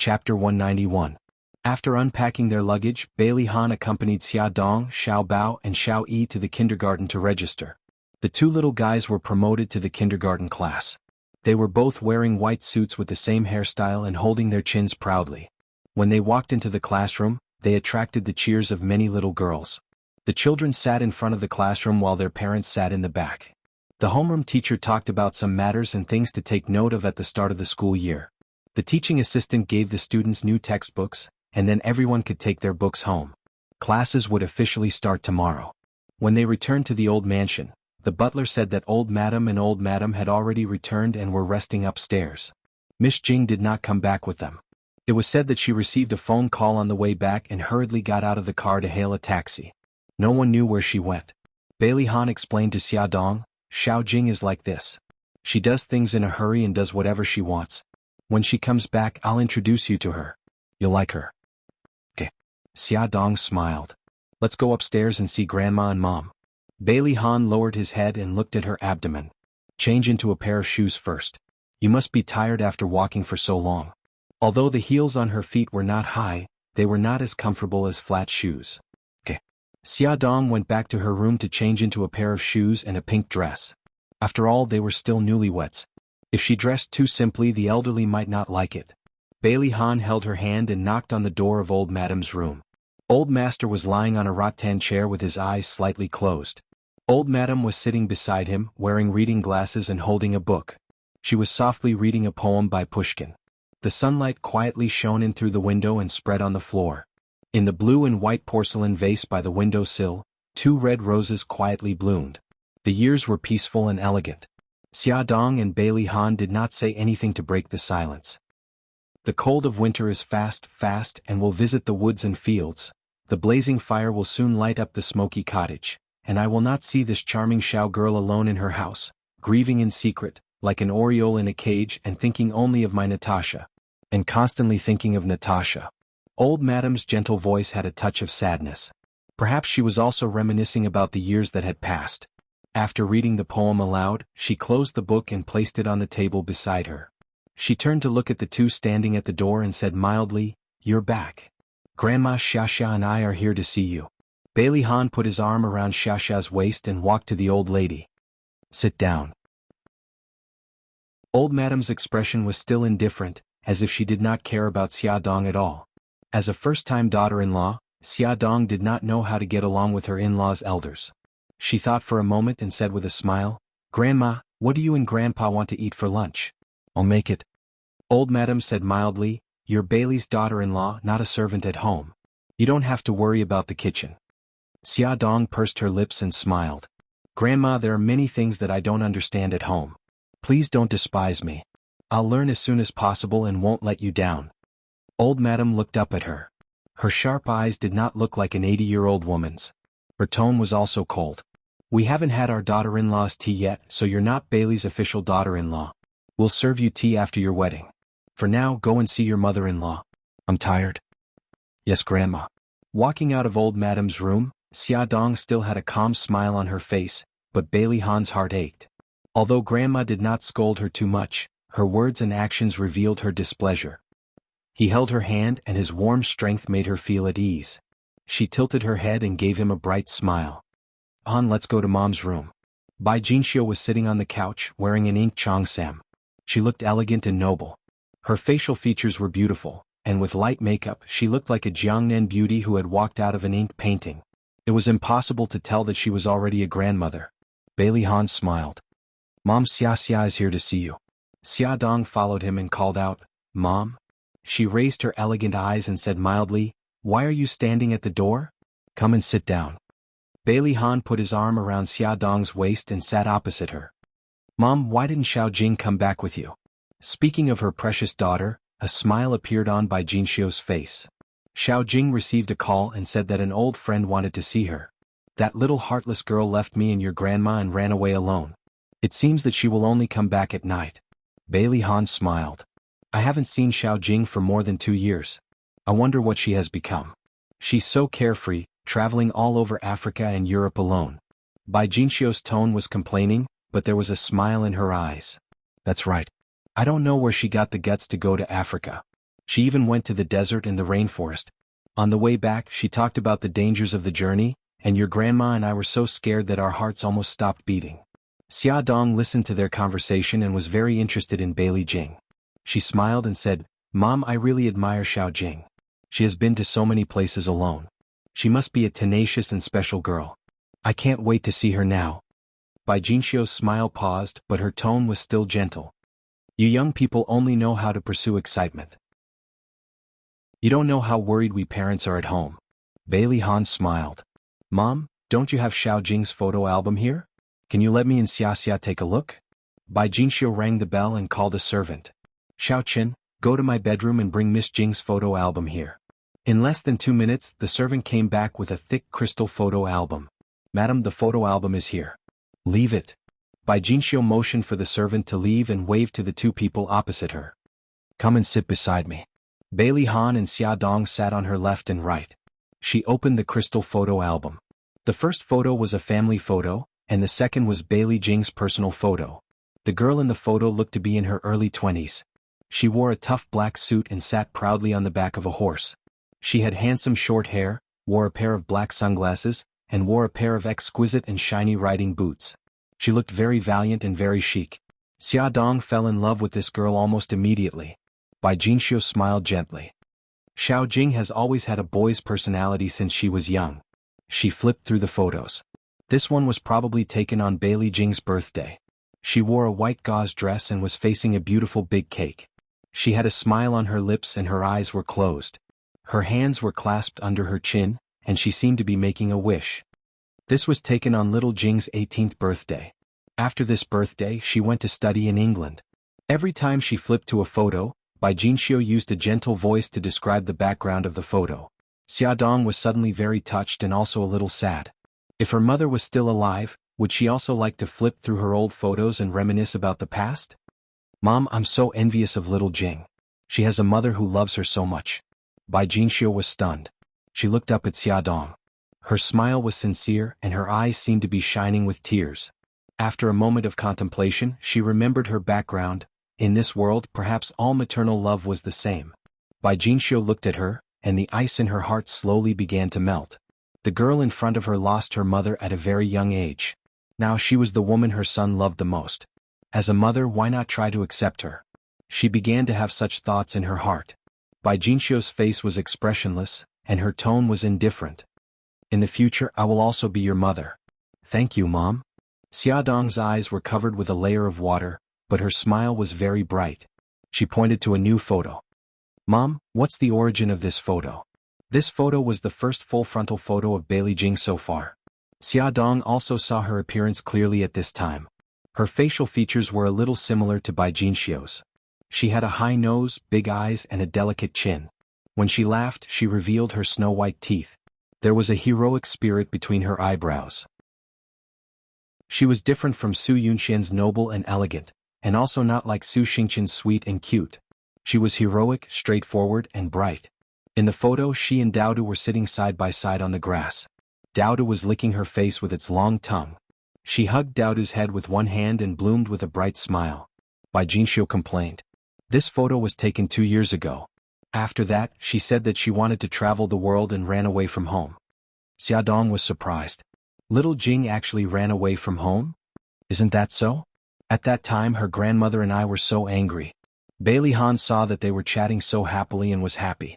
Chapter 191. After unpacking their luggage, Bailey Han accompanied Xia Dong, Xiao Bao and Xueqi to the kindergarten to register. The two little guys were promoted to the kindergarten class. They were both wearing white suits with the same hairstyle and holding their chins proudly. When they walked into the classroom, they attracted the cheers of many little girls. The children sat in front of the classroom while their parents sat in the back. The homeroom teacher talked about some matters and things to take note of at the start of the school year. The teaching assistant gave the students new textbooks, and then everyone could take their books home. Classes would officially start tomorrow. When they returned to the old mansion, the butler said that old madam and old madam had already returned and were resting upstairs. Miss Jing did not come back with them. It was said that she received a phone call on the way back and hurriedly got out of the car to hail a taxi. No one knew where she went. Bailey Han explained to Xia Dong, Xiao Jing is like this. She does things in a hurry and does whatever she wants. When she comes back, I'll introduce you to her. You'll like her. Okay. Xia Dong smiled. Let's go upstairs and see Grandma and Mom. Bailey Han lowered his head and looked at her abdomen. Change into a pair of shoes first. You must be tired after walking for so long. Although the heels on her feet were not high, they were not as comfortable as flat shoes. Okay. Xia Dong went back to her room to change into a pair of shoes and a pink dress. After all, they were still newlyweds. If she dressed too simply, the elderly might not like it. Bailey Han held her hand and knocked on the door of old madam's room. Old master was lying on a rattan chair with his eyes slightly closed. Old madam was sitting beside him, wearing reading glasses and holding a book. She was softly reading a poem by Pushkin. The sunlight quietly shone in through the window and spread on the floor. In the blue and white porcelain vase by the window sill, 2 red roses quietly bloomed. The years were peaceful and elegant. Xia Dong and Bailey Han did not say anything to break the silence. The cold of winter is fast and will visit the woods and fields. The blazing fire will soon light up the smoky cottage, and I will not see this charming Xiao girl alone in her house, grieving in secret, like an oriole in a cage and thinking only of my Natasha. And constantly thinking of Natasha. Old madam's gentle voice had a touch of sadness. Perhaps she was also reminiscing about the years that had passed. After reading the poem aloud, she closed the book and placed it on the table beside her. She turned to look at the two standing at the door and said mildly, "You're back. Grandma Xia and I are here to see you." Bailey Han put his arm around Xia's waist and walked to the old lady. "Sit down." Old madam's expression was still indifferent, as if she did not care about Xia Dong at all. As a first-time daughter-in-law, Xia Dong did not know how to get along with her in-laws' elders. She thought for a moment and said with a smile, "Grandma, what do you and Grandpa want to eat for lunch?" "I'll make it." Old madam said mildly, "You're Bailey's daughter-in-law, not a servant at home. You don't have to worry about the kitchen." Xia Dong pursed her lips and smiled. "Grandma, there are many things that I don't understand at home. Please don't despise me. I'll learn as soon as possible and won't let you down." Old madam looked up at her. Her sharp eyes did not look like an 80-year-old woman's. Her tone was also cold. "We haven't had our daughter-in-law's tea yet, so you're not Bailey's official daughter-in-law. We'll serve you tea after your wedding. For now, go and see your mother-in-law." "I'm tired." "Yes, Grandma." Walking out of old madam's room, Xia Dong still had a calm smile on her face, but Bailey Han's heart ached. Although Grandma did not scold her too much, her words and actions revealed her displeasure. He held her hand and his warm strength made her feel at ease. She tilted her head and gave him a bright smile. "Han, let's go to Mom's room." Bai Jinxiu was sitting on the couch, wearing an ink cheongsam. She looked elegant and noble. Her facial features were beautiful, and with light makeup she looked like a Jiangnan beauty who had walked out of an ink painting. It was impossible to tell that she was already a grandmother. Bailey Han smiled. "Mom, Xia is here to see you." Xia Dong followed him and called out, "Mom?" She raised her elegant eyes and said mildly, "Why are you standing at the door? Come and sit down." Bailey Han put his arm around Xia Dong's waist and sat opposite her. "Mom, why didn't Xiao Jing come back with you?" Speaking of her precious daughter, a smile appeared on Bai Jinxiu's face. Xiao Jing received a call and said that an old friend wanted to see her. "That little heartless girl left me and your grandma and ran away alone. It seems that she will only come back at night." Bailey Han smiled. "I haven't seen Xiao Jing for more than 2 years. I wonder what she has become. She's so carefree, traveling all over Africa and Europe alone." Bai Jinxiu's tone was complaining, but there was a smile in her eyes. "That's right. I don't know where she got the guts to go to Africa. She even went to the desert and the rainforest. On the way back, she talked about the dangers of the journey, and your grandma and I were so scared that our hearts almost stopped beating. Xiaodong listened to their conversation and was very interested in Bailey Jing. She smiled and said, "Mom, I really admire Xiao Jing. She has been to so many places alone. She must be a tenacious and special girl. I can't wait to see her now." Bai Jinxiu's smile paused, but her tone was still gentle. "You young people only know how to pursue excitement. You don't know how worried we parents are at home." Bailey Han smiled. "Mom, don't you have Xiao Jing's photo album here? Can you let me and Xia take a look?" Bai Jinxiu rang the bell and called a servant. "Xiao Qin, go to my bedroom and bring Miss Jing's photo album here." In less than 2 minutes, the servant came back with a thick crystal photo album. "Madam, the photo album is here." "Leave it." Bai Jinxiu motioned for the servant to leave and waved to the two people opposite her. "Come and sit beside me." Bailey Han and Xiaodong sat on her left and right. She opened the crystal photo album. The first photo was a family photo, and the second was Bailey Jing's personal photo. The girl in the photo looked to be in her early 20s. She wore a tough black suit and sat proudly on the back of a horse. She had handsome short hair, wore a pair of black sunglasses, and wore a pair of exquisite and shiny riding boots. She looked very valiant and very chic. Xiaodong fell in love with this girl almost immediately. Bai Jinxiu smiled gently. Xiao Jing has always had a boy's personality since she was young. She flipped through the photos. This one was probably taken on Bailey Jing's birthday. She wore a white gauze dress and was facing a beautiful big cake. She had a smile on her lips and her eyes were closed. Her hands were clasped under her chin, and she seemed to be making a wish. This was taken on little Jing's 18th birthday. After this birthday, she went to study in England. Every time she flipped to a photo, Bai Jinxiu used a gentle voice to describe the background of the photo. Xiaodong was suddenly very touched and also a little sad. If her mother was still alive, would she also like to flip through her old photos and reminisce about the past? "Mom, I'm so envious of little Jing. She has a mother who loves her so much." Bai Jinxiu was stunned. She looked up at Xiaodong. Her smile was sincere and her eyes seemed to be shining with tears. After a moment of contemplation, she remembered her background. In this world, perhaps all maternal love was the same. Bai Jinxiu looked at her, and the ice in her heart slowly began to melt. The girl in front of her lost her mother at a very young age. Now she was the woman her son loved the most. As a mother, why not try to accept her? She began to have such thoughts in her heart. Bai Jinxiu's face was expressionless, and her tone was indifferent. "In the future, I will also be your mother." "Thank you, Mom." Xiaodong's eyes were covered with a layer of water, but her smile was very bright. She pointed to a new photo. "Mom, what's the origin of this photo?" This photo was the first full frontal photo of Bailey Jing so far. Xiaodong also saw her appearance clearly at this time. Her facial features were a little similar to Bai Jinxiu's. She had a high nose, big eyes, and a delicate chin. When she laughed, she revealed her snow-white teeth. There was a heroic spirit between her eyebrows. She was different from Su Yunxian's noble and elegant, and also not like Su Xingqian's sweet and cute. She was heroic, straightforward, and bright. In the photo, she and Daodu were sitting side by side on the grass. Daodu was licking her face with its long tongue. She hugged Daodu's head with one hand and bloomed with a bright smile. Bai Jinxiu complained. This photo was taken 2 years ago. After that, she said that she wanted to travel the world and ran away from home. Xiaodong was surprised. Little Jing actually ran away from home? Isn't that so? At that time, her grandmother and I were so angry. Bailey Han saw that they were chatting so happily and was happy.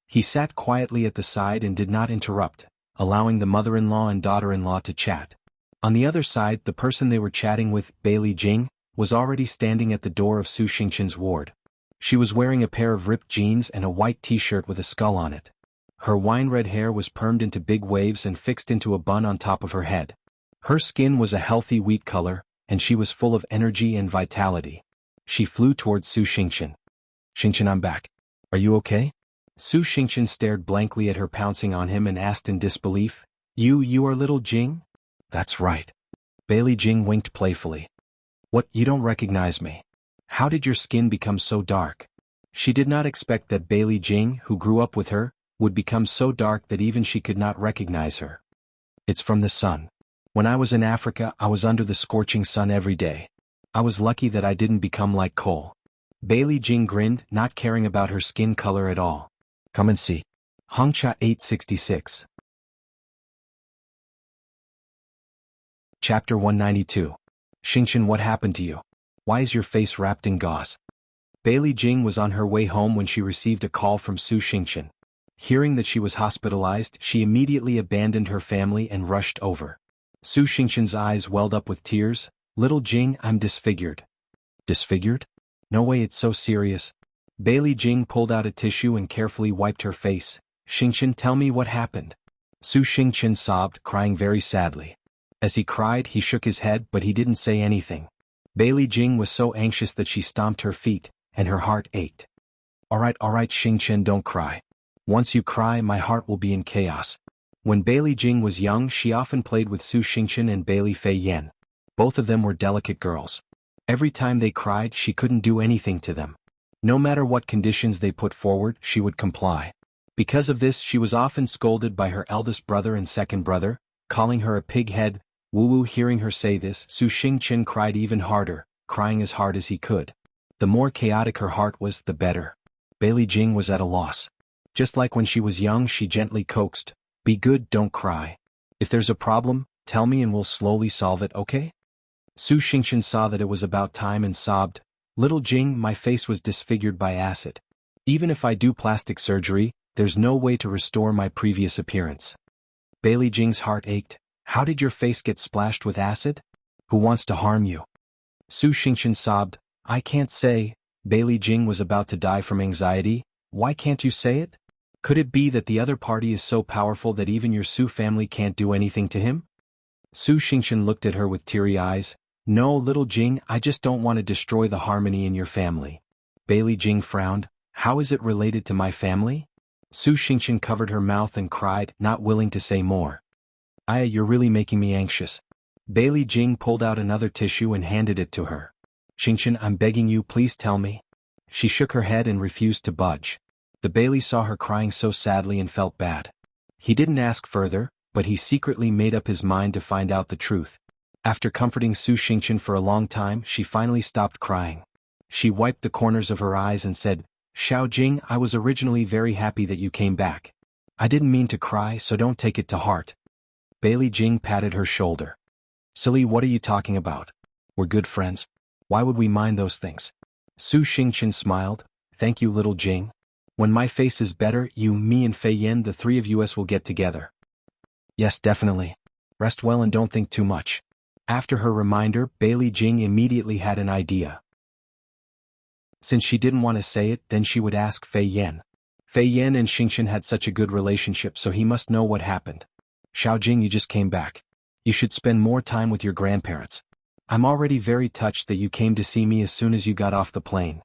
He sat quietly at the side and did not interrupt, allowing the mother-in-law and daughter-in-law to chat. On the other side, the person they were chatting with, Bailey Jing, was already standing at the door of Su Xingqian's ward. She was wearing a pair of ripped jeans and a white t-shirt with a skull on it. Her wine-red hair was permed into big waves and fixed into a bun on top of her head. Her skin was a healthy wheat color, and she was full of energy and vitality. She flew towards Su Xingqian. "Xingqian, I'm back. Are you okay?" Su Xingqian stared blankly at her, pouncing on him, and asked in disbelief, You are little Jing?" "That's right." Bailey Jing winked playfully. "What, you don't recognize me? How did your skin become so dark?" She did not expect that Bailey Jing, who grew up with her, would become so dark that even she could not recognize her. "It's from the sun. When I was in Africa, I was under the scorching sun every day. I was lucky that I didn't become like coal. Bailey Jing grinned, not caring about her skin color at all. Come and see. Hongcha 866. Chapter 192. Xingchen, what happened to you? Why is your face wrapped in gauze? Bailey Jing was on her way home when she received a call from Su Xingchen. Hearing that she was hospitalized, she immediately abandoned her family and rushed over. Su Xingchen's eyes welled up with tears. Little Jing, I'm disfigured. Disfigured? No way, it's so serious. Bailey Jing pulled out a tissue and carefully wiped her face. Xingchen, tell me what happened. Su Xingchen sobbed, crying very sadly. As he cried, he shook his head, but he didn't say anything. Bailey Jing was so anxious that she stomped her feet, and her heart ached. All right, Xingchen, don't cry. Once you cry, my heart will be in chaos. When Bailey Jing was young, she often played with Su Xingchen and Bailey Fei Yan. Both of them were delicate girls. Every time they cried, she couldn't do anything to them. No matter what conditions they put forward, she would comply. Because of this, she was often scolded by her eldest brother and second brother, calling her a pig-head. Wu hearing her say this, Su Xingchen cried even harder, crying as hard as he could. The more chaotic her heart was, the better. Bailey Jing was at a loss. Just like when she was young, she gently coaxed, be good, don't cry. If there's a problem, tell me and we'll slowly solve it, okay? Su Xingchen saw that it was about time and sobbed, Little Jing, my face was disfigured by acid. Even if I do plastic surgery, there's no way to restore my previous appearance. Bailey Jing's heart ached. How did your face get splashed with acid? Who wants to harm you? Su Xingchen sobbed, I can't say. Bailey Jing was about to die from anxiety. Why can't you say it? Could it be that the other party is so powerful that even your Su family can't do anything to him? Su Xingchen looked at her with teary eyes. No, Little Jing, I just don't want to destroy the harmony in your family. Bailey Jing frowned. How is it related to my family? Su Xingchen covered her mouth and cried, not willing to say more. Aya, you're really making me anxious. Bailey Jing pulled out another tissue and handed it to her. Xingchen, I'm begging you, please tell me. She shook her head and refused to budge. The Bailey saw her crying so sadly and felt bad. He didn't ask further, but he secretly made up his mind to find out the truth. After comforting Su Xingchen for a long time, she finally stopped crying. She wiped the corners of her eyes and said, Xiao Jing, I was originally very happy that you came back. I didn't mean to cry, so don't take it to heart. Bailey Jing patted her shoulder. Silly, what are you talking about? We're good friends. Why would we mind those things? Su Xingchen smiled. Thank you, Little Jing. When my face is better, you, me and Fei Yan, the three of us will get together. Yes, definitely. Rest well and don't think too much. After her reminder, Bailey Jing immediately had an idea. Since she didn't want to say it, then she would ask Fei Yan. Fei Yan and Xingchen had such a good relationship, so he must know what happened. Xiao Jing, you just came back. You should spend more time with your grandparents. I'm already very touched that you came to see me as soon as you got off the plane.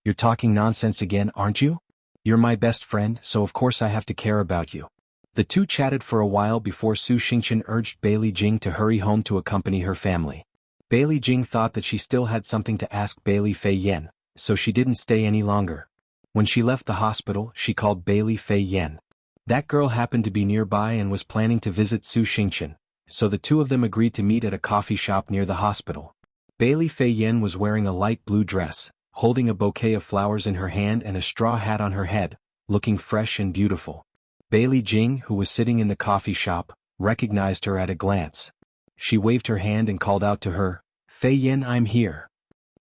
You're talking nonsense again, aren't you? You're my best friend, so of course I have to care about you. The two chatted for a while before Su Xingchen urged Bailey Jing to hurry home to accompany her family. Bailey Jing thought that she still had something to ask Bailey Fei Yan, so she didn't stay any longer. When she left the hospital, she called Bailey Fei Yan. That girl happened to be nearby and was planning to visit Su Xingchen, so the two of them agreed to meet at a coffee shop near the hospital. Bailey Fei Yan was wearing a light blue dress, holding a bouquet of flowers in her hand and a straw hat on her head, looking fresh and beautiful. Bailey Jing, who was sitting in the coffee shop, recognized her at a glance. She waved her hand and called out to her, Fei Yan, I'm here.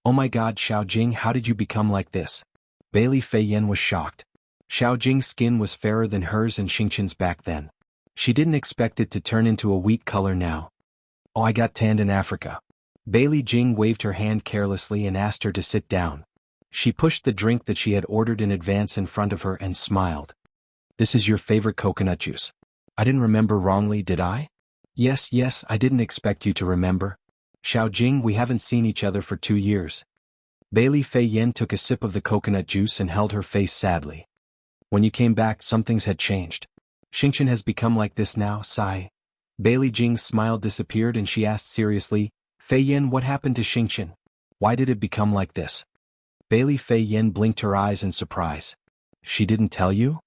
Oh my god, Xiao Jing, how did you become like this? Bailey Fei Yan was shocked. Xiao Jing's skin was fairer than hers and Xingchen's back then. She didn't expect it to turn into a wheat color now. Oh, I got tanned in Africa. Bailey Jing waved her hand carelessly and asked her to sit down. She pushed the drink that she had ordered in advance in front of her and smiled. This is your favorite coconut juice. I didn't remember wrongly, did I? Yes, I didn't expect you to remember. Xiao Jing, we haven't seen each other for 2 years. Bailey Fei Yan took a sip of the coconut juice and held her face sadly. When you came back, some things had changed. Xingchen has become like this now, sigh. Bailey Jing's smile disappeared and she asked seriously, Fei Yan, what happened to Xingchen? Why did it become like this? Bailey Fei Yan blinked her eyes in surprise. She didn't tell you?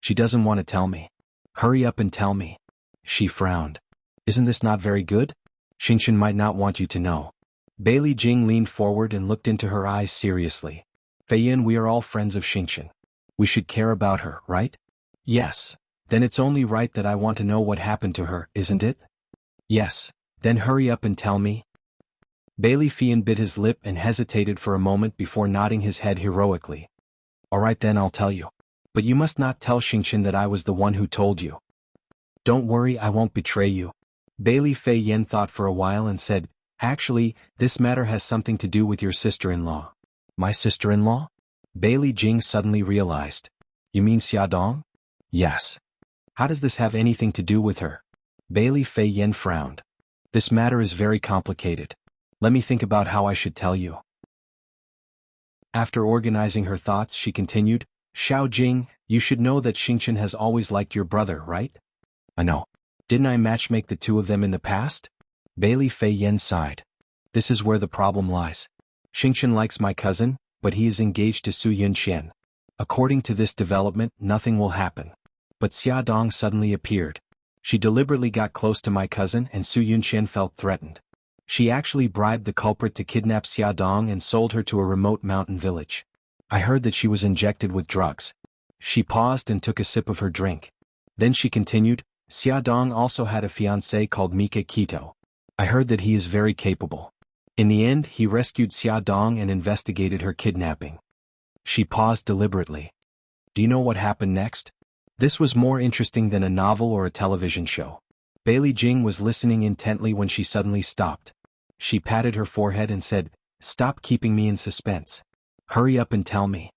She doesn't want to tell me. Hurry up and tell me. She frowned. Isn't this not very good? Xingchen might not want you to know. Bailey Jing leaned forward and looked into her eyes seriously. Fei Yin, we are all friends of Xingqian. We should care about her, right? Yes. Then it's only right that I want to know what happened to her, isn't it? Yes. Then hurry up and tell me. Bailey Fian bit his lip and hesitated for a moment before nodding his head heroically. All right then, I'll tell you. But you must not tell Xingqian that I was the one who told you. Don't worry, I won't betray you. Bailey Fei Yen thought for a while and said, actually, this matter has something to do with your sister-in-law. My sister-in-law? Bailey Jing suddenly realized. You mean Xia Dong? Yes. How does this have anything to do with her? Bailey Fei Yen frowned. This matter is very complicated. Let me think about how I should tell you. After organizing her thoughts, she continued, Xiao Jing, you should know that Xingqian has always liked your brother, right? I know. Didn't I matchmake the two of them in the past? Bailey Fei Yen sighed. This is where the problem lies. Xingqian likes my cousin, but he is engaged to Su Yunqian. According to this development, nothing will happen. But Xia Dong suddenly appeared. She deliberately got close to my cousin and Su Yunqian felt threatened. She actually bribed the culprit to kidnap Xia Dong and sold her to a remote mountain village. I heard that she was injected with drugs. She paused and took a sip of her drink. Then she continued, Xia Dong also had a fiancé called Mika Kito. I heard that he is very capable. In the end, he rescued Xia Dong and investigated her kidnapping. She paused deliberately. Do you know what happened next? This was more interesting than a novel or a television show. Bailey Jing was listening intently when she suddenly stopped. She patted her forehead and said, Stop keeping me in suspense. Hurry up and tell me.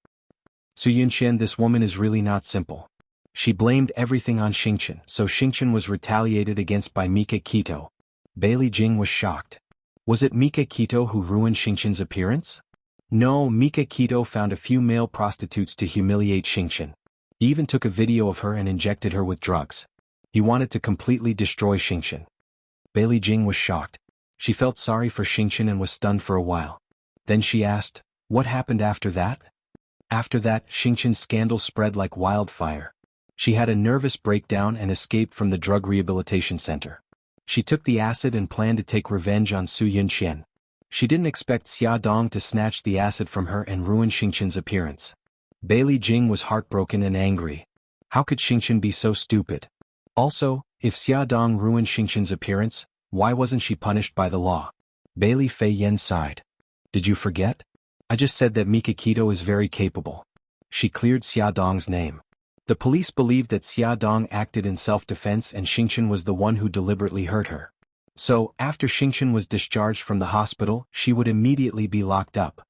Su Yunqian, this woman is really not simple. She blamed everything on Xingqian, so Xingqian was retaliated against by Mika Kito. Bailey Jing was shocked. Was it Mika Kito who ruined Xingqian's appearance? No, Mika Kito found a few male prostitutes to humiliate Xingqian. He even took a video of her and injected her with drugs. He wanted to completely destroy Xingqian. Bailey Jing was shocked. She felt sorry for Xingqian and was stunned for a while. Then she asked, what happened after that? After that, Xingqian's scandal spread like wildfire. She had a nervous breakdown and escaped from the drug rehabilitation center. She took the acid and planned to take revenge on Su Yunqian. She didn't expect Xia Dong to snatch the acid from her and ruin Xingqian's appearance. Bailey Jing was heartbroken and angry. How could Xingqian be so stupid? Also, if Xia Dong ruined Xingqian's appearance, why wasn't she punished by the law? Bailey Fei Yen sighed. Did you forget? I just said that Mika Kito is very capable. She cleared Xia Dong's name. The police believed that Xia Dong acted in self-defense and Xingqian was the one who deliberately hurt her. So, after Xingqian was discharged from the hospital, she would immediately be locked up.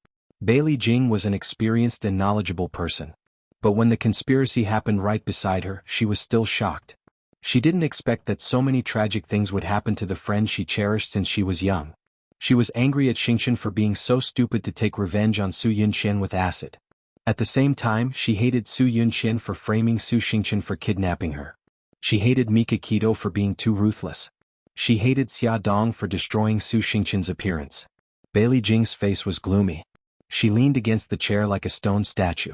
Bailey Jing was an experienced and knowledgeable person. But when the conspiracy happened right beside her, she was still shocked. She didn't expect that so many tragic things would happen to the friend she cherished since she was young. She was angry at Xingqian for being so stupid to take revenge on Su Yunqian with acid. At the same time, she hated Su Yunqian for framing Su Xingqian for kidnapping her. She hated Mika Kito for being too ruthless. She hated Xia Dong for destroying Su Xingqian's appearance. Bailey Jing's face was gloomy. She leaned against the chair like a stone statue.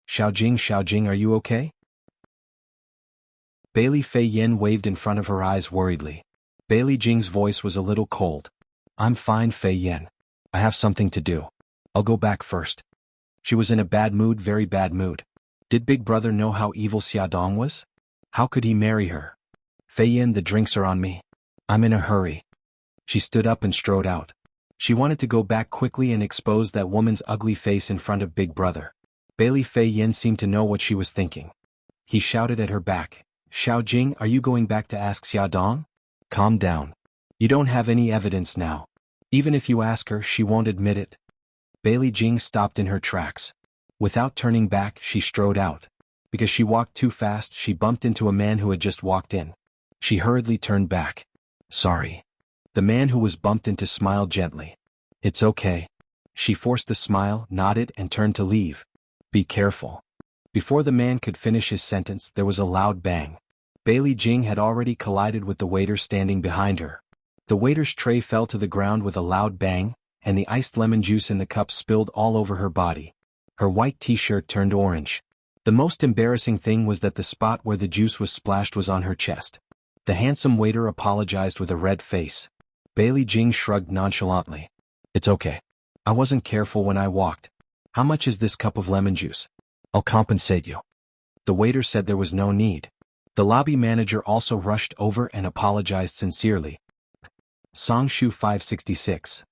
Xiao Jing, are you okay? Bailey Fei Yen waved in front of her eyes worriedly. Bailey Jing's voice was a little cold. I'm fine, Fei Yen. I have something to do. I'll go back first. She was in a bad mood, very bad mood. Did Big Brother know how evil Xia Dong was? How could he marry her? Fei Yen, the drinks are on me. I'm in a hurry. She stood up and strode out. She wanted to go back quickly and expose that woman's ugly face in front of Big Brother. Bailey Fei Yen seemed to know what she was thinking. He shouted at her back, Xiao Jing, are you going back to ask Xia Dong? Calm down. You don't have any evidence now. Even if you ask her, she won't admit it. Bailey Jing stopped in her tracks. Without turning back, she strode out. Because she walked too fast, she bumped into a man who had just walked in. She hurriedly turned back. Sorry. The man who was bumped into smiled gently. It's okay. She forced a smile, nodded, and turned to leave. Be careful. Before the man could finish his sentence, there was a loud bang. Bailey Jing had already collided with the waiter standing behind her. The waiter's tray fell to the ground with a loud bang, and the iced lemon juice in the cup spilled all over her body. Her white t-shirt turned orange. The most embarrassing thing was that the spot where the juice was splashed was on her chest. The handsome waiter apologized with a red face. Bailey Jing shrugged nonchalantly. It's okay. I wasn't careful when I walked. How much is this cup of lemon juice? I'll compensate you. The waiter said there was no need. The lobby manager also rushed over and apologized sincerely. Songshu 566.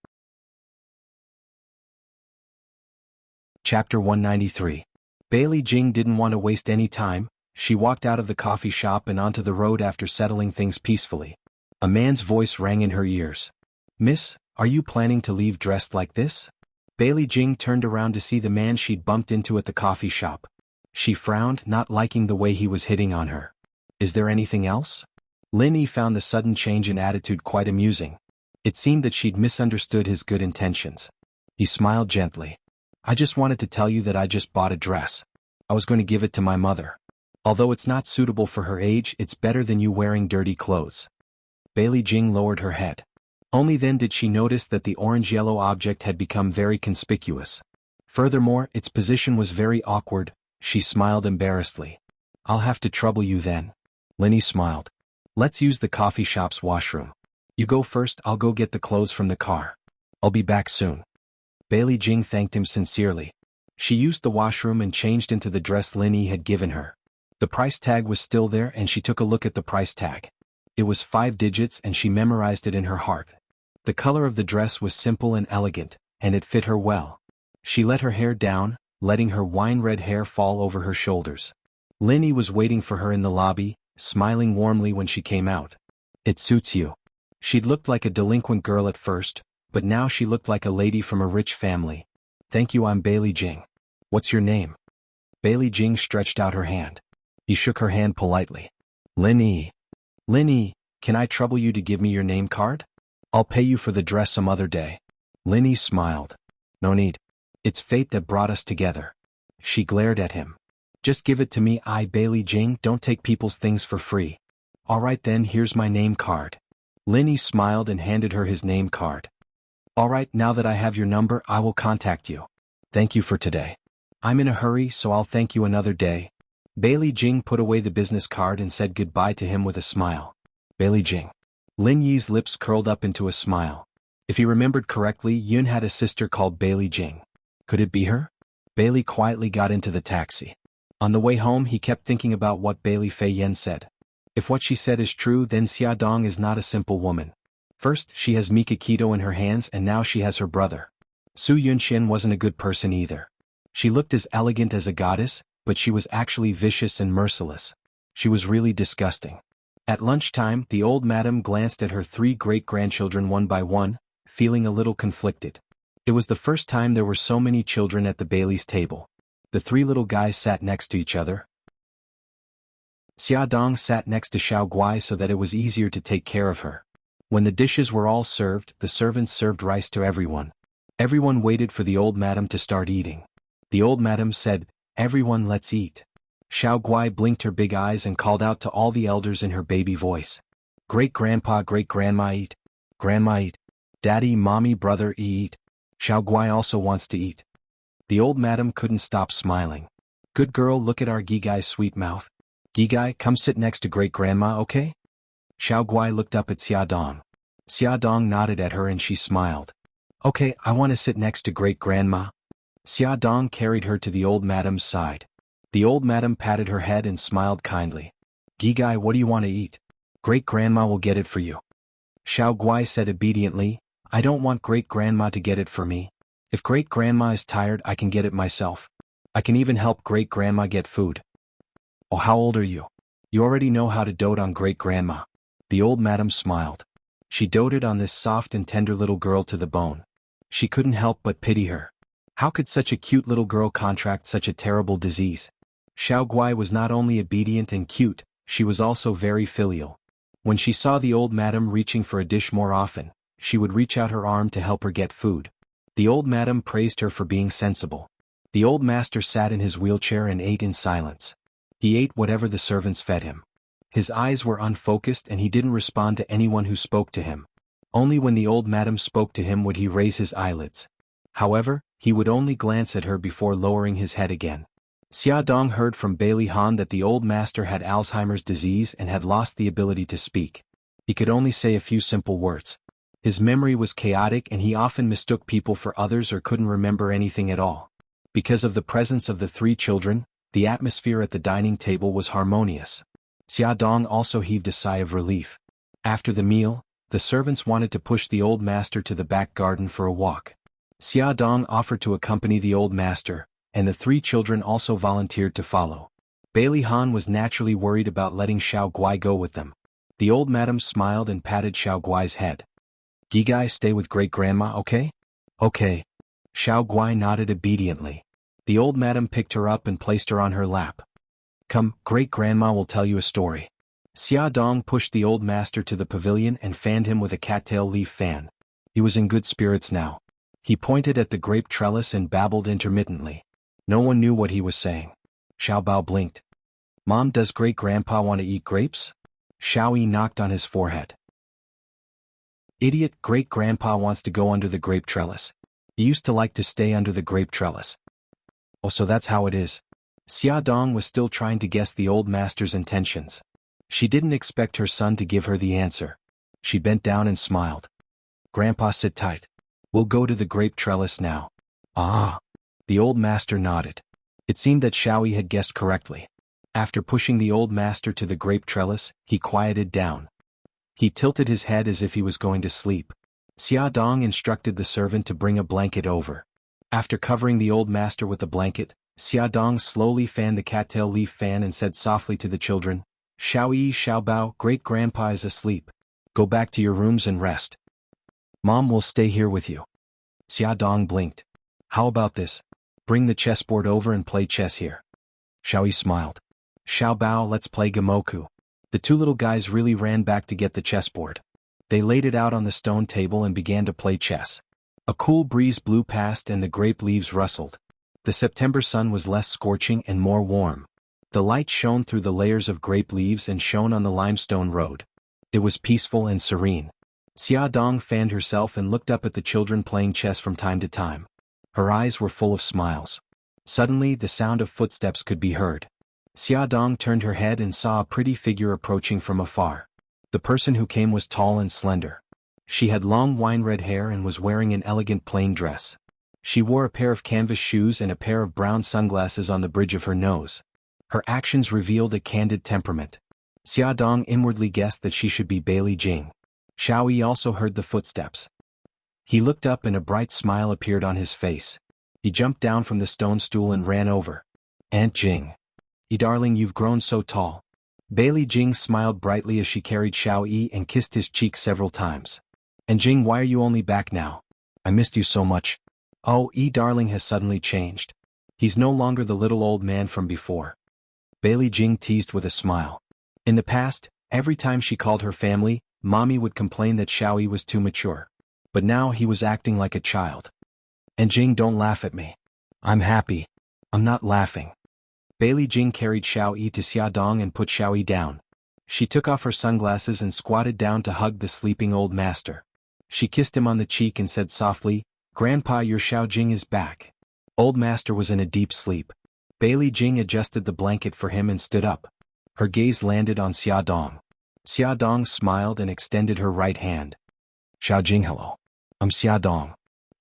Chapter 193. Bailey Jing didn't want to waste any time. She walked out of the coffee shop and onto the road after settling things peacefully. A man's voice rang in her ears. Miss, are you planning to leave dressed like this? Bailey Jing turned around to see the man she'd bumped into at the coffee shop. She frowned, not liking the way he was hitting on her. Is there anything else? Lin Yi found the sudden change in attitude quite amusing. It seemed that she'd misunderstood his good intentions. He smiled gently. I just wanted to tell you that I just bought a dress. I was going to give it to my mother. Although it's not suitable for her age, it's better than you wearing dirty clothes. Bailey Jing lowered her head. Only then did she notice that the orange-yellow object had become very conspicuous. Furthermore, its position was very awkward. She smiled embarrassedly. I'll have to trouble you then. Lin Yi smiled. Let's use the coffee shop's washroom. You go first, I'll go get the clothes from the car. I'll be back soon. Bailey Jing thanked him sincerely. She used the washroom and changed into the dress Lin Yi had given her. The price tag was still there and she took a look at the price tag. It was 5 digits and she memorized it in her heart. The color of the dress was simple and elegant, and it fit her well. She let her hair down, letting her wine-red hair fall over her shoulders. Lin Yi was waiting for her in the lobby, smiling warmly when she came out. It suits you. She'd looked like a delinquent girl at first, but now she looked like a lady from a rich family. Thank you, I'm Bailey Jing. What's your name? Bailey Jing stretched out her hand. He shook her hand politely. Lin Yi. Lin Yi, can I trouble you to give me your name card? I'll pay you for the dress some other day. Lin Yi smiled. No need. It's fate that brought us together. She glared at him. Just give it to me, I Bailey Jing don't take people's things for free. Alright then, here's my name card. Lin Yi smiled and handed her his name card. Alright, now that I have your number, I will contact you. Thank you for today. I'm in a hurry, so I'll thank you another day. Bailey Jing put away the business card and said goodbye to him with a smile. Bailey Jing. Lin Yi's lips curled up into a smile. If he remembered correctly, Yun had a sister called Bailey Jing. Could it be her? Bailey quietly got into the taxi. On the way home, he kept thinking about what Bailey Fei Yen said. If what she said is true, then Xia Dong is not a simple woman. First, she has Mikakito in her hands and now she has her brother. Su Yunxian wasn't a good person either. She looked as elegant as a goddess, but she was actually vicious and merciless. She was really disgusting. At lunchtime, the old madam glanced at her 3 great-grandchildren one by one, feeling a little conflicted. It was the first time there were so many children at the Bailey's table. The 3 little guys sat next to each other. Xia Dong sat next to Xueqi so that it was easier to take care of her. When the dishes were all served, the servants served rice to everyone. Everyone waited for the old madam to start eating. The old madam said, "Everyone, let's eat." Xueqi blinked her big eyes and called out to all the elders in her baby voice. Great-grandpa, great-grandma eat. Grandma eat. Daddy, mommy, brother eat. Xueqi also wants to eat. The old madam couldn't stop smiling. Good girl, look at our Gigai's sweet mouth. Gigai, come sit next to great-grandma, okay? Xueqi looked up at Xia Dong. Xia Dong nodded at her and she smiled. Okay, I want to sit next to great-grandma. Xia Dong carried her to the old madam's side. The old madam patted her head and smiled kindly. Gigai, what do you want to eat? Great-grandma will get it for you. Xueqi said obediently, I don't want great-grandma to get it for me. If great-grandma is tired, I can get it myself. I can even help great-grandma get food. Oh, how old are you? You already know how to dote on great-grandma. The old madam smiled. She doted on this soft and tender little girl to the bone. She couldn't help but pity her. How could such a cute little girl contract such a terrible disease? Xueqi was not only obedient and cute, she was also very filial. When she saw the old madam reaching for a dish more often, she would reach out her arm to help her get food. The old madam praised her for being sensible. The old master sat in his wheelchair and ate in silence. He ate whatever the servants fed him. His eyes were unfocused and he didn't respond to anyone who spoke to him. Only when the old madam spoke to him would he raise his eyelids. However, he would only glance at her before lowering his head again. Xia Dong heard from Bailey Han that the old master had Alzheimer's disease and had lost the ability to speak. He could only say a few simple words. His memory was chaotic and he often mistook people for others or couldn't remember anything at all. Because of the presence of the three children, the atmosphere at the dining table was harmonious. Xiaodong also heaved a sigh of relief. After the meal, the servants wanted to push the old master to the back garden for a walk. Xiaodong offered to accompany the old master, and the three children also volunteered to follow. Bailey Han was naturally worried about letting Xueqi go with them. The old madam smiled and patted Xueqi's head. "Gigai, stay with great-grandma, okay?" "Okay." Xueqi nodded obediently. The old madam picked her up and placed her on her lap. "Come, great-grandma will tell you a story." Xiaodong pushed the old master to the pavilion and fanned him with a cattail leaf fan. He was in good spirits now. He pointed at the grape trellis and babbled intermittently. No one knew what he was saying. Xiaobao blinked. "Mom, does great-grandpa want to eat grapes?" Xueqi knocked on his forehead. "Idiot, great-grandpa wants to go under the grape trellis. He used to like to stay under the grape trellis." "Oh, so that's how it is." Xiaodong was still trying to guess the old master's intentions. She didn't expect her son to give her the answer. She bent down and smiled. "Grandpa, sit tight. We'll go to the grape trellis now." "Ah." The old master nodded. It seemed that Xueqi had guessed correctly. After pushing the old master to the grape trellis, he quieted down. He tilted his head as if he was going to sleep. Xiaodong instructed the servant to bring a blanket over. After covering the old master with the blanket, Xiaodong slowly fanned the cattail leaf fan and said softly to the children, "Xueqi, Xiaobao, great-grandpa is asleep. Go back to your rooms and rest. Mom will stay here with you." Xiaodong blinked. "How about this? Bring the chessboard over and play chess here." Xueqi smiled. "Xiaobao, let's play Gamoku." The two little guys really ran back to get the chessboard. They laid it out on the stone table and began to play chess. A cool breeze blew past and the grape leaves rustled. The September sun was less scorching and more warm. The light shone through the layers of grape leaves and shone on the limestone road. It was peaceful and serene. Xiaodong fanned herself and looked up at the children playing chess from time to time. Her eyes were full of smiles. Suddenly the sound of footsteps could be heard. Xiaodong turned her head and saw a pretty figure approaching from afar. The person who came was tall and slender. She had long wine-red hair and was wearing an elegant plain dress. She wore a pair of canvas shoes and a pair of brown sunglasses on the bridge of her nose. Her actions revealed a candid temperament. Xiaodong inwardly guessed that she should be Bailey Jing. Xueqi also heard the footsteps. He looked up and a bright smile appeared on his face. He jumped down from the stone stool and ran over. "Aunt Jing. Darling, you've grown so tall." Bailey Jing smiled brightly as she carried Xueqi and kissed his cheek several times. "And Jing, why are you only back now? I missed you so much." "Oh, darling has suddenly changed. He's no longer the little old man from before." Bailey Jing teased with a smile. In the past, every time she called her family, Mommy would complain that Xueqi was too mature. But now he was acting like a child. "And Jing, don't laugh at me. I'm happy. I'm not laughing." Bailey Jing carried Xueqi to Xiaodong and put Xueqi down. She took off her sunglasses and squatted down to hug the sleeping old master. She kissed him on the cheek and said softly, "Grandpa, your Xiao Jing is back." Old master was in a deep sleep. Bailey Jing adjusted the blanket for him and stood up. Her gaze landed on Xiaodong. Xiaodong smiled and extended her right hand. "Xiao Jing, hello. I'm Xiaodong."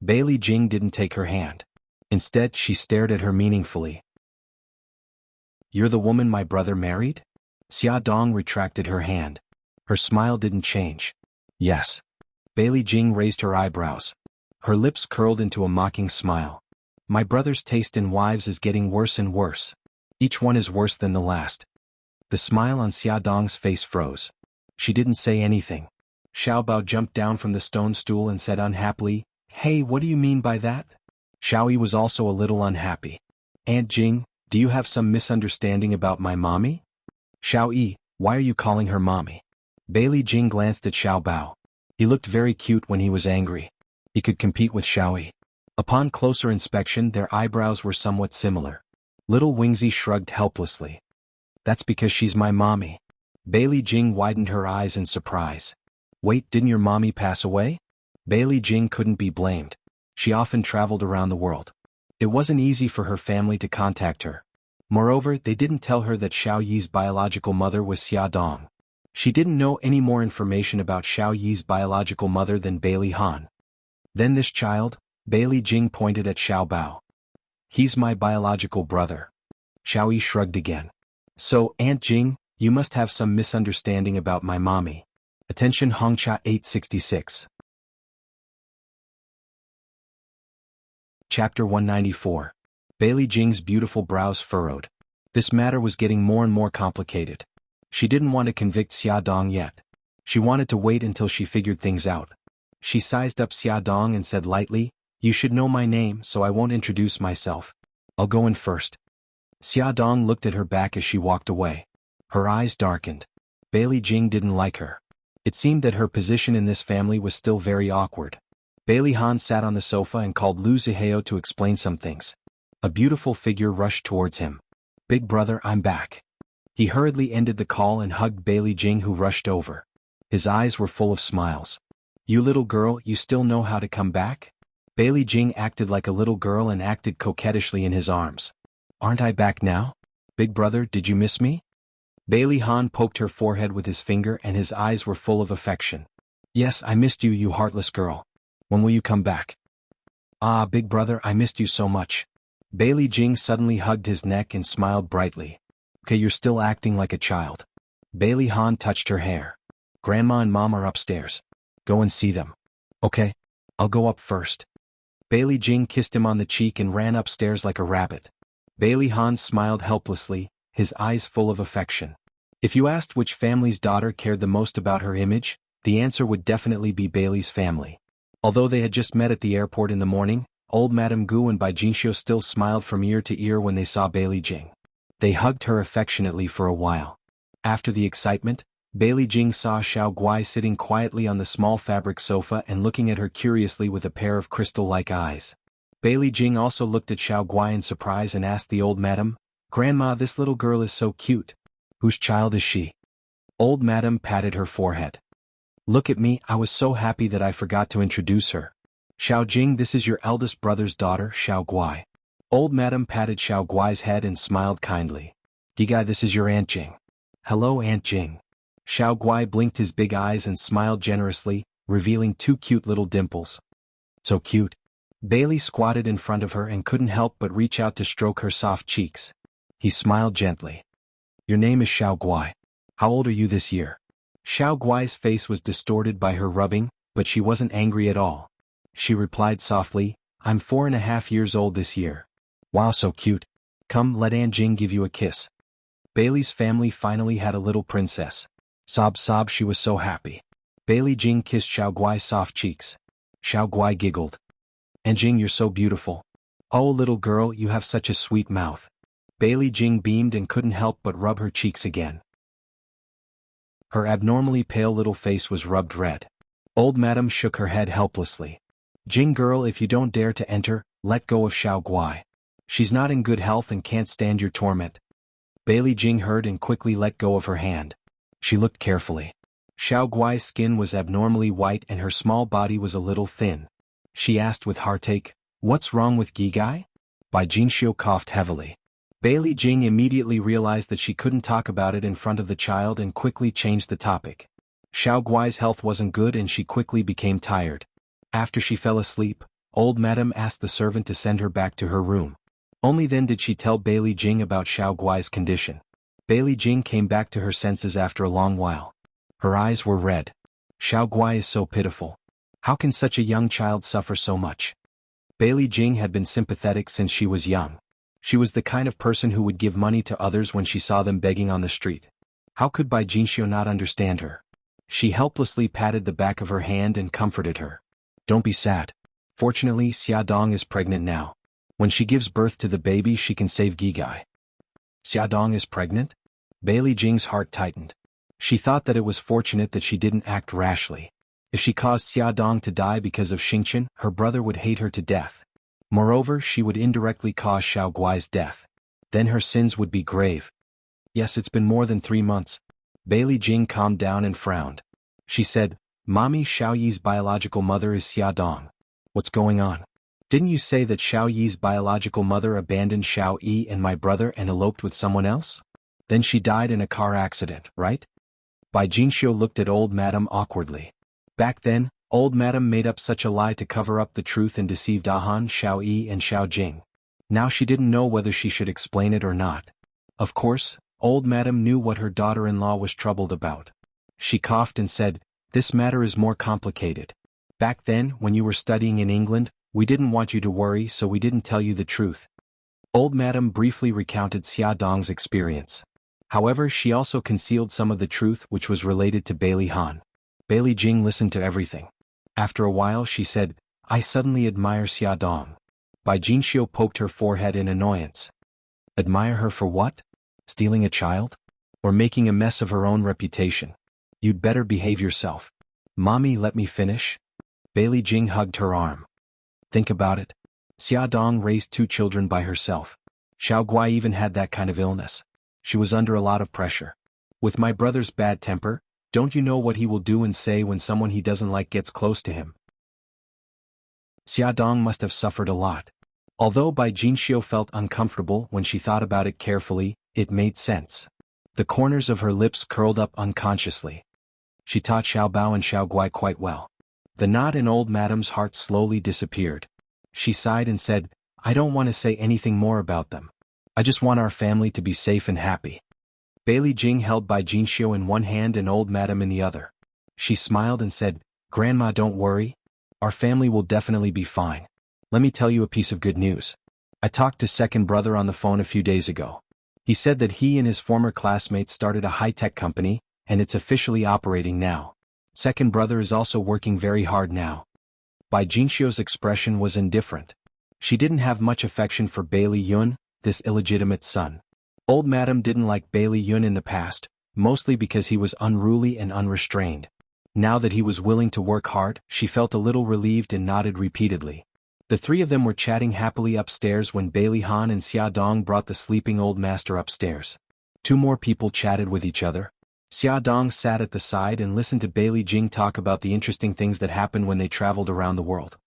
Bailey Jing didn't take her hand. Instead, she stared at her meaningfully. "You're the woman my brother married?" Xiaodong retracted her hand. Her smile didn't change. "Yes." Bailey Jing raised her eyebrows. Her lips curled into a mocking smile. "My brother's taste in wives is getting worse and worse. Each one is worse than the last." The smile on Xiaodong's face froze. She didn't say anything. Xiaobao jumped down from the stone stool and said unhappily, "Hey, what do you mean by that?" Xueqi was also a little unhappy. "Aunt Jing, do you have some misunderstanding about my mommy?" "Xueqi, why are you calling her mommy?" Bailey Jing glanced at Xiaobao. He looked very cute when he was angry. He could compete with Xueqi. Upon closer inspection, their eyebrows were somewhat similar. Little Wingzy shrugged helplessly. "That's because she's my mommy." Bailey Jing widened her eyes in surprise. "Wait, didn't your mommy pass away?" Bailey Jing couldn't be blamed. She often traveled around the world. It wasn't easy for her family to contact her. Moreover, they didn't tell her that Xiao Yi's biological mother was Xiaodong. She didn't know any more information about Xiao Yi's biological mother than Bailey Han. Then this child, Bailey Jing pointed at Xiaobao. He's my biological brother. Xueqi shrugged again. So, Aunt Jing, you must have some misunderstanding about my mommy. Attention Hongcha 866. Chapter 194. Bailey Jing's beautiful brows furrowed. This matter was getting more and more complicated. She didn't want to convict Xiaodong yet. She wanted to wait until she figured things out. She sized up Xiaodong and said lightly, "You should know my name, so I won't introduce myself. I'll go in first." Xiaodong looked at her back as she walked away. Her eyes darkened. Bailey Jing didn't like her. It seemed that her position in this family was still very awkward. Bailey Han sat on the sofa and called Lu Zihao to explain some things. A beautiful figure rushed towards him. "Big brother, I'm back." He hurriedly ended the call and hugged Bailey Jing, who rushed over. His eyes were full of smiles. "You little girl, you still know how to come back?" Bailey Jing acted like a little girl and acted coquettishly in his arms. "Aren't I back now? Big brother, did you miss me?" Bailey Han poked her forehead with his finger and his eyes were full of affection. "Yes, I missed you, you heartless girl. When will you come back?" "Ah, big brother, I missed you so much." Bailey Jing suddenly hugged his neck and smiled brightly. "Okay, you're still acting like a child." Bailey Han touched her hair. "Grandma and Mom are upstairs. Go and see them." "Okay. I'll go up first." Bailey Jing kissed him on the cheek and ran upstairs like a rabbit. Bailey Han smiled helplessly, his eyes full of affection. If you asked which family's daughter cared the most about her image, the answer would definitely be Bailey's family. Although they had just met at the airport in the morning, old Madame Gu and Bai Jinxiu still smiled from ear to ear when they saw Bailey Jing. They hugged her affectionately for a while. After the excitement, Bailey Jing saw Xueqi sitting quietly on the small fabric sofa and looking at her curiously with a pair of crystal-like eyes. Bailey Jing also looked at Xueqi in surprise and asked the old madam, "Grandma, this little girl is so cute. Whose child is she?" Old madam patted her forehead. "Look at me, I was so happy that I forgot to introduce her. Xiao Jing, this is your eldest brother's daughter, Xueqi." Old madam patted Xueqi's head and smiled kindly. "Gigai, this is your Aunt Jing." "Hello, Aunt Jing." Xueqi blinked his big eyes and smiled generously, revealing two cute little dimples. "So cute." Bailey squatted in front of her and couldn't help but reach out to stroke her soft cheeks. He smiled gently. "Your name is Xueqi. How old are you this year?" Xueqi's face was distorted by her rubbing, but she wasn't angry at all. She replied softly, "I'm 4.5 years old this year." "Wow, so cute. Come, let Aunt Jing give you a kiss." Bailey's family finally had a little princess. Sob sob, she was so happy. Bailey Jing kissed Xueqi's soft cheeks. Xueqi giggled. "Aunt Jing, you're so beautiful. Oh, little girl, you have such a sweet mouth." Bailey Jing beamed and couldn't help but rub her cheeks again. Her abnormally pale little face was rubbed red. Old madam shook her head helplessly. "Jing girl, if you don't dare to enter, let go of Xueqi. She's not in good health and can't stand your torment." Bailey Jing heard and quickly let go of her hand. She looked carefully. Xueqi's skin was abnormally white and her small body was a little thin. She asked with heartache, "What's wrong with Gigai?" Bai Jinxiu coughed heavily. Bailey Jing immediately realized that she couldn't talk about it in front of the child and quickly changed the topic. Xueqi's health wasn't good and she quickly became tired. After she fell asleep, old madam asked the servant to send her back to her room. Only then did she tell Bailey Jing about Xueqi's condition. Bailey Jing came back to her senses after a long while. Her eyes were red. Xueqi is so pitiful. How can such a young child suffer so much? Bailey Jing had been sympathetic since she was young. She was the kind of person who would give money to others when she saw them begging on the street. How could Bai Jinxiu not understand her? She helplessly patted the back of her hand and comforted her. "Don't be sad. Fortunately, Xiaodong is pregnant now. When she gives birth to the baby, she can save Gigai." "Xiaodong is pregnant?" Bailey Jing's heart tightened. She thought that it was fortunate that she didn't act rashly. If she caused Xiaodong to die because of Xingqian, her brother would hate her to death. Moreover, she would indirectly cause Xueqi's death. Then her sins would be grave. "Yes, it's been more than 3 months." Bailey Jing calmed down and frowned. She said, "Mommy, Xiaoyi's biological mother is Xiaodong. What's going on? Didn't you say that Xiaoyi's biological mother abandoned Xueqi and my brother and eloped with someone else? Then she died in a car accident, right?" Bai Jinxiu looked at old madam awkwardly. Back then, old madam made up such a lie to cover up the truth and deceived Ahan, Xueqi and Xiao Jing. Now she didn't know whether she should explain it or not. Of course, old madam knew what her daughter-in-law was troubled about. She coughed and said, "This matter is more complicated. Back then, when you were studying in England, we didn't want you to worry, so we didn't tell you the truth." Old madam briefly recounted Xia Dong's experience. However, she also concealed some of the truth which was related to Bailey Han. Bailey Jing listened to everything. After a while she said, "I suddenly admire Xia Dong." Bai Jinxiu poked her forehead in annoyance. Admire her for what? Stealing a child? Or making a mess of her own reputation? You'd better behave yourself. Mommy, let me finish. Bailey Jing hugged her arm. Think about it. Xia Dong raised 2 children by herself. Xueqi even had that kind of illness. She was under a lot of pressure. With my brother's bad temper, don't you know what he will do and say when someone he doesn't like gets close to him? Xia Dong must have suffered a lot. Although Bai Jinxiu felt uncomfortable when she thought about it carefully, it made sense. The corners of her lips curled up unconsciously. She taught Xiaobao and Xueqi quite well. The knot in old madam's heart slowly disappeared. She sighed and said, "I don't want to say anything more about them. I just want our family to be safe and happy." Bailey Jing held Bai Jinxiu in one hand and old madam in the other. She smiled and said, "Grandma, don't worry. Our family will definitely be fine. Let me tell you a piece of good news. I talked to second brother on the phone a few days ago. He said that he and his former classmates started a high-tech company, and it's officially operating now. Second brother is also working very hard now." Bai Jinxiu's expression was indifferent. She didn't have much affection for Bailey Yun, this illegitimate son. Old madam didn't like Bailey Yun in the past, mostly because he was unruly and unrestrained. Now that he was willing to work hard, she felt a little relieved and nodded repeatedly. The 3 of them were chatting happily upstairs when Bailey Han and Xia Dong brought the sleeping old master upstairs. 2 more people chatted with each other. Xia Dong sat at the side and listened to Bailey Jing talk about the interesting things that happened when they traveled around the world.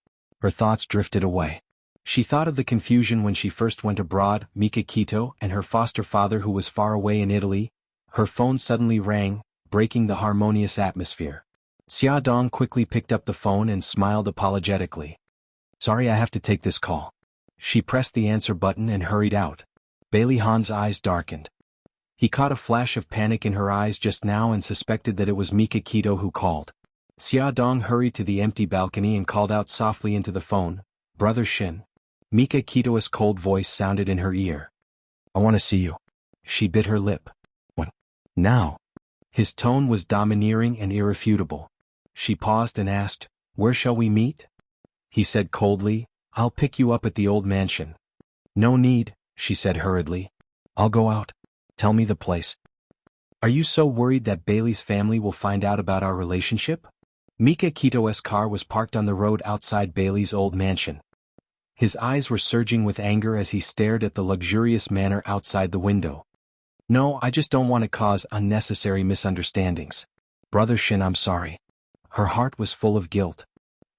Her thoughts drifted away. She thought of the confusion when she first went abroad, Mika Quito and her foster father who was far away in Italy. Her phone suddenly rang, breaking the harmonious atmosphere. Xia Dong quickly picked up the phone and smiled apologetically. "Sorry, I have to take this call." She pressed the answer button and hurried out. Bailey Han's eyes darkened. He caught a flash of panic in her eyes just now and suspected that it was Mika Quito who called. Xia Dong hurried to the empty balcony and called out softly into the phone, "Brother Shin." Mika Quito's cold voice sounded in her ear. "I want to see you." She bit her lip. "When?" "Now." His tone was domineering and irrefutable. She paused and asked, "Where shall we meet?" He said coldly, "I'll pick you up at the old mansion." "No need," she said hurriedly. "I'll go out. Tell me the place." "Are you so worried that Bailey's family will find out about our relationship?" Mika Quito's car was parked on the road outside Bailey's old mansion. His eyes were surging with anger as he stared at the luxurious manor outside the window. "No, I just don't want to cause unnecessary misunderstandings. Brother Shin, I'm sorry." Her heart was full of guilt.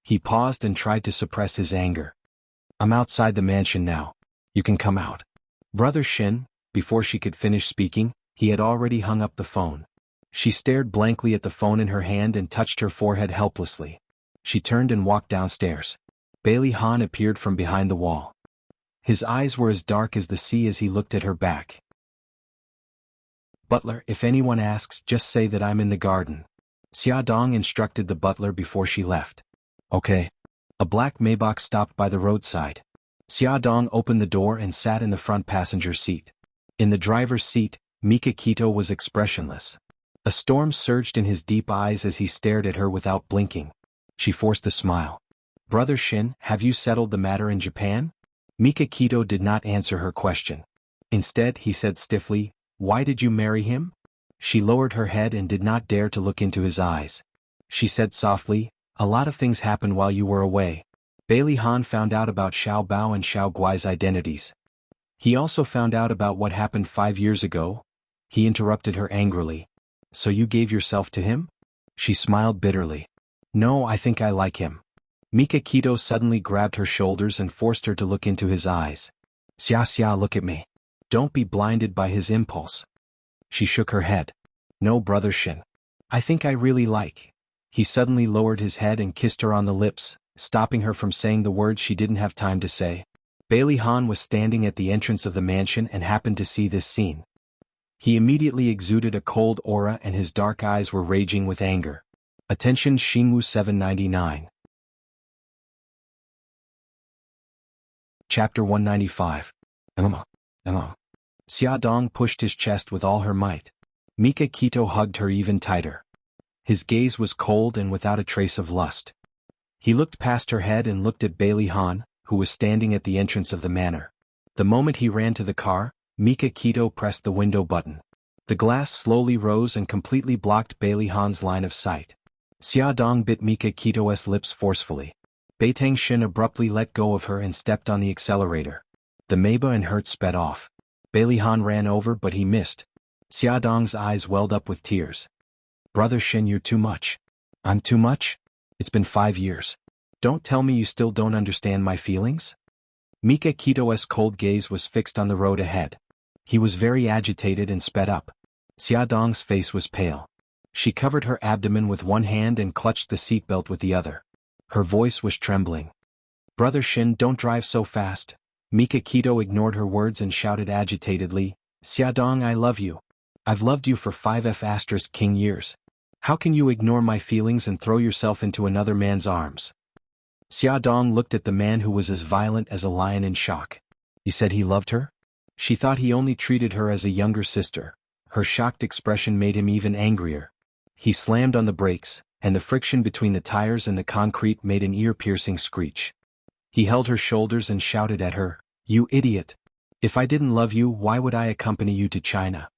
He paused and tried to suppress his anger. "I'm outside the mansion now. You can come out." Brother Shin, before she could finish speaking, he had already hung up the phone. She stared blankly at the phone in her hand and touched her forehead helplessly. She turned and walked downstairs. Bailey Han appeared from behind the wall. His eyes were as dark as the sea as he looked at her back. "Butler, if anyone asks, just say that I'm in the garden." Xia Dong instructed the butler before she left. "Okay." A black Maybach stopped by the roadside. Xia Dong opened the door and sat in the front passenger seat. In the driver's seat, Mika Quito was expressionless. A storm surged in his deep eyes as he stared at her without blinking. She forced a smile. "Brother Shin, have you settled the matter in Japan?" Mika Quito did not answer her question. Instead, he said stiffly, "Why did you marry him?" She lowered her head and did not dare to look into his eyes. She said softly, "A lot of things happened while you were away." Bailey Han found out about Xiaobao and Xueqi's identities. He also found out about what happened 5 years ago. He interrupted her angrily. "So you gave yourself to him?" She smiled bitterly. "No, I think I like him." Mika Quito suddenly grabbed her shoulders and forced her to look into his eyes. Xia, look at me. Don't be blinded by his impulse." She shook her head. "No, Brother Shin. I think I really like." He suddenly lowered his head and kissed her on the lips, stopping her from saying the words she didn't have time to say. Bailey Han was standing at the entrance of the mansion and happened to see this scene. He immediately exuded a cold aura and his dark eyes were raging with anger. Attention Xingwu 799. Chapter 195. Xia Dong pushed his chest with all her might. Mika Kito hugged her even tighter. His gaze was cold and without a trace of lust. He looked past her head and looked at Bailey Han, who was standing at the entrance of the manor. The moment he ran to the car, Mika Kito pressed the window button. The glass slowly rose and completely blocked Bailey Han's line of sight. Xia Dong bit Mika Kito's lips forcefully. Beitang Xin abruptly let go of her and stepped on the accelerator. The Meiba and Hertz sped off. Bailey Han ran over but he missed. Xia Dong's eyes welled up with tears. Brother Xin, you're too much. I'm too much? It's been 5 years. Don't tell me you still don't understand my feelings? Mika Kito's cold gaze was fixed on the road ahead. He was very agitated and sped up. Xia Dong's face was pale. She covered her abdomen with one hand and clutched the seatbelt with the other. Her voice was trembling. Brother Xin, don't drive so fast. Mika Kito ignored her words and shouted agitatedly, Xia Dong, I love you. I've loved you for 5F King years. How can you ignore my feelings and throw yourself into another man's arms? Xia Dong looked at the man who was as violent as a lion in shock. He said he loved her? She thought he only treated her as a younger sister. Her shocked expression made him even angrier. He slammed on the brakes, and the friction between the tires and the concrete made an ear-piercing screech. He held her shoulders and shouted at her, You idiot! If I didn't love you, why would I accompany you to China?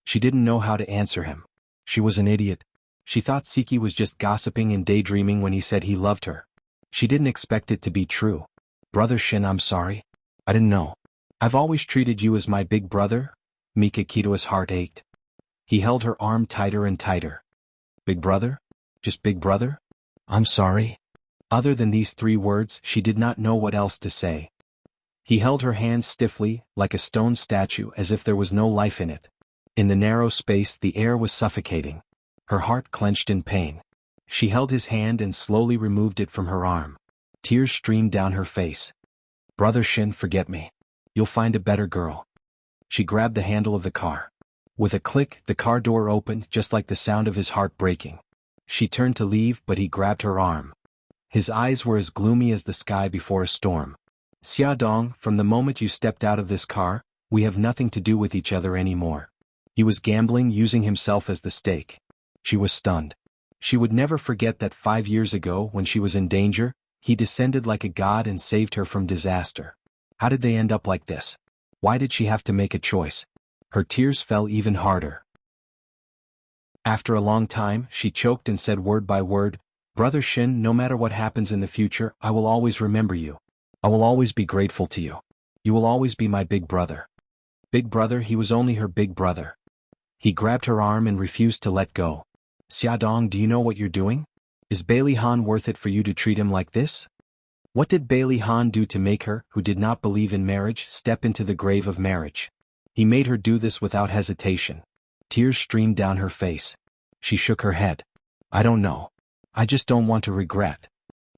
She didn't know how to answer him. She was an idiot. She thought Xueqi was just gossiping and daydreaming when he said he loved her. She didn't expect it to be true. Brother Xin, I'm sorry. I didn't know. I've always treated you as my big brother. Mika Kito's heart ached. He held her arm tighter and tighter. Big brother? Just big brother? I'm sorry. Other than these 3 words, she did not know what else to say. He held her hand stiffly, like a stone statue, as if there was no life in it. In the narrow space, the air was suffocating. Her heart clenched in pain. She held his hand and slowly removed it from her arm. Tears streamed down her face. Brother Xin, forget me. You'll find a better girl. She grabbed the handle of the car. With a click, the car door opened, just like the sound of his heart breaking. She turned to leave, but he grabbed her arm. His eyes were as gloomy as the sky before a storm. Xia Dong, from the moment you stepped out of this car, we have nothing to do with each other anymore. He was gambling, using himself as the stake. She was stunned. She would never forget that 5 years ago, when she was in danger, he descended like a god and saved her from disaster. How did they end up like this? Why did she have to make a choice? Her tears fell even harder. After a long time, she choked and said word by word, Brother Xin, no matter what happens in the future, I will always remember you. I will always be grateful to you. You will always be my big brother. Big brother, he was only her big brother. He grabbed her arm and refused to let go. Xia Dong, do you know what you're doing? Is Bailey Han worth it for you to treat him like this? What did Bailey Han do to make her, who did not believe in marriage, step into the grave of marriage? He made her do this without hesitation. Tears streamed down her face. She shook her head. I don't know. I just don't want to regret.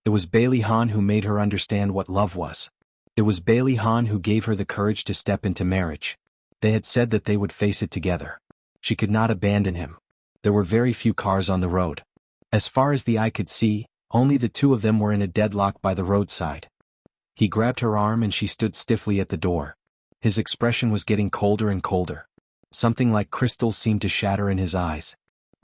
It was Bailey Han who made her understand what love was. It was Bailey Han who gave her the courage to step into marriage. They had said that they would face it together. She could not abandon him. There were very few cars on the road. As far as the eye could see, only the 2 of them were in a deadlock by the roadside. He grabbed her arm and she stood stiffly at the door. His expression was getting colder and colder. Something like crystals seemed to shatter in his eyes.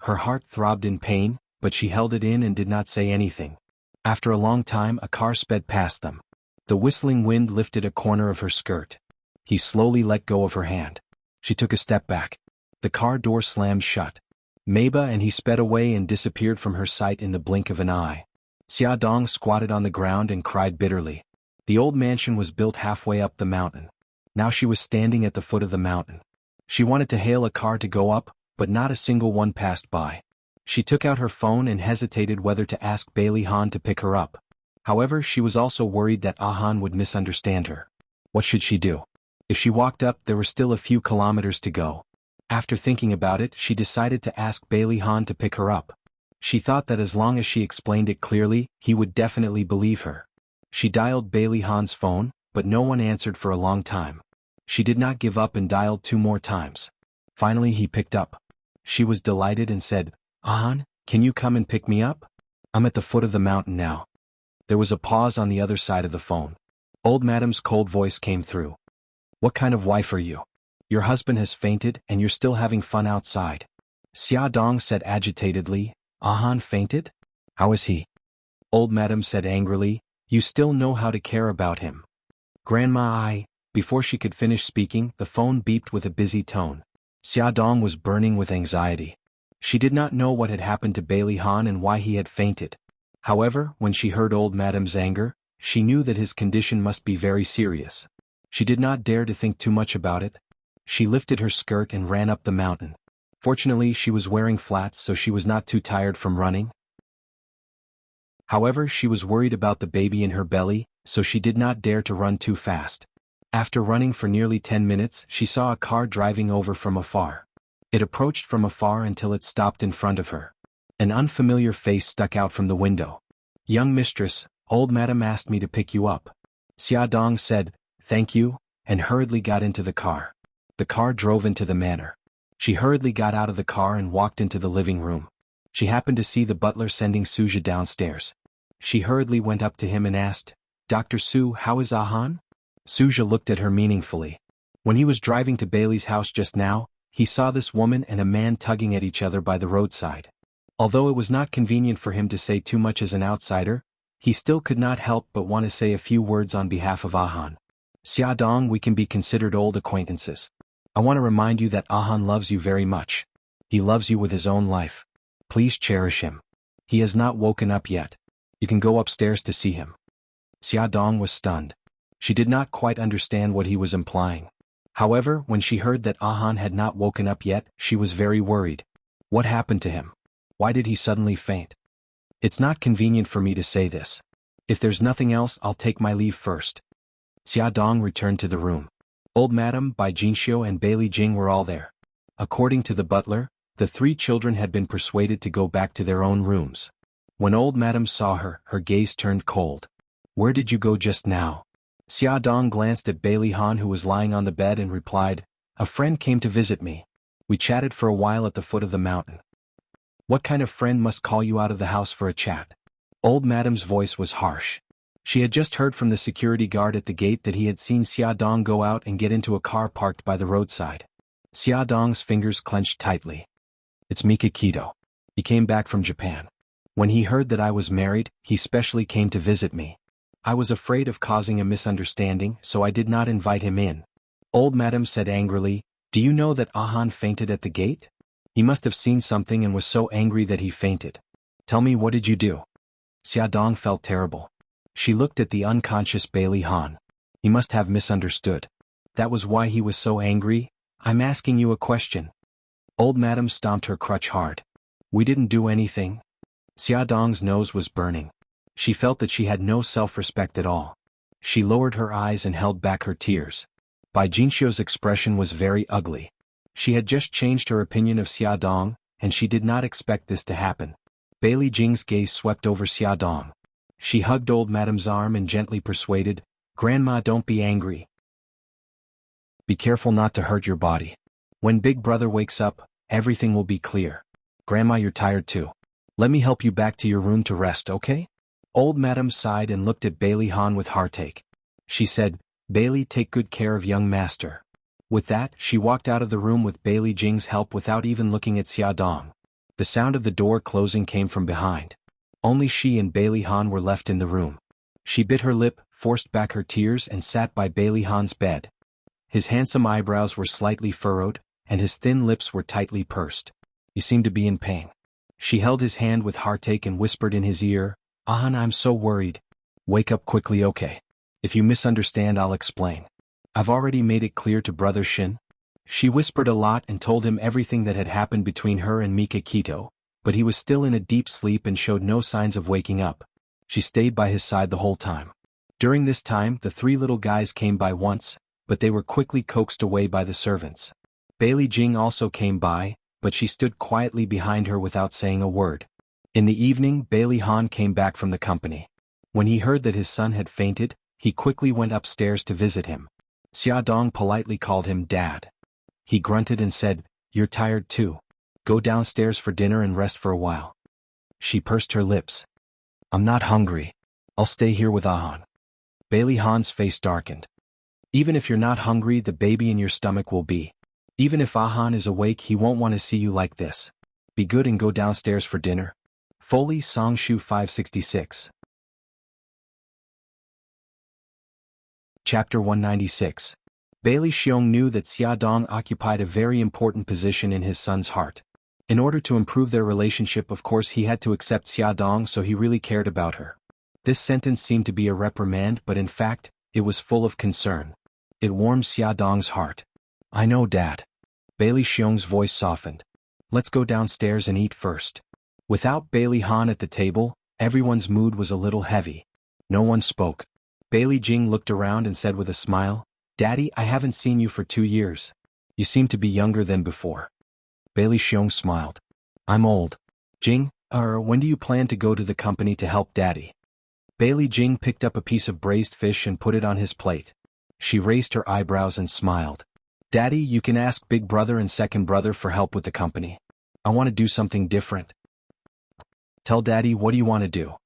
Her heart throbbed in pain, but she held it in and did not say anything. After a long time, a car sped past them. The whistling wind lifted a corner of her skirt. He slowly let go of her hand. She took a step back. The car door slammed shut. Meiba and he sped away and disappeared from her sight in the blink of an eye. Xia Dong squatted on the ground and cried bitterly. The old mansion was built halfway up the mountain. Now she was standing at the foot of the mountain. She wanted to hail a car to go up, but not a single one passed by. She took out her phone and hesitated whether to ask Bailey Han to pick her up. However, she was also worried that Han would misunderstand her. What should she do? If she walked up, there were still a few kilometers to go. After thinking about it, she decided to ask Bailey Han to pick her up. She thought that as long as she explained it clearly, he would definitely believe her. She dialed Bailey Han's phone, but no one answered for a long time. She did not give up and dialed 2 more times. Finally he picked up. She was delighted and said, "Ahan, can you come and pick me up? I'm at the foot of the mountain now." There was a pause on the other side of the phone. Old Madam's cold voice came through. "What kind of wife are you? Your husband has fainted and you're still having fun outside." Xiaodong said agitatedly, "Ahan fainted? How is he?" Old Madam said angrily, "You still know how to care about him." Grandma. Before she could finish speaking, the phone beeped with a busy tone. Xiaodong was burning with anxiety. She did not know what had happened to Bailey Han and why he had fainted. However, when she heard Old Madam's anger, she knew that his condition must be very serious. She did not dare to think too much about it. She lifted her skirt and ran up the mountain. Fortunately, she was wearing flats, so she was not too tired from running. However, she was worried about the baby in her belly, so she did not dare to run too fast. After running for nearly 10 minutes, she saw a car driving over from afar. It approached from afar until it stopped in front of her. An unfamiliar face stuck out from the window. "Young mistress, Old Madam asked me to pick you up." Xiaodong said, "Thank you," and hurriedly got into the car. The car drove into the manor. She hurriedly got out of the car and walked into the living room. She happened to see the butler sending Xueqi downstairs. She hurriedly went up to him and asked, "Dr. Su, how is Ahan?" Xueqi looked at her meaningfully. When he was driving to Bailey's house just now, he saw this woman and a man tugging at each other by the roadside. Although it was not convenient for him to say too much as an outsider, he still could not help but want to say a few words on behalf of Ahan. "Xiaodong, we can be considered old acquaintances. I want to remind you that Ahan loves you very much. He loves you with his own life. Please cherish him. He has not woken up yet. You can go upstairs to see him." Xiaodong was stunned. She did not quite understand what he was implying. However, when she heard that Ahan had not woken up yet, she was very worried. What happened to him? Why did he suddenly faint? "It's not convenient for me to say this. If there's nothing else, I'll take my leave first." Xiaodong returned to the room. Old Madam, Bai Jinxiu and Bailey Jing were all there. According to the butler, the 3 children had been persuaded to go back to their own rooms. When Old Madam saw her, her gaze turned cold. "Where did you go just now?" Xiaodong glanced at Bailey Han, who was lying on the bed, and replied, "A friend came to visit me. We chatted for a while at the foot of the mountain." "What kind of friend must call you out of the house for a chat?" Old Madam's voice was harsh. She had just heard from the security guard at the gate that he had seen Xiaodong go out and get into a car parked by the roadside. Xiaodong's fingers clenched tightly. "It's Mika Kito. He came back from Japan. When he heard that I was married, he specially came to visit me. I was afraid of causing a misunderstanding, so I did not invite him in." Old Madam said angrily, "Do you know that Ahan fainted at the gate? He must have seen something and was so angry that he fainted. Tell me, what did you do?" Xiaodong felt terrible. She looked at the unconscious Bailey Han. He must have misunderstood. That was why he was so angry? "I'm asking you a question." Old Madam stomped her crutch hard. "We didn't do anything." Xiaodong's nose was burning. She felt that she had no self-respect at all. She lowered her eyes and held back her tears. Bai Jinxiu's expression was very ugly. She had just changed her opinion of Xiaodong, and she did not expect this to happen. Bailey Jing's gaze swept over Xiaodong. She hugged Old Madam's arm and gently persuaded, "Grandma, don't be angry. Be careful not to hurt your body. When Big Brother wakes up, everything will be clear. Grandma, you're tired too. Let me help you back to your room to rest, okay?" Old Madam sighed and looked at Bailey Han with heartache. She said, "Bailey, take good care of young master." With that, she walked out of the room with Bailey Jing's help without even looking at Xiaodong. The sound of the door closing came from behind. Only she and Bailey Han were left in the room. She bit her lip, forced back her tears, and sat by Bailey Han's bed. His handsome eyebrows were slightly furrowed, and his thin lips were tightly pursed. He seemed to be in pain. She held his hand with heartache and whispered in his ear, "Ahan, I'm so worried. Wake up quickly, okay? If you misunderstand, I'll explain. I've already made it clear to Brother Shin." She whispered a lot and told him everything that had happened between her and Mika Kito, but he was still in a deep sleep and showed no signs of waking up. She stayed by his side the whole time. During this time, the 3 little guys came by once, but they were quickly coaxed away by the servants. Bailey Jing also came by, but she stood quietly behind her without saying a word. In the evening, Bailey Han came back from the company. When he heard that his son had fainted, He quickly went upstairs to visit him. Xiaodong politely called him Dad. He grunted and said, "You're tired too. Go downstairs for dinner and rest for a while." She pursed her lips. "I'm not hungry. I'll stay here with Ahan." Bailey Han's face darkened. "Even if you're not hungry, the baby in your stomach will be. Even if Ahan is awake, he won't want to see you like this. Be good and go downstairs for dinner." Foley Songshu 566. Chapter 196. Bailey Xiong knew that Xiaodong occupied a very important position in his son's heart. In order to improve their relationship, of course, he had to accept Xiaodong, so he really cared about her. This sentence seemed to be a reprimand, but in fact, it was full of concern. It warmed Xiaodong's heart. "I know, Dad." Bailey Xiong's voice softened. "Let's go downstairs and eat first." Without Bailey Han at the table, everyone's mood was a little heavy. No one spoke. Bailey Jing looked around and said with a smile, "Daddy, I haven't seen you for 2 years. You seem to be younger than before." Bailey Xiong smiled. "I'm old. Jing, when do you plan to go to the company to help Daddy?" Bailey Jing picked up a piece of braised fish and put it on his plate. She raised her eyebrows and smiled. "Daddy, you can ask big brother and second brother for help with the company. I want to do something different." "Tell Daddy, what do you want to do?"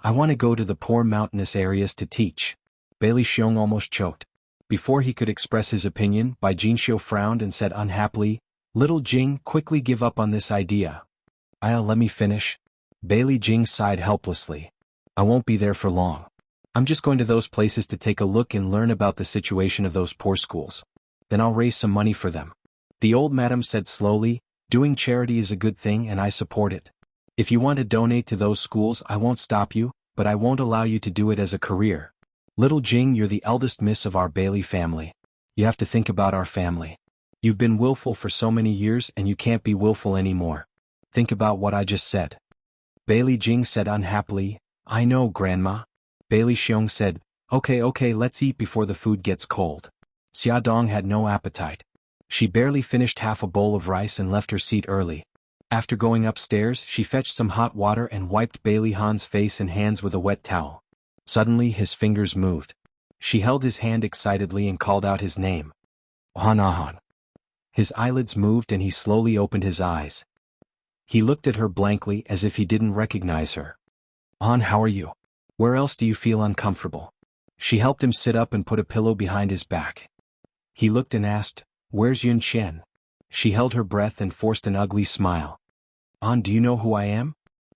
"I want to go to the poor mountainous areas to teach." Bailey Xiong almost choked. Before he could express his opinion, Bai Jinxiu frowned and said unhappily, "Little Jing, quickly give up on this idea." Let me finish." Bailey Jing sighed helplessly. "I won't be there for long. I'm just going to those places to take a look and learn about the situation of those poor schools. Then I'll raise some money for them." The old madam said slowly, "Doing charity is a good thing and I support it. If you want to donate to those schools, I won't stop you, but I won't allow you to do it as a career. Little Jing, you're the eldest miss of our Bailey family. You have to think about our family. You've been willful for so many years and you can't be willful anymore. Think about what I just said." Bailey Jing said unhappily, "I know, Grandma." Bailey Xiong said, Okay, let's eat before the food gets cold." Xiaodong had no appetite. She barely finished half a bowl of rice and left her seat early. After going upstairs, she fetched some hot water and wiped Bailey Han's face and hands with a wet towel. Suddenly his fingers moved. She held his hand excitedly and called out his name. "Ahan." His eyelids moved and he slowly opened his eyes. He looked at her blankly as if he didn't recognize her. "Ahan, how are you? Where else do you feel uncomfortable?" She helped him sit up and put a pillow behind his back. He looked and asked, "Where's Yun Qian?" She held her breath and forced an ugly smile. "An, do you know who I am?"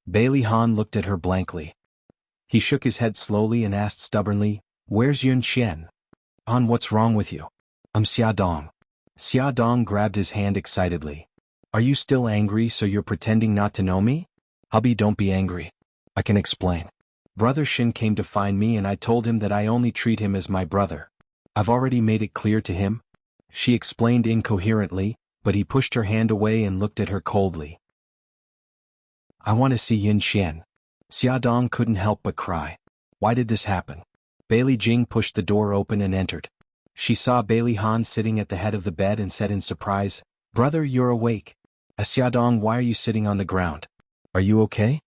Bailey Han looked at her blankly. He shook his head slowly and asked stubbornly, "Where's Yun Qian?" "An, what's wrong with you?" "I'm Xiaodong." Xiaodong grabbed his hand excitedly. "Are you still angry so you're pretending not to know me?" "Hubby, don't be angry. I can explain. Brother Shin came to find me and I told him that I only treat him as my brother. I've already made it clear to him." She explained incoherently, but he pushed her hand away and looked at her coldly. "I want to see Yun Qian." Xiaodong couldn't help but cry. Why did this happen? Bailey Jing pushed the door open and entered. She saw Bailey Han sitting at the head of the bed and said in surprise, "Brother, you're awake." "Xiaodong, why are you sitting on the ground? Are you okay?"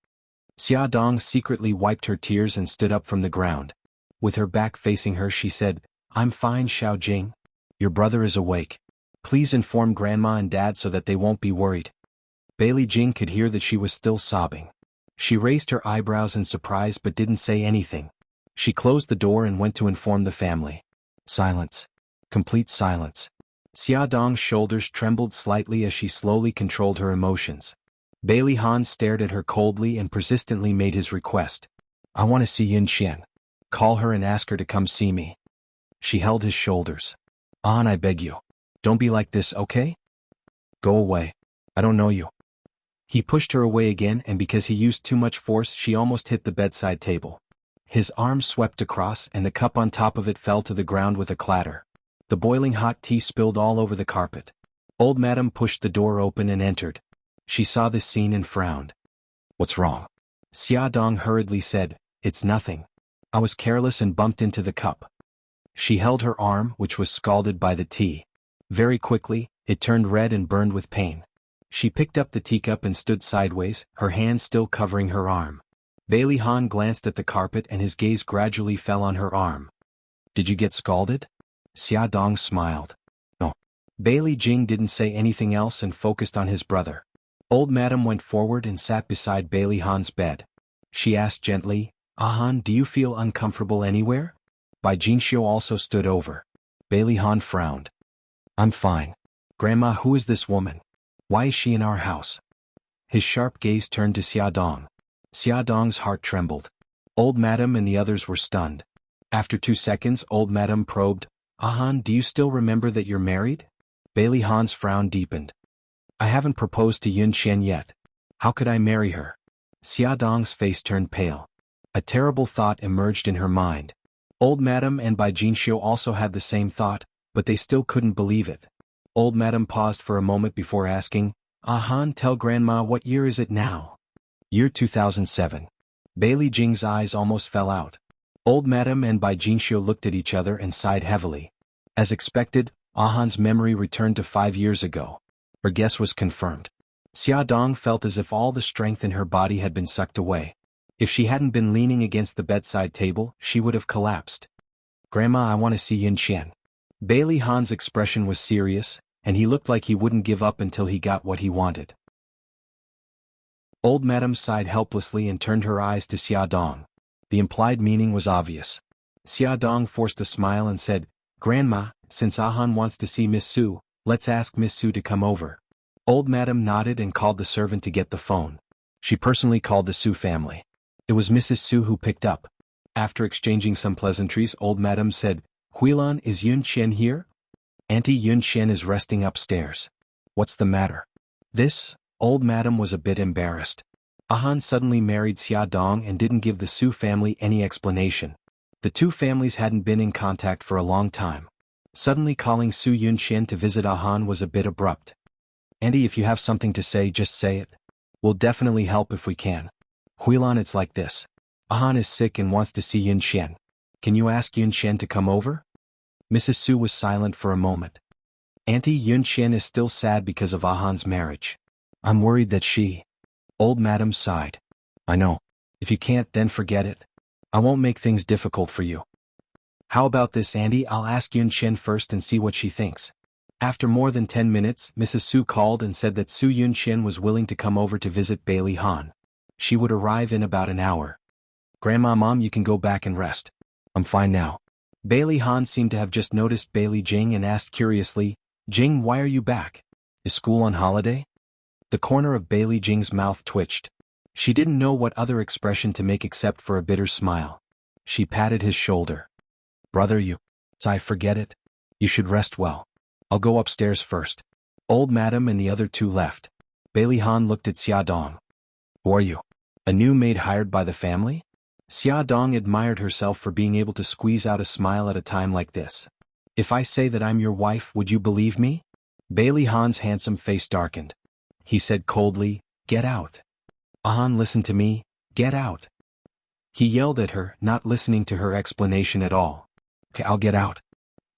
Xiaodong secretly wiped her tears and stood up from the ground. With her back facing her, she said, "I'm fine, Xiao Jing. Your brother is awake. Please inform Grandma and Dad so that they won't be worried." Bailey Jing could hear that she was still sobbing. She raised her eyebrows in surprise but didn't say anything. She closed the door and went to inform the family. Silence. Complete silence. Xiaodong's shoulders trembled slightly as she slowly controlled her emotions. Bailey Han stared at her coldly and persistently made his request. "I want to see Yun Qian. Call her and ask her to come see me." She held his shoulders. "An, I beg you. Don't be like this, okay? Go away. I don't know you." He pushed her away again, and because he used too much force, she almost hit the bedside table. His arm swept across and the cup on top of it fell to the ground with a clatter. The boiling hot tea spilled all over the carpet. Old Madam pushed the door open and entered. She saw this scene and frowned. "What's wrong?" Xiaodong hurriedly said, "It's nothing. I was careless and bumped into the cup." She held her arm, which was scalded by the tea. Very quickly, it turned red and burned with pain. She picked up the teacup and stood sideways, her hand still covering her arm. Bailey Han glanced at the carpet and his gaze gradually fell on her arm. Did you get scalded? Xia Dong smiled. No. Bailey Jing didn't say anything else and focused on his brother. Old Madam went forward and sat beside Bailey Han's bed. She asked gently, Han, do you feel uncomfortable anywhere? Bai Jingxiu also stood over. Bailey Han frowned. I'm fine. Grandma, who is this woman? Why is she in our house? His sharp gaze turned to Xia Dong. Xia Dong's heart trembled. Old Madam and the others were stunned. After 2 seconds, Old Madam probed, Han, do you still remember that you're married? Bailey Han's frown deepened. I haven't proposed to Yun Qian yet. How could I marry her? Xia Dong's face turned pale. A terrible thought emerged in her mind. Old Madam and Bai Jingxiu also had the same thought, but they still couldn't believe it. Old Madam paused for a moment before asking, Han, tell Grandma what year is it now? Year 2007. Bailey Jing's eyes almost fell out. Old Madam and Bai Jingxiu looked at each other and sighed heavily. As expected, Han's memory returned to 5 years ago. Her guess was confirmed. Xia Dong felt as if all the strength in her body had been sucked away. If she hadn't been leaning against the bedside table, she would have collapsed. Grandma, I want to see Yun Qian. Bailey Han's expression was serious, and he looked like he wouldn't give up until he got what he wanted. Old Madam sighed helplessly and turned her eyes to Xia Dong. The implied meaning was obvious. Xia Dong forced a smile and said, Grandma, since Han wants to see Miss Su, let's ask Miss Su to come over. Old Madam nodded and called the servant to get the phone. She personally called the Su family. It was Mrs. Su who picked up. After exchanging some pleasantries, Old Madam said, Huilan, is Yun Qian here? Auntie Yun Qian is resting upstairs. What's the matter? This? Old Madam was a bit embarrassed. Han suddenly married Xia Dong and didn't give the Su family any explanation. The two families hadn't been in contact for a long time. Suddenly calling Su Yun Qian to visit Han was a bit abrupt. Auntie, if you have something to say, just say it. We'll definitely help if we can. Huilan, it's like this. Han is sick and wants to see Yun Qian. Can you ask Yun Qian to come over? Mrs. Su was silent for a moment. Auntie, Yun Qian is still sad because of Han's marriage. I'm worried that she... Old Madam sighed. I know. If you can't, then forget it. I won't make things difficult for you. How about this, Auntie? I'll ask Yun Qian first and see what she thinks. After more than 10 minutes, Mrs. Su called and said that Su Yun Qian was willing to come over to visit Bailey Han. She would arrive in about an hour. Grandma, Mom, you can go back and rest. I'm fine now. Bailey Han seemed to have just noticed Bailey Jing and asked curiously, Jing, why are you back? Is school on holiday? The corner of Bailey Jing's mouth twitched. She didn't know what other expression to make except for a bitter smile. She patted his shoulder. Brother, I forget it. You should rest well. I'll go upstairs first. Old Madam and the other two left. Bailey Han looked at Xia Dong. Who are you? A new maid hired by the family? Xia Dong admired herself for being able to squeeze out a smile at a time like this. If I say that I'm your wife, would you believe me? Bailey Han's handsome face darkened. He said coldly, Get out. Han, listen to me, get out. He yelled at her, not listening to her explanation at all. Okay, I'll get out.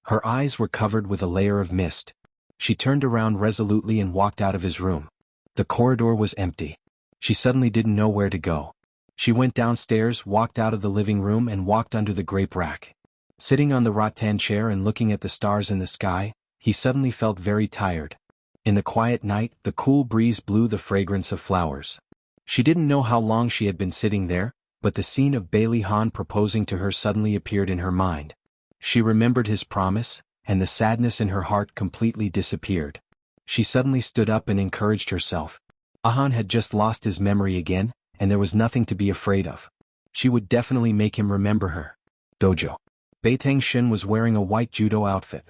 Her eyes were covered with a layer of mist. She turned around resolutely and walked out of his room. The corridor was empty. She suddenly didn't know where to go. She went downstairs, walked out of the living room and walked under the grape rack. Sitting on the rattan chair and looking at the stars in the sky, he suddenly felt very tired. In the quiet night, the cool breeze blew the fragrance of flowers. She didn't know how long she had been sitting there, but the scene of Bailey Han proposing to her suddenly appeared in her mind. She remembered his promise, and the sadness in her heart completely disappeared. She suddenly stood up and encouraged herself. Han had just lost his memory again, and there was nothing to be afraid of. She would definitely make him remember her. Dojo. Beiteng Shin was wearing a white judo outfit.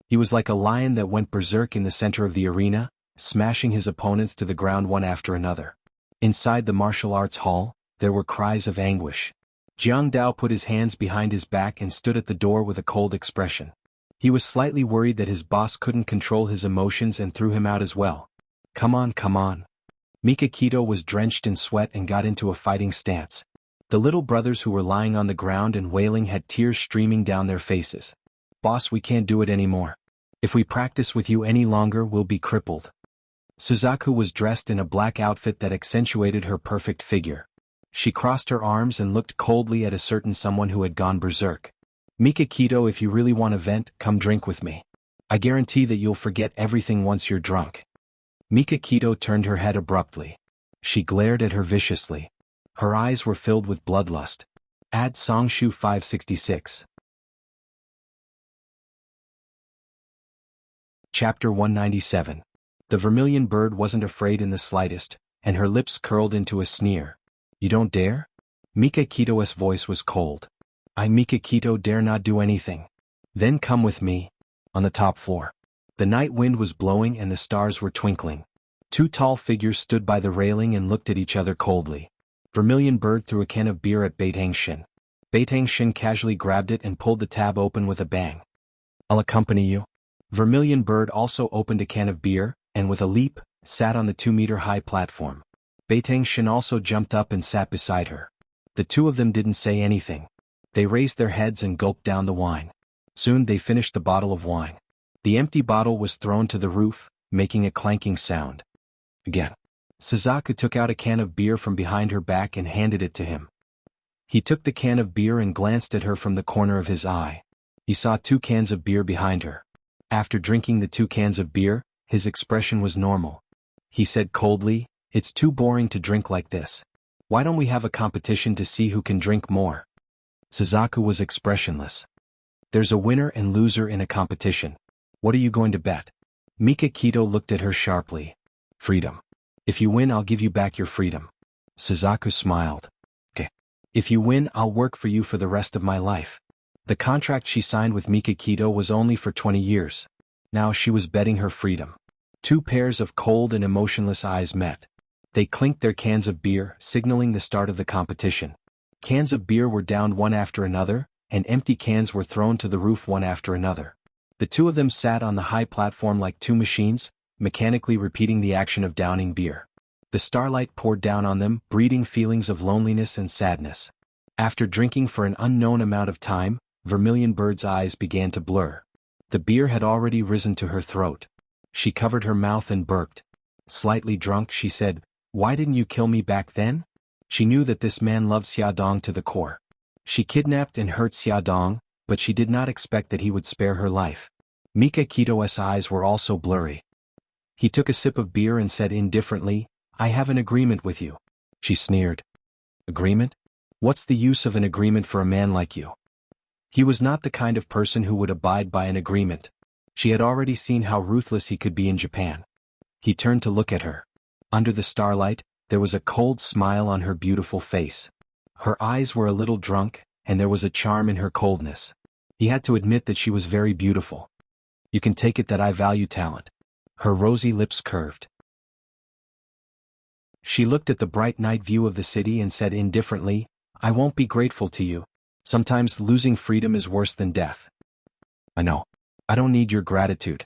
He was like a lion that went berserk in the center of the arena, smashing his opponents to the ground one after another. Inside the martial arts hall, there were cries of anguish. Jiang Dao put his hands behind his back and stood at the door with a cold expression. He was slightly worried that his boss couldn't control his emotions and threw him out as well. Come on, come on. Mika Kito was drenched in sweat and got into a fighting stance. The little brothers who were lying on the ground and wailing had tears streaming down their faces. Boss, we can't do it anymore. If we practice with you any longer, we'll be crippled. Suzaku was dressed in a black outfit that accentuated her perfect figure. She crossed her arms and looked coldly at a certain someone who had gone berserk. Mikakito, if you really want to vent, come drink with me. I guarantee that you'll forget everything once you're drunk. Mikakito turned her head abruptly. She glared at her viciously. Her eyes were filled with bloodlust. Add Songshu 566. Chapter 197. The vermilion bird wasn't afraid in the slightest, and her lips curled into a sneer. You don't dare? Mikakito's voice was cold. I, Mikakito, dare not do anything. Then come with me. On the top floor. The night wind was blowing and the stars were twinkling. Two tall figures stood by the railing and looked at each other coldly. Vermilion Bird threw a can of beer at Beitang-shin. Beitang-shin casually grabbed it and pulled the tab open with a bang. I'll accompany you. Vermilion Bird also opened a can of beer, and with a leap, sat on the 2-meter-high platform. Beitang-shin also jumped up and sat beside her. The two of them didn't say anything. They raised their heads and gulped down the wine. Soon they finished the bottle of wine. The empty bottle was thrown to the roof, making a clanking sound. Again. Suzaku took out a can of beer from behind her back and handed it to him. He took the can of beer and glanced at her from the corner of his eye. He saw 2 cans of beer behind her. After drinking the 2 cans of beer, his expression was normal. He said coldly, "It's too boring to drink like this. Why don't we have a competition to see who can drink more?" Suzaku was expressionless. There's a winner and loser in a competition. What are you going to bet? Mikakito looked at her sharply. Freedom. If you win, I'll give you back your freedom. Suzaku smiled. Okay. If you win, I'll work for you for the rest of my life. The contract she signed with Mikakito was only for 20 years. Now she was betting her freedom. 2 pairs of cold and emotionless eyes met. They clinked their cans of beer, signaling the start of the competition. Cans of beer were downed one after another, and empty cans were thrown to the roof one after another. The two of them sat on the high platform like 2 machines, mechanically repeating the action of downing beer. The starlight poured down on them, breeding feelings of loneliness and sadness. After drinking for an unknown amount of time, Vermilion Bird's eyes began to blur. The beer had already risen to her throat. She covered her mouth and burped. Slightly drunk, she said, "Why didn't you kill me back then?" She knew that this man loved Xiaodong to the core. She kidnapped and hurt Xiaodong, but she did not expect that he would spare her life. Mikakito's eyes were also blurry. He took a sip of beer and said indifferently, "I have an agreement with you." She sneered. Agreement? What's the use of an agreement for a man like you? He was not the kind of person who would abide by an agreement. She had already seen how ruthless he could be in Japan. He turned to look at her. Under the starlight, there was a cold smile on her beautiful face. Her eyes were a little drunk, and there was a charm in her coldness. He had to admit that she was very beautiful. You can take it that I value talent. Her rosy lips curved. She looked at the bright night view of the city and said indifferently, "I won't be grateful to you. Sometimes losing freedom is worse than death." I know. I don't need your gratitude.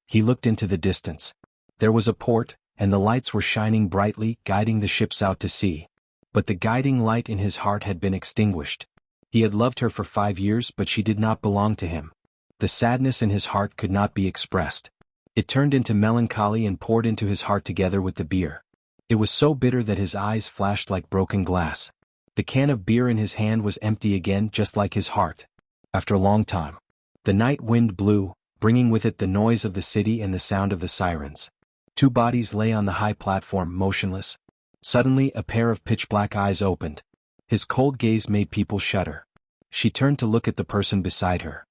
He looked into the distance. There was a port, and the lights were shining brightly, guiding the ships out to sea. But the guiding light in his heart had been extinguished. He had loved her for 5 years, but she did not belong to him. The sadness in his heart could not be expressed. It turned into melancholy and poured into his heart together with the beer. It was so bitter that his eyes flashed like broken glass. The can of beer in his hand was empty again, just like his heart. After a long time, the night wind blew, bringing with it the noise of the city and the sound of the sirens. 2 bodies lay on the high platform, motionless. Suddenly, a pair of pitch-black eyes opened. His cold gaze made people shudder. She turned to look at the person beside her.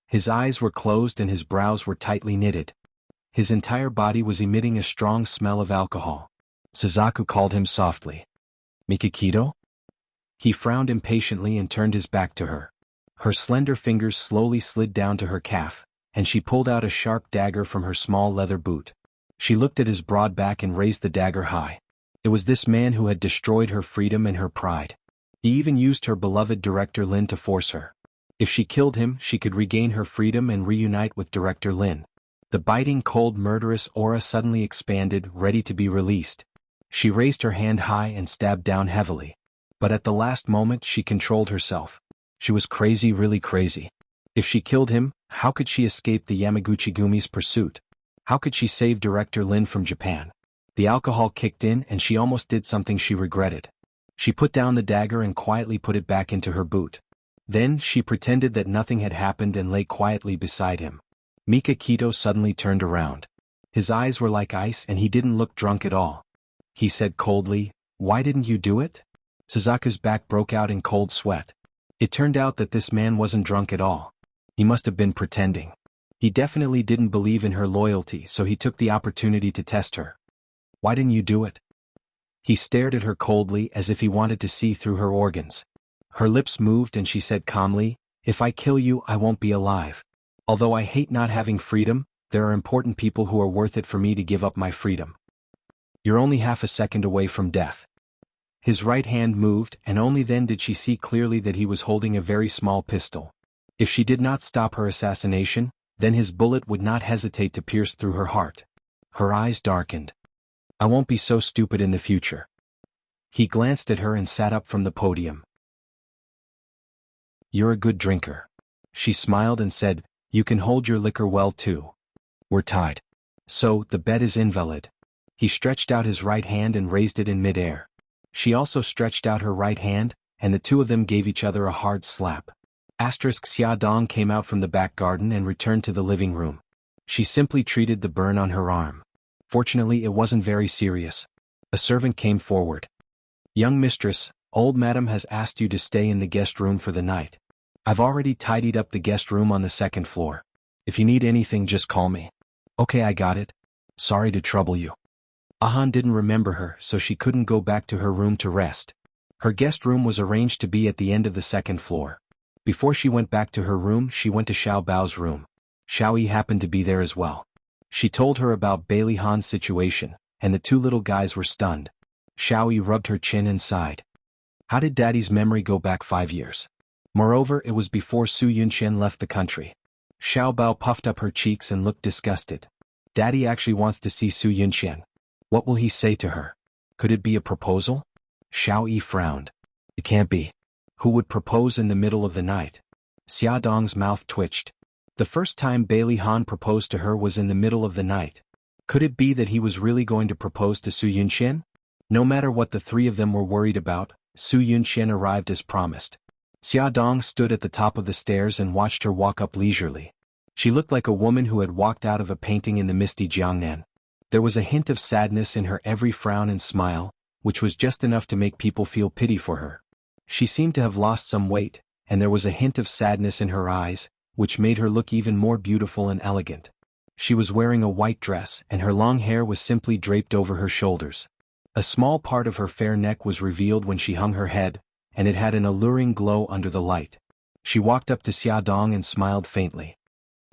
His eyes were closed and his brows were tightly knitted. His entire body was emitting a strong smell of alcohol. Suzaku called him softly. "Mikakito?" He frowned impatiently and turned his back to her. Her slender fingers slowly slid down to her calf, and she pulled out a sharp dagger from her small leather boot. She looked at his broad back and raised the dagger high. It was this man who had destroyed her freedom and her pride. He even used her beloved Director Lin to force her. If she killed him, she could regain her freedom and reunite with Director Lin. The biting, cold, murderous aura suddenly expanded, ready to be released. She raised her hand high and stabbed down heavily. But at the last moment she controlled herself. She was crazy, really crazy. If she killed him, how could she escape the Yamaguchi-gumi's pursuit? How could she save Director Lin from Japan? The alcohol kicked in and she almost did something she regretted. She put down the dagger and quietly put it back into her boot. Then she pretended that nothing had happened and lay quietly beside him. Mikakito suddenly turned around. His eyes were like ice and he didn't look drunk at all. He said coldly, "Why didn't you do it?" Suzuka's back broke out in cold sweat. It turned out that this man wasn't drunk at all. He must have been pretending. He definitely didn't believe in her loyalty, so he took the opportunity to test her. "Why didn't you do it?" He stared at her coldly as if he wanted to see through her organs. Her lips moved and she said calmly, "If I kill you, I won't be alive. Although I hate not having freedom, there are important people who are worth it for me to give up my freedom. You're only half a second away from death." His right hand moved, and only then did she see clearly that he was holding a very small pistol. If she did not stop her assassination, then his bullet would not hesitate to pierce through her heart. Her eyes darkened. "I won't be so stupid in the future." He glanced at her and sat up from the podium. "You're a good drinker." She smiled and said, "You can hold your liquor well too. We're tied. So, the bet is invalid." He stretched out his right hand and raised it in midair. She also stretched out her right hand, and the two of them gave each other a hard slap. Xia Dong came out from the back garden and returned to the living room. She simply treated the burn on her arm. Fortunately, it wasn't very serious. A servant came forward. "Young mistress, old madam has asked you to stay in the guest room for the night. I've already tidied up the guest room on the second floor. If you need anything, just call me." "Okay, I got it. Sorry to trouble you." Ahan didn't remember her, so she couldn't go back to her room to rest. Her guest room was arranged to be at the end of the second floor. Before she went back to her room, she went to Xiao Bao's room. Xueqi happened to be there as well. She told her about Bailey Han's situation, and the two little guys were stunned. Xueqi rubbed her chin and sighed. How did Daddy's memory go back 5 years? Moreover, it was before Su Yunqian left the country. Xiao Bao puffed up her cheeks and looked disgusted. Daddy actually wants to see Su Yunqian. What will he say to her? Could it be a proposal? Xueqi frowned. It can't be. Who would propose in the middle of the night? Xia Dong's mouth twitched. The first time Bailey Han proposed to her was in the middle of the night. Could it be that he was really going to propose to Su Yunqian? No matter what the three of them were worried about, Su Yunqian arrived as promised. Xia Dong stood at the top of the stairs and watched her walk up leisurely. She looked like a woman who had walked out of a painting in the misty Jiangnan. There was a hint of sadness in her every frown and smile, which was just enough to make people feel pity for her. She seemed to have lost some weight, and there was a hint of sadness in her eyes, which made her look even more beautiful and elegant. She was wearing a white dress, and her long hair was simply draped over her shoulders. A small part of her fair neck was revealed when she hung her head, and it had an alluring glow under the light. She walked up to Xia Dong and smiled faintly.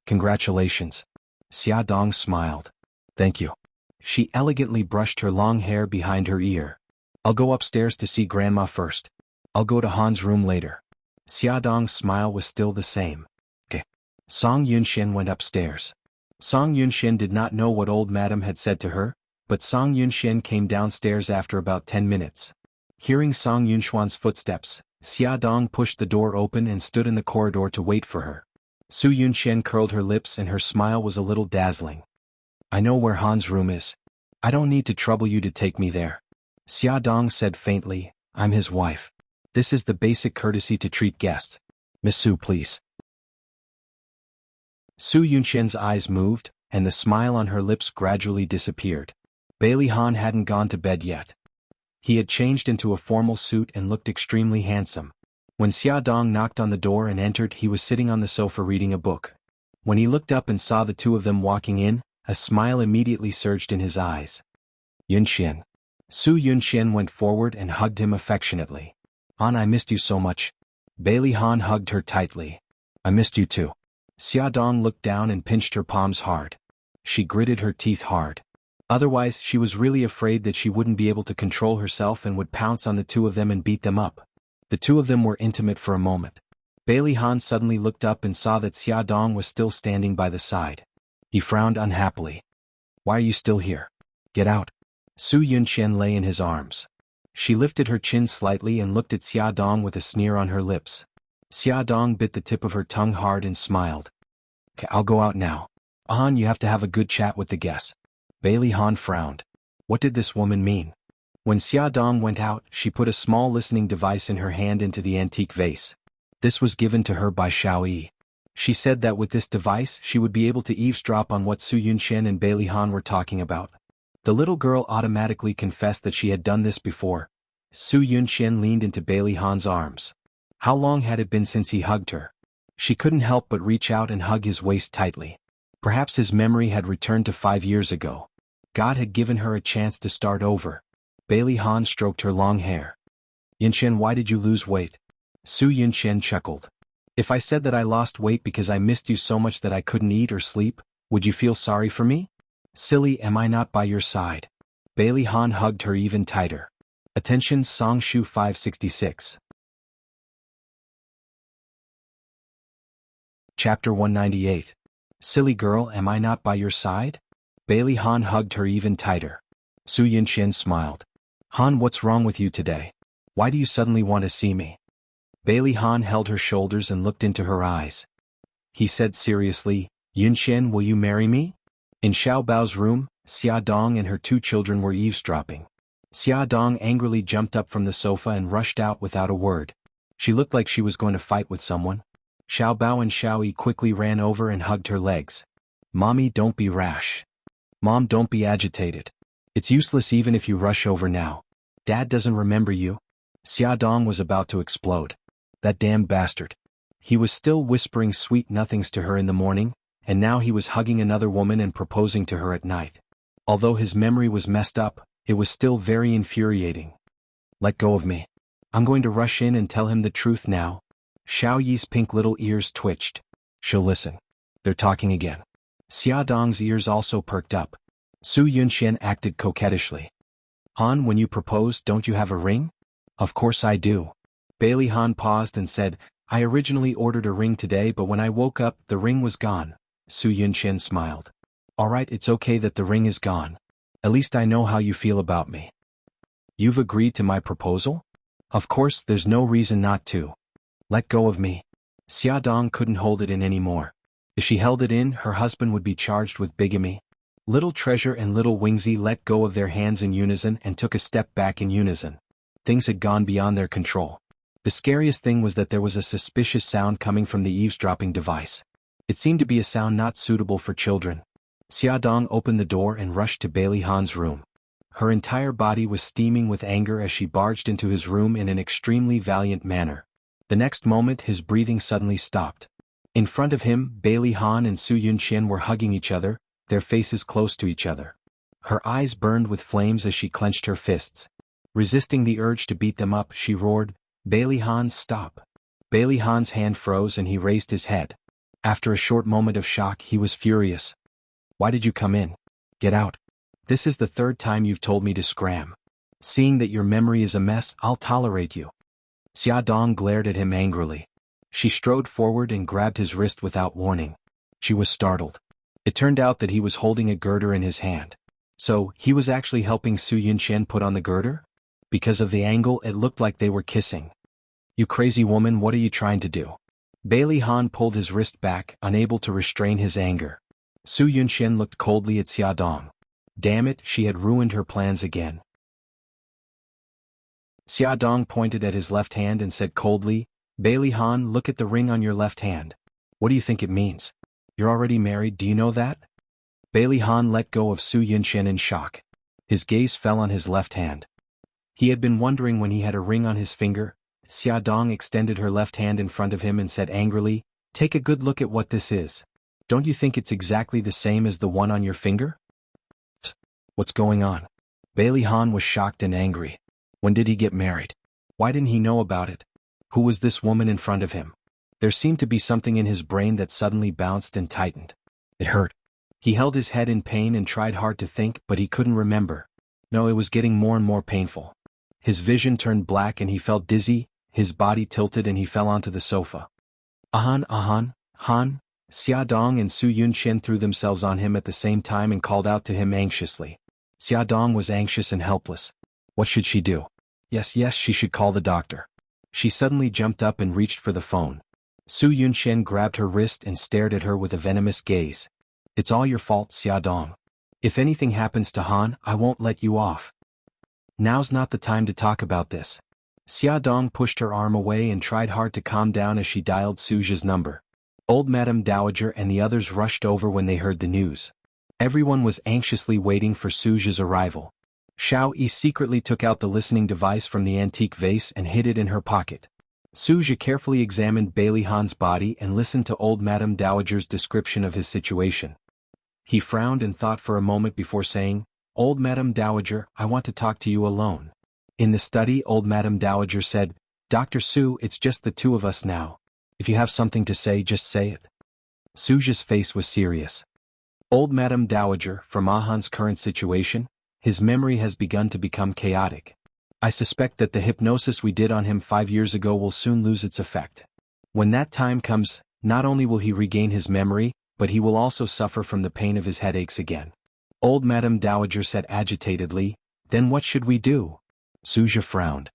Congratulations. Xia Dong smiled. Thank you. She elegantly brushed her long hair behind her ear. I'll go upstairs to see Grandma first. I'll go to Han's room later. Xia Dong's smile was still the same. Okay. Song Yunxian went upstairs. Song Yunxian did not know what old madam had said to her, but Song Yunxian came downstairs after about 10 minutes. Hearing Song Yunxuan's footsteps, Xia Dong pushed the door open and stood in the corridor to wait for her. Su Yunxian curled her lips and her smile was a little dazzling. I know where Han's room is. I don't need to trouble you to take me there. Xia Dong said faintly, I'm his wife. This is the basic courtesy to treat guests. Miss Su, please. Su Yunxian's eyes moved, and the smile on her lips gradually disappeared. Bailey Han hadn't gone to bed yet. He had changed into a formal suit and looked extremely handsome. When Xia Dong knocked on the door and entered, he was sitting on the sofa reading a book. When he looked up and saw the two of them walking in, a smile immediately surged in his eyes. Yunxian. Su Yunxian went forward and hugged him affectionately. Han, I missed you so much. Bailey Han hugged her tightly. I missed you too. Xia Dong looked down and pinched her palms hard. She gritted her teeth hard. Otherwise, she was really afraid that she wouldn't be able to control herself and would pounce on the two of them and beat them up. The two of them were intimate for a moment. Bailey Han suddenly looked up and saw that Xia Dong was still standing by the side. He frowned unhappily. Why are you still here? Get out. Su Yunxian lay in his arms. She lifted her chin slightly and looked at Xia Dong with a sneer on her lips. Xia Dong bit the tip of her tongue hard and smiled. I'll go out now. Han, you have to have a good chat with the guests. Bailey Han frowned. What did this woman mean? When Xia Dong went out, she put a small listening device in her hand into the antique vase. This was given to her by Xueqi. She said that with this device she would be able to eavesdrop on what Su Yunqian and Bai Han were talking about. The little girl automatically confessed that she had done this before. Su Yunqian leaned into Bai Han's arms. How long had it been since he hugged her? She couldn't help but reach out and hug his waist tightly. Perhaps his memory had returned to 5 years ago. God had given her a chance to start over. Bai Han stroked her long hair. Yunqian, why did you lose weight? Su Yunqian chuckled. If I said that I lost weight because I missed you so much that I couldn't eat or sleep, would you feel sorry for me? Silly, am I not by your side? Bai Han hugged her even tighter. Attention, Song Shu 566. Chapter 198. Silly girl, am I not by your side? Bai Han hugged her even tighter. Su Yunqian smiled. Han, what's wrong with you today? Why do you suddenly want to see me? Bai Han held her shoulders and looked into her eyes. He said seriously, Yunqian, will you marry me? In Xiao Bao's room, Xia Dong and her 2 children were eavesdropping. Xia Dong angrily jumped up from the sofa and rushed out without a word. She looked like she was going to fight with someone. Xiao Bao and Xueqi quickly ran over and hugged her legs. Mommy, don't be rash. Mom, don't be agitated. It's useless even if you rush over now. Dad doesn't remember you. Xia Dong was about to explode. That damn bastard. He was still whispering sweet nothings to her in the morning, and now he was hugging another woman and proposing to her at night. Although his memory was messed up, it was still very infuriating. Let go of me. I'm going to rush in and tell him the truth now. Xiao Yi's pink little ears twitched. She'll listen. They're talking again. Xia Dong's ears also perked up. Su Yunqian acted coquettishly. Han, when you propose, don't you have a ring? Of course I do. Bai Han paused and said, I originally ordered a ring today, but when I woke up, the ring was gone. Su Yunqian smiled. Alright, it's okay that the ring is gone. At least I know how you feel about me. You've agreed to my proposal? Of course, there's no reason not to. Let go of me. Xia Dong couldn't hold it in anymore. If she held it in, her husband would be charged with bigamy. Little Treasure and Little Wingzy let go of their hands in unison and took a step back in unison. Things had gone beyond their control. The scariest thing was that there was a suspicious sound coming from the eavesdropping device. It seemed to be a sound not suitable for children. Xia Dong opened the door and rushed to Bai Han's room. Her entire body was steaming with anger as she barged into his room in an extremely valiant manner. The next moment his breathing suddenly stopped. In front of him, Bai Han and Su Yunqian were hugging each other, their faces close to each other. Her eyes burned with flames as she clenched her fists. Resisting the urge to beat them up, she roared, Bai Han, stop. Bai Han's hand froze and he raised his head. After a short moment of shock, he was furious. Why did you come in? Get out. This is the 3rd time you've told me to scram. Seeing that your memory is a mess, I'll tolerate you. Xia Dong glared at him angrily. She strode forward and grabbed his wrist without warning. She was startled. It turned out that he was holding a girder in his hand. So, he was actually helping Su Yunqian put on the girder? Because of the angle, it looked like they were kissing. You crazy woman, what are you trying to do? Bai Han pulled his wrist back, unable to restrain his anger. Su Yunqian looked coldly at Xia Dong. Damn it, she had ruined her plans again. Xia Dong pointed at his left hand and said coldly, Bai Han, look at the ring on your left hand. What do you think it means? You're already married, do you know that? Bai Han let go of Su Yunqian in shock. His gaze fell on his left hand. He had been wondering when he had a ring on his finger. Xia Dong extended her left hand in front of him and said angrily, take a good look at what this is. Don't you think it's exactly the same as the one on your finger? What's going on? Bai Han was shocked and angry. When did he get married? Why didn't he know about it? Who was this woman in front of him? There seemed to be something in his brain that suddenly bounced and tightened. It hurt. He held his head in pain and tried hard to think, but he couldn't remember. No, it was getting more and more painful. His vision turned black and he felt dizzy, his body tilted and he fell onto the sofa. Han. Xia Dong and Su Yunqian threw themselves on him at the same time and called out to him anxiously. Xia Dong was anxious and helpless. What should she do? Yes, she should call the doctor. She suddenly jumped up and reached for the phone. Su Yunqian grabbed her wrist and stared at her with a venomous gaze. It's all your fault, Xia Dong. If anything happens to Han, I won't let you off. Now's not the time to talk about this. Xiaodong pushed her arm away and tried hard to calm down as she dialed Suja's number. Old Madame Dowager and the others rushed over when they heard the news. Everyone was anxiously waiting for Suja's arrival. Xueqi secretly took out the listening device from the antique vase and hid it in her pocket. Suja carefully examined Bailey Han's body and listened to old Madame Dowager's description of his situation. He frowned and thought for a moment before saying, "Old Madame Dowager, I want to talk to you alone." In the study, old Madame Dowager said, "Dr. Su, it's just the two of us now. If you have something to say, just say it." Suja's face was serious. Old Madame Dowager, from Ahan's current situation, his memory has begun to become chaotic. I suspect that the hypnosis we did on him 5 years ago will soon lose its effect. When that time comes, not only will he regain his memory, but he will also suffer from the pain of his headaches again. Old Madame Dowager said agitatedly, "Then what should we do?" Suja frowned.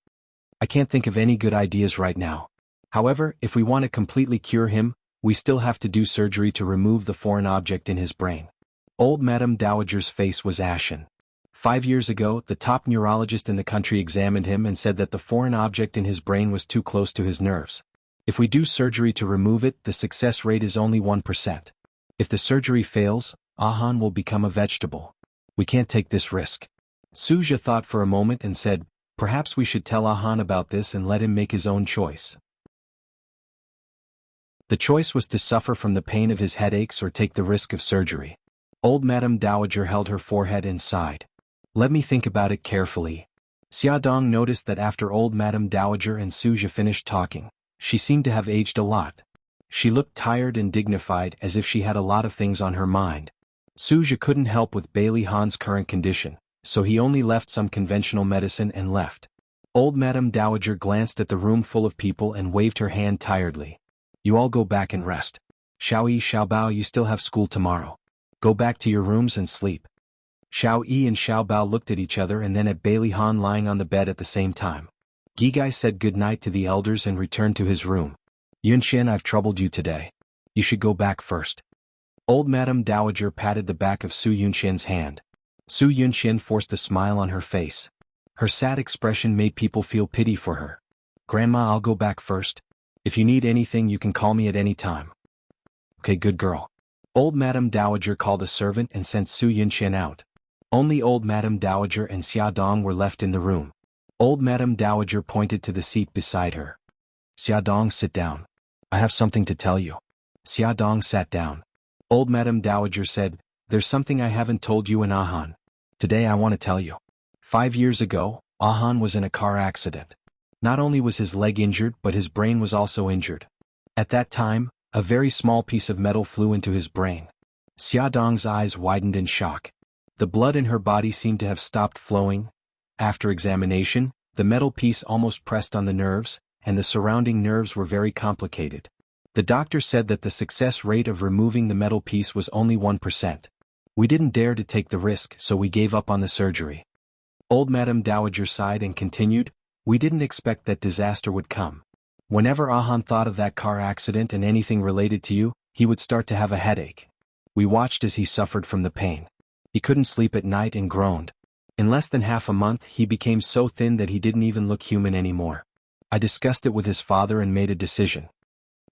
"I can't think of any good ideas right now. However, if we want to completely cure him, we still have to do surgery to remove the foreign object in his brain." Old Madame Dowager's face was ashen. 5 years ago, the top neurologist in the country examined him and said that the foreign object in his brain was too close to his nerves. If we do surgery to remove it, the success rate is only 1%. If the surgery fails, Ahan will become a vegetable. We can't take this risk. Suja thought for a moment and said, "Perhaps we should tell Ahan about this and let him make his own choice." The choice was to suffer from the pain of his headaches or take the risk of surgery. Old Madame Dowager held her forehead and sighed. "Let me think about it carefully." Xiaodong noticed that after old Madame Dowager and Suja finished talking, she seemed to have aged a lot. She looked tired and dignified as if she had a lot of things on her mind. Suja couldn't help with Bailey Han's current condition, so he only left some conventional medicine and left. Old Madame Dowager glanced at the room full of people and waved her hand tiredly. "You all go back and rest. Xueqi, Xiaobao, you still have school tomorrow. Go back to your rooms and sleep." Xueqi and Xiaobao looked at each other and then at Bailey Han lying on the bed at the same time. Gigai said goodnight to the elders and returned to his room. "Yunxian, I've troubled you today. You should go back first." Old Madame Dowager patted the back of Su Yunxian's hand. Su Yunxian forced a smile on her face. Her sad expression made people feel pity for her. "Grandma, I'll go back first. If you need anything, you can call me at any time." "Okay, good girl." Old Madame Dowager called a servant and sent Su Yunxian out. Only old Madame Dowager and Xiaodong were left in the room. Old Madame Dowager pointed to the seat beside her. "Xiaodong, sit down. I have something to tell you." Xiaodong sat down. Old Madame Dowager said, "There's something I haven't told you and Ahan. Today I want to tell you. 5 years ago, Ahan was in a car accident. Not only was his leg injured but his brain was also injured. At that time, a very small piece of metal flew into his brain." Xiaodong's eyes widened in shock. The blood in her body seemed to have stopped flowing. After examination, the metal piece almost pressed on the nerves, and the surrounding nerves were very complicated. The doctor said that the success rate of removing the metal piece was only 1%. We didn't dare to take the risk, so we gave up on the surgery. Old Madame Dowager sighed and continued, "We didn't expect that disaster would come. Whenever Ahan thought of that car accident and anything related to you, he would start to have a headache. We watched as he suffered from the pain. He couldn't sleep at night and groaned. In less than half a month he became so thin that he didn't even look human anymore. I discussed it with his father and made a decision."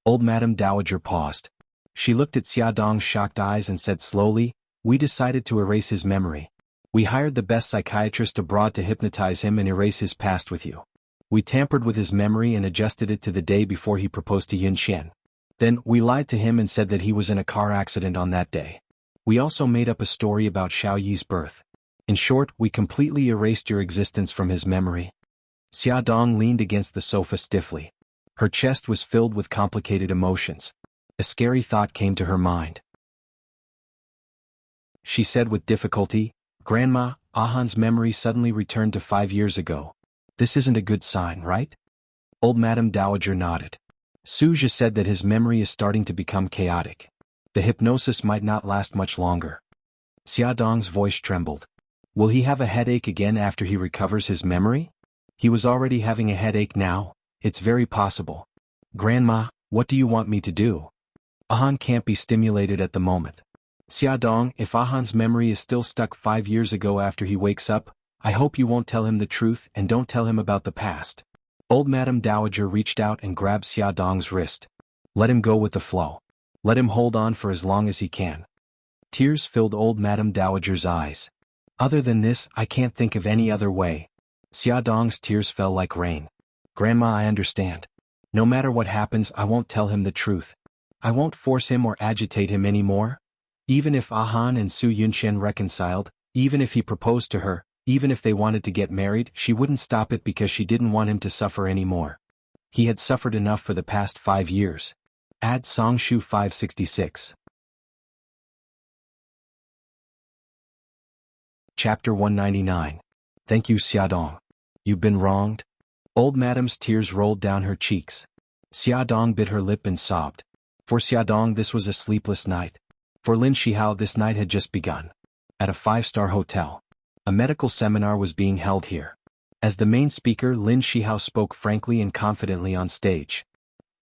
Old Madame Dowager paused. She looked at Xiaodong's shocked eyes and said slowly, "We decided to erase his memory. We hired the best psychiatrist abroad to hypnotize him and erase his past with you. We tampered with his memory and adjusted it to the day before he proposed to Yunxian. Then, we lied to him and said that he was in a car accident on that day. We also made up a story about Xiaoyi's birth. In short, we completely erased your existence from his memory." Xiaodong leaned against the sofa stiffly. Her chest was filled with complicated emotions. A scary thought came to her mind. She said with difficulty, "Grandma, Ahan's memory suddenly returned to 5 years ago. This isn't a good sign, right?" Old Madame Dowager nodded. Suja said that his memory is starting to become chaotic. The hypnosis might not last much longer. Xiaodong's voice trembled. "Will he have a headache again after he recovers his memory?" "He was already having a headache now. It's very possible." "Grandma, what do you want me to do? Ahan can't be stimulated at the moment." "Xiaodong, if Ahan's memory is still stuck 5 years ago after he wakes up, I hope you won't tell him the truth and don't tell him about the past. Old Madame Dowager reached out and grabbed Xiaodong's wrist. Let him go with the flow. Let him hold on for as long as he can. Tears filled old Madame Dowager's eyes. Other than this, I can't think of any other way. Xiaodong's tears fell like rain. Grandma, I understand. No matter what happens, I won't tell him the truth. I won't force him or agitate him anymore. Even if Han and Su Yunxian reconciled, even if he proposed to her, even if they wanted to get married, she wouldn't stop it because she didn't want him to suffer anymore. He had suffered enough for the past 5 years. Add Songshu 566. Chapter 199. Thank you, Xiaodong. You've been wronged? Old Madame's tears rolled down her cheeks. Xiaodong bit her lip and sobbed. For Xiaodong, this was a sleepless night. For Lin Shihao, this night had just begun. At a 5-star hotel. A medical seminar was being held here. As the main speaker, Lin Shihao spoke frankly and confidently on stage.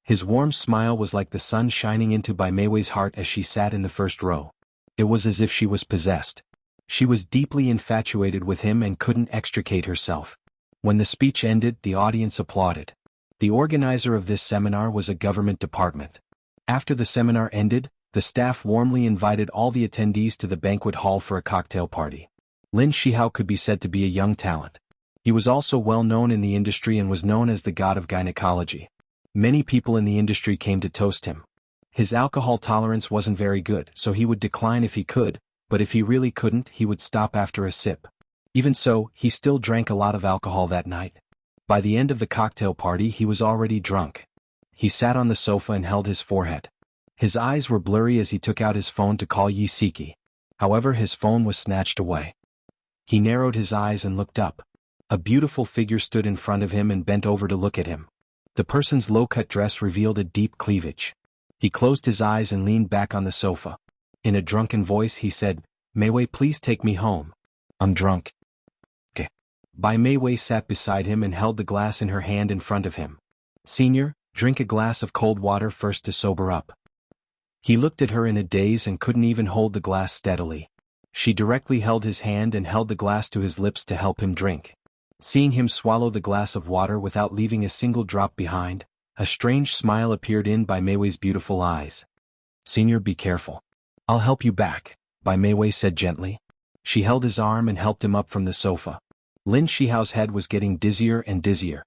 His warm smile was like the sun shining into Bai Meiwei's heart as she sat in the first row. It was as if she was possessed. She was deeply infatuated with him and couldn't extricate herself. When the speech ended, the audience applauded. The organizer of this seminar was a government department. After the seminar ended, the staff warmly invited all the attendees to the banquet hall for a cocktail party. Lin Shihao could be said to be a young talent. He was also well known in the industry and was known as the god of gynecology. Many people in the industry came to toast him. His alcohol tolerance wasn't very good, so he would decline if he could, but if he really couldn't, he would stop after a sip. Even so, he still drank a lot of alcohol that night. By the end of the cocktail party, he was already drunk. He sat on the sofa and held his forehead. His eyes were blurry as he took out his phone to call Xueqi. However, his phone was snatched away. He narrowed his eyes and looked up. A beautiful figure stood in front of him and bent over to look at him. The person's low-cut dress revealed a deep cleavage. He closed his eyes and leaned back on the sofa. In a drunken voice he said, "Meiwei, please take me home. I'm drunk." "Okay." Bai Meiwei sat beside him and held the glass in her hand in front of him. "Senior, drink a glass of cold water first to sober up." He looked at her in a daze and couldn't even hold the glass steadily. She directly held his hand and held the glass to his lips to help him drink. Seeing him swallow the glass of water without leaving a single drop behind, a strange smile appeared in Bai Meiwei's beautiful eyes. "Senior, be careful. I'll help you back," Bai Meiwei said gently. She held his arm and helped him up from the sofa. Lin Shihao's head was getting dizzier and dizzier.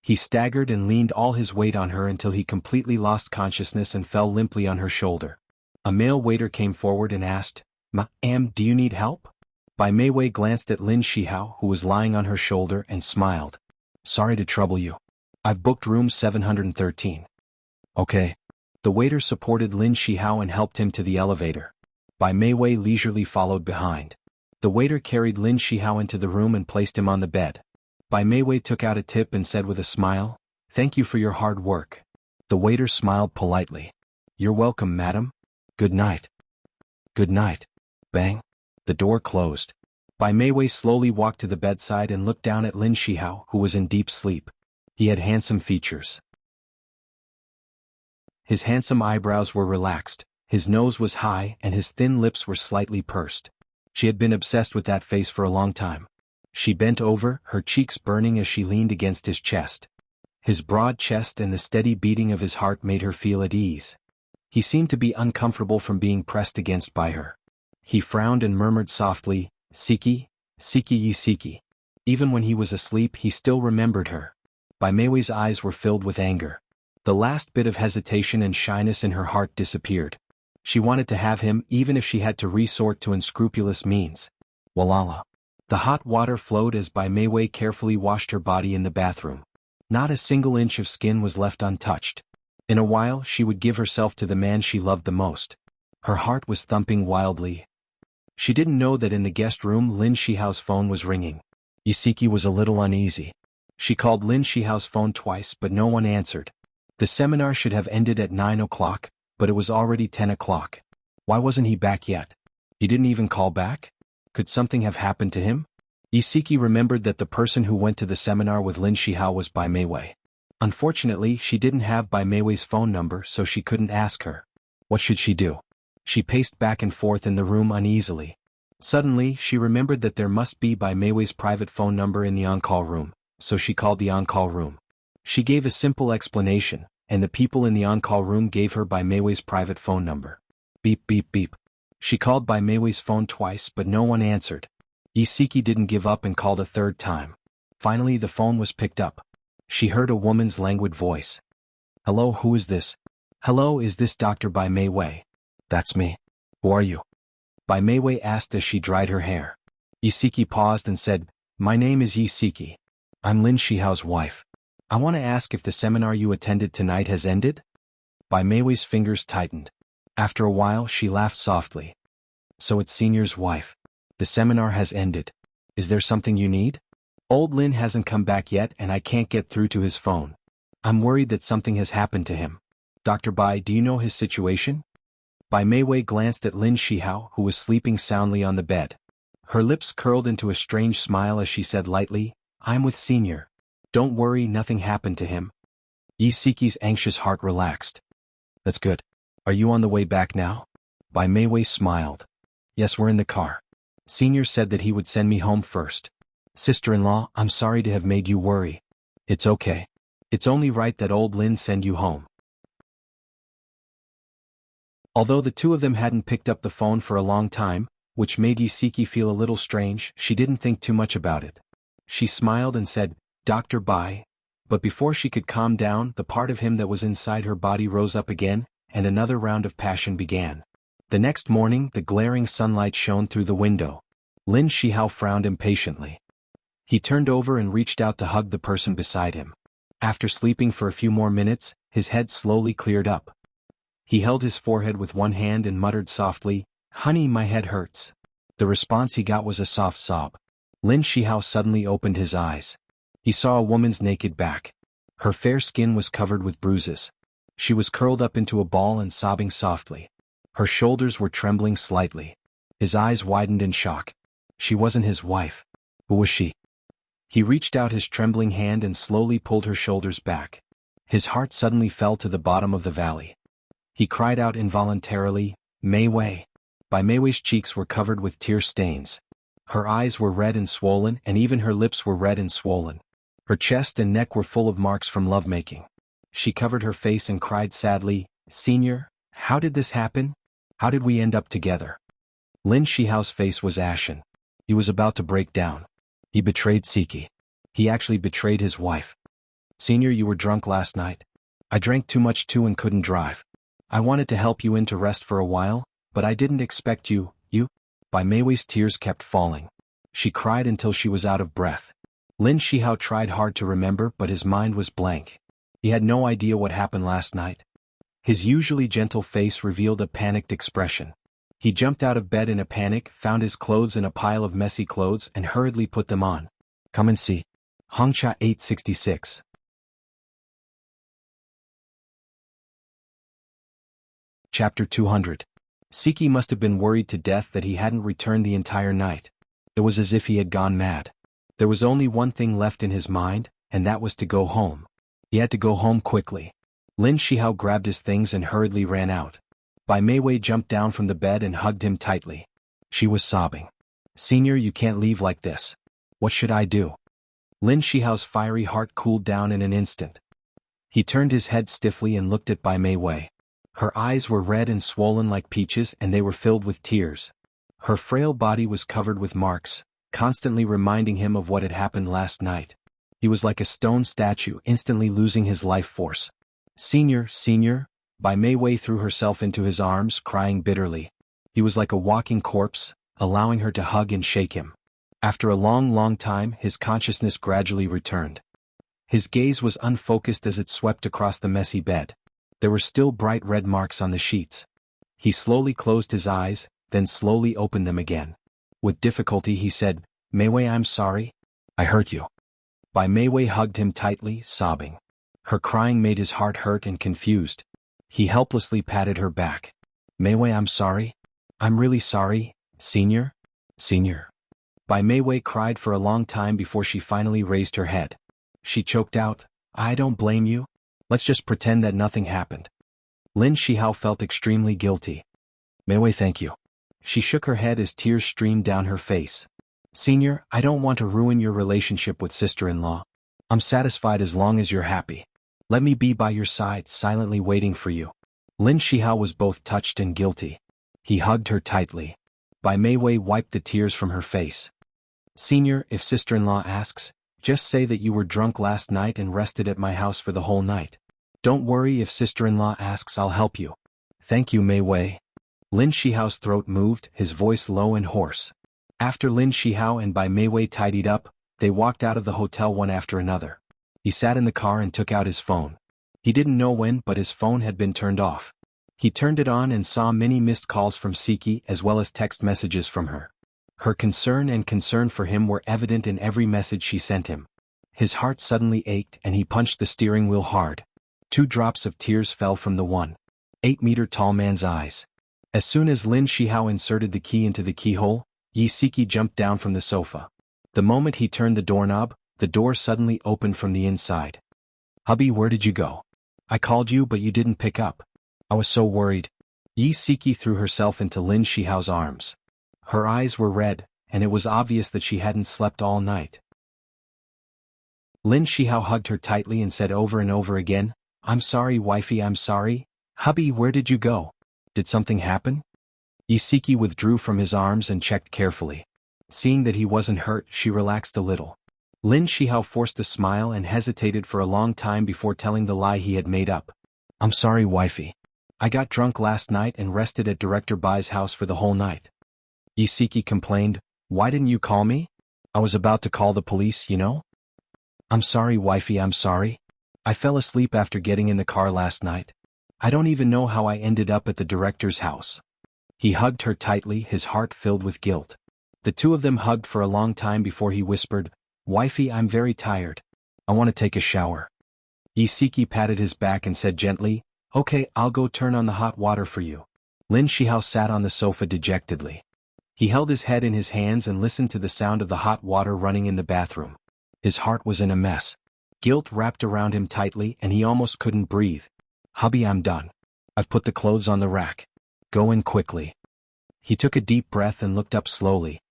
He staggered and leaned all his weight on her until he completely lost consciousness and fell limply on her shoulder. A male waiter came forward and asked, "Ma'am, do you need help?" Bai Meiwei glanced at Lin Shihao, who was lying on her shoulder, and smiled. "Sorry to trouble you. I've booked room 713. "Okay." The waiter supported Lin Shihao and helped him to the elevator. Bai Meiwei leisurely followed behind. The waiter carried Lin Shihao into the room and placed him on the bed. Bai Meiwei took out a tip and said with a smile, "Thank you for your hard work." The waiter smiled politely. "You're welcome, madam. Good night." "Good night." Bang. The door closed. Bai Meiwei slowly walked to the bedside and looked down at Lin Shihao, who was in deep sleep. He had handsome features. His handsome eyebrows were relaxed, his nose was high and his thin lips were slightly pursed. She had been obsessed with that face for a long time. She bent over, her cheeks burning as she leaned against his chest. His broad chest and the steady beating of his heart made her feel at ease. He seemed to be uncomfortable from being pressed against by her. He frowned and murmured softly, "Siki, Siki ye Siki." Even when he was asleep, he still remembered her. Bai Meiwei's eyes were filled with anger. The last bit of hesitation and shyness in her heart disappeared. She wanted to have him even if she had to resort to unscrupulous means. Walala. The hot water flowed as Bai Meiwei carefully washed her body in the bathroom. Not a single inch of skin was left untouched. In a while, she would give herself to the man she loved the most. Her heart was thumping wildly. She didn't know that in the guest room Lin Shihao's phone was ringing. Xueqi was a little uneasy. She called Lin Shihao's phone twice but no one answered. The seminar should have ended at 9 o'clock, but it was already 10 o'clock. Why wasn't he back yet? He didn't even call back? Could something have happened to him? Xueqi remembered that the person who went to the seminar with Lin Shihao was Bai Meiwei. Unfortunately, she didn't have Bai Meiwei's phone number, so she couldn't ask her. What should she do? She paced back and forth in the room uneasily. Suddenly, she remembered that there must be Bai Meiwei's private phone number in the on-call room, so she called the on-call room. She gave a simple explanation, and the people in the on-call room gave her Bai Meiwei's private phone number. Beep beep beep. She called Bai Meiwei's phone twice but no one answered. Xueqi didn't give up and called a third time. Finally the phone was picked up. She heard a woman's languid voice. Hello, who is this? Hello, is this Dr. Bai Meiwei? That's me. Who are you? Bai Meiwei asked as she dried her hair. Xueqi paused and said, My name is Xueqi. I'm Lin Shihao's wife. I want to ask if the seminar you attended tonight has ended? Bai Meiwei's fingers tightened. After a while she laughed softly. So it's Senior's wife. The seminar has ended. Is there something you need? Old Lin hasn't come back yet and I can't get through to his phone. I'm worried that something has happened to him. Dr. Bai, do you know his situation? Bai Meiwei glanced at Lin Shihao, who was sleeping soundly on the bed. Her lips curled into a strange smile as she said lightly, I'm with Senior. Don't worry, nothing happened to him. Xueqi's anxious heart relaxed. That's good. Are you on the way back now? Bai Meiwei smiled. Yes, we're in the car. Senior said that he would send me home first. Sister-in-law, I'm sorry to have made you worry. It's okay. It's only right that old Lin send you home. Although the two of them hadn't picked up the phone for a long time, which made Xueqi feel a little strange, she didn't think too much about it. She smiled and said, Dr. Bai. But before she could calm down, the part of him that was inside her body rose up again, and another round of passion began. The next morning, the glaring sunlight shone through the window. Lin Shihao frowned impatiently. He turned over and reached out to hug the person beside him. After sleeping for a few more minutes, his head slowly cleared up. He held his forehead with one hand and muttered softly, Honey, my head hurts. The response he got was a soft sob. Lin Shihao suddenly opened his eyes. He saw a woman's naked back. Her fair skin was covered with bruises. She was curled up into a ball and sobbing softly. Her shoulders were trembling slightly. His eyes widened in shock. She wasn't his wife. Who was she? He reached out his trembling hand and slowly pulled her shoulders back. His heart suddenly fell to the bottom of the valley. He cried out involuntarily, Meiwei. Bai Meiwei's cheeks were covered with tear stains. Her eyes were red and swollen, and even her lips were red and swollen. Her chest and neck were full of marks from lovemaking. She covered her face and cried sadly, Senior, how did this happen? How did we end up together? Lin Shihao's face was ashen. He was about to break down. He betrayed Xueqi. He actually betrayed his wife. Senior, you were drunk last night. I drank too much too and couldn't drive. I wanted to help you in to rest for a while, but I didn't expect you. Bai Meiwei's tears kept falling. She cried until she was out of breath. Lin Shihao tried hard to remember, but his mind was blank. He had no idea what happened last night. His usually gentle face revealed a panicked expression. He jumped out of bed in a panic, found his clothes in a pile of messy clothes, and hurriedly put them on. Come and see. Hongcha 866. Chapter 200. Xueqi must have been worried to death that he hadn't returned the entire night. It was as if he had gone mad. There was only one thing left in his mind, and that was to go home. He had to go home quickly. Lin Shihao grabbed his things and hurriedly ran out. Bai Meiwei jumped down from the bed and hugged him tightly. She was sobbing. Senior, you can't leave like this. What should I do? Lin Shihao's fiery heart cooled down in an instant. He turned his head stiffly and looked at Bai Meiwei. Her eyes were red and swollen like peaches, and they were filled with tears. Her frail body was covered with marks, constantly reminding him of what had happened last night. He was like a stone statue, instantly losing his life force. Senior, Bai Meiwei threw herself into his arms, crying bitterly. He was like a walking corpse, allowing her to hug and shake him. After a long time, his consciousness gradually returned. His gaze was unfocused as it swept across the messy bed. There were still bright red marks on the sheets. He slowly closed his eyes, then slowly opened them again. With difficulty he said, Meiwei, I'm sorry. I hurt you. Bai Meiwei hugged him tightly, sobbing. Her crying made his heart hurt and confused. He helplessly patted her back. Meiwei, I'm sorry. I'm really sorry, Senior. Bai Meiwei cried for a long time before she finally raised her head. She choked out, I don't blame you. Let's just pretend that nothing happened. Lin Shihao felt extremely guilty. Meiwei, thank you. She shook her head as tears streamed down her face. Senior, I don't want to ruin your relationship with sister-in-law. I'm satisfied as long as you're happy. Let me be by your side, silently waiting for you. Lin Shihao was both touched and guilty. He hugged her tightly. Bai Meiwei wiped the tears from her face. Senior, if sister-in-law asks, just say that you were drunk last night and rested at my house for the whole night. Don't worry if sister-in-law asks, I'll help you. Thank you, Meiwei. Lin Shihao's throat moved, his voice low and hoarse. After Lin Shihao and Bai Meiwei tidied up, they walked out of the hotel one after another. He sat in the car and took out his phone. He didn't know when, but his phone had been turned off. He turned it on and saw many missed calls from Xueqi as well as text messages from her. Her concern for him were evident in every message she sent him. His heart suddenly ached and he punched the steering wheel hard. 2 drops of tears fell from the 1.8-meter-tall man's eyes. As soon as Lin Shihao inserted the key into the keyhole, Xueqi jumped down from the sofa. The moment he turned the doorknob, the door suddenly opened from the inside. Hubby, where did you go? I called you but you didn't pick up. I was so worried. Xueqi threw herself into Lin Shihao's arms. Her eyes were red, and it was obvious that she hadn't slept all night. Lin Shihao hugged her tightly and said over and over again, I'm sorry, wifey, I'm sorry. Hubby, where did you go? Did something happen? Xueqi withdrew from his arms and checked carefully. Seeing that he wasn't hurt, she relaxed a little. Lin Shihao forced a smile and hesitated for a long time before telling the lie he had made up. I'm sorry, wifey. I got drunk last night and rested at Director Bai's house for the whole night. Xueqi complained, why didn't you call me? I was about to call the police, you know? I'm sorry, wifey, I'm sorry. I fell asleep after getting in the car last night. I don't even know how I ended up at the director's house. He hugged her tightly, his heart filled with guilt. The two of them hugged for a long time before he whispered, Wifey, I'm very tired. I want to take a shower. Xueqi patted his back and said gently, Okay, I'll go turn on the hot water for you. Lin Shihao sat on the sofa dejectedly. He held his head in his hands and listened to the sound of the hot water running in the bathroom. His heart was in a mess. Guilt wrapped around him tightly and he almost couldn't breathe. Hubby, I'm done. I've put the clothes on the rack. Go in quickly. He took a deep breath and looked up slowly.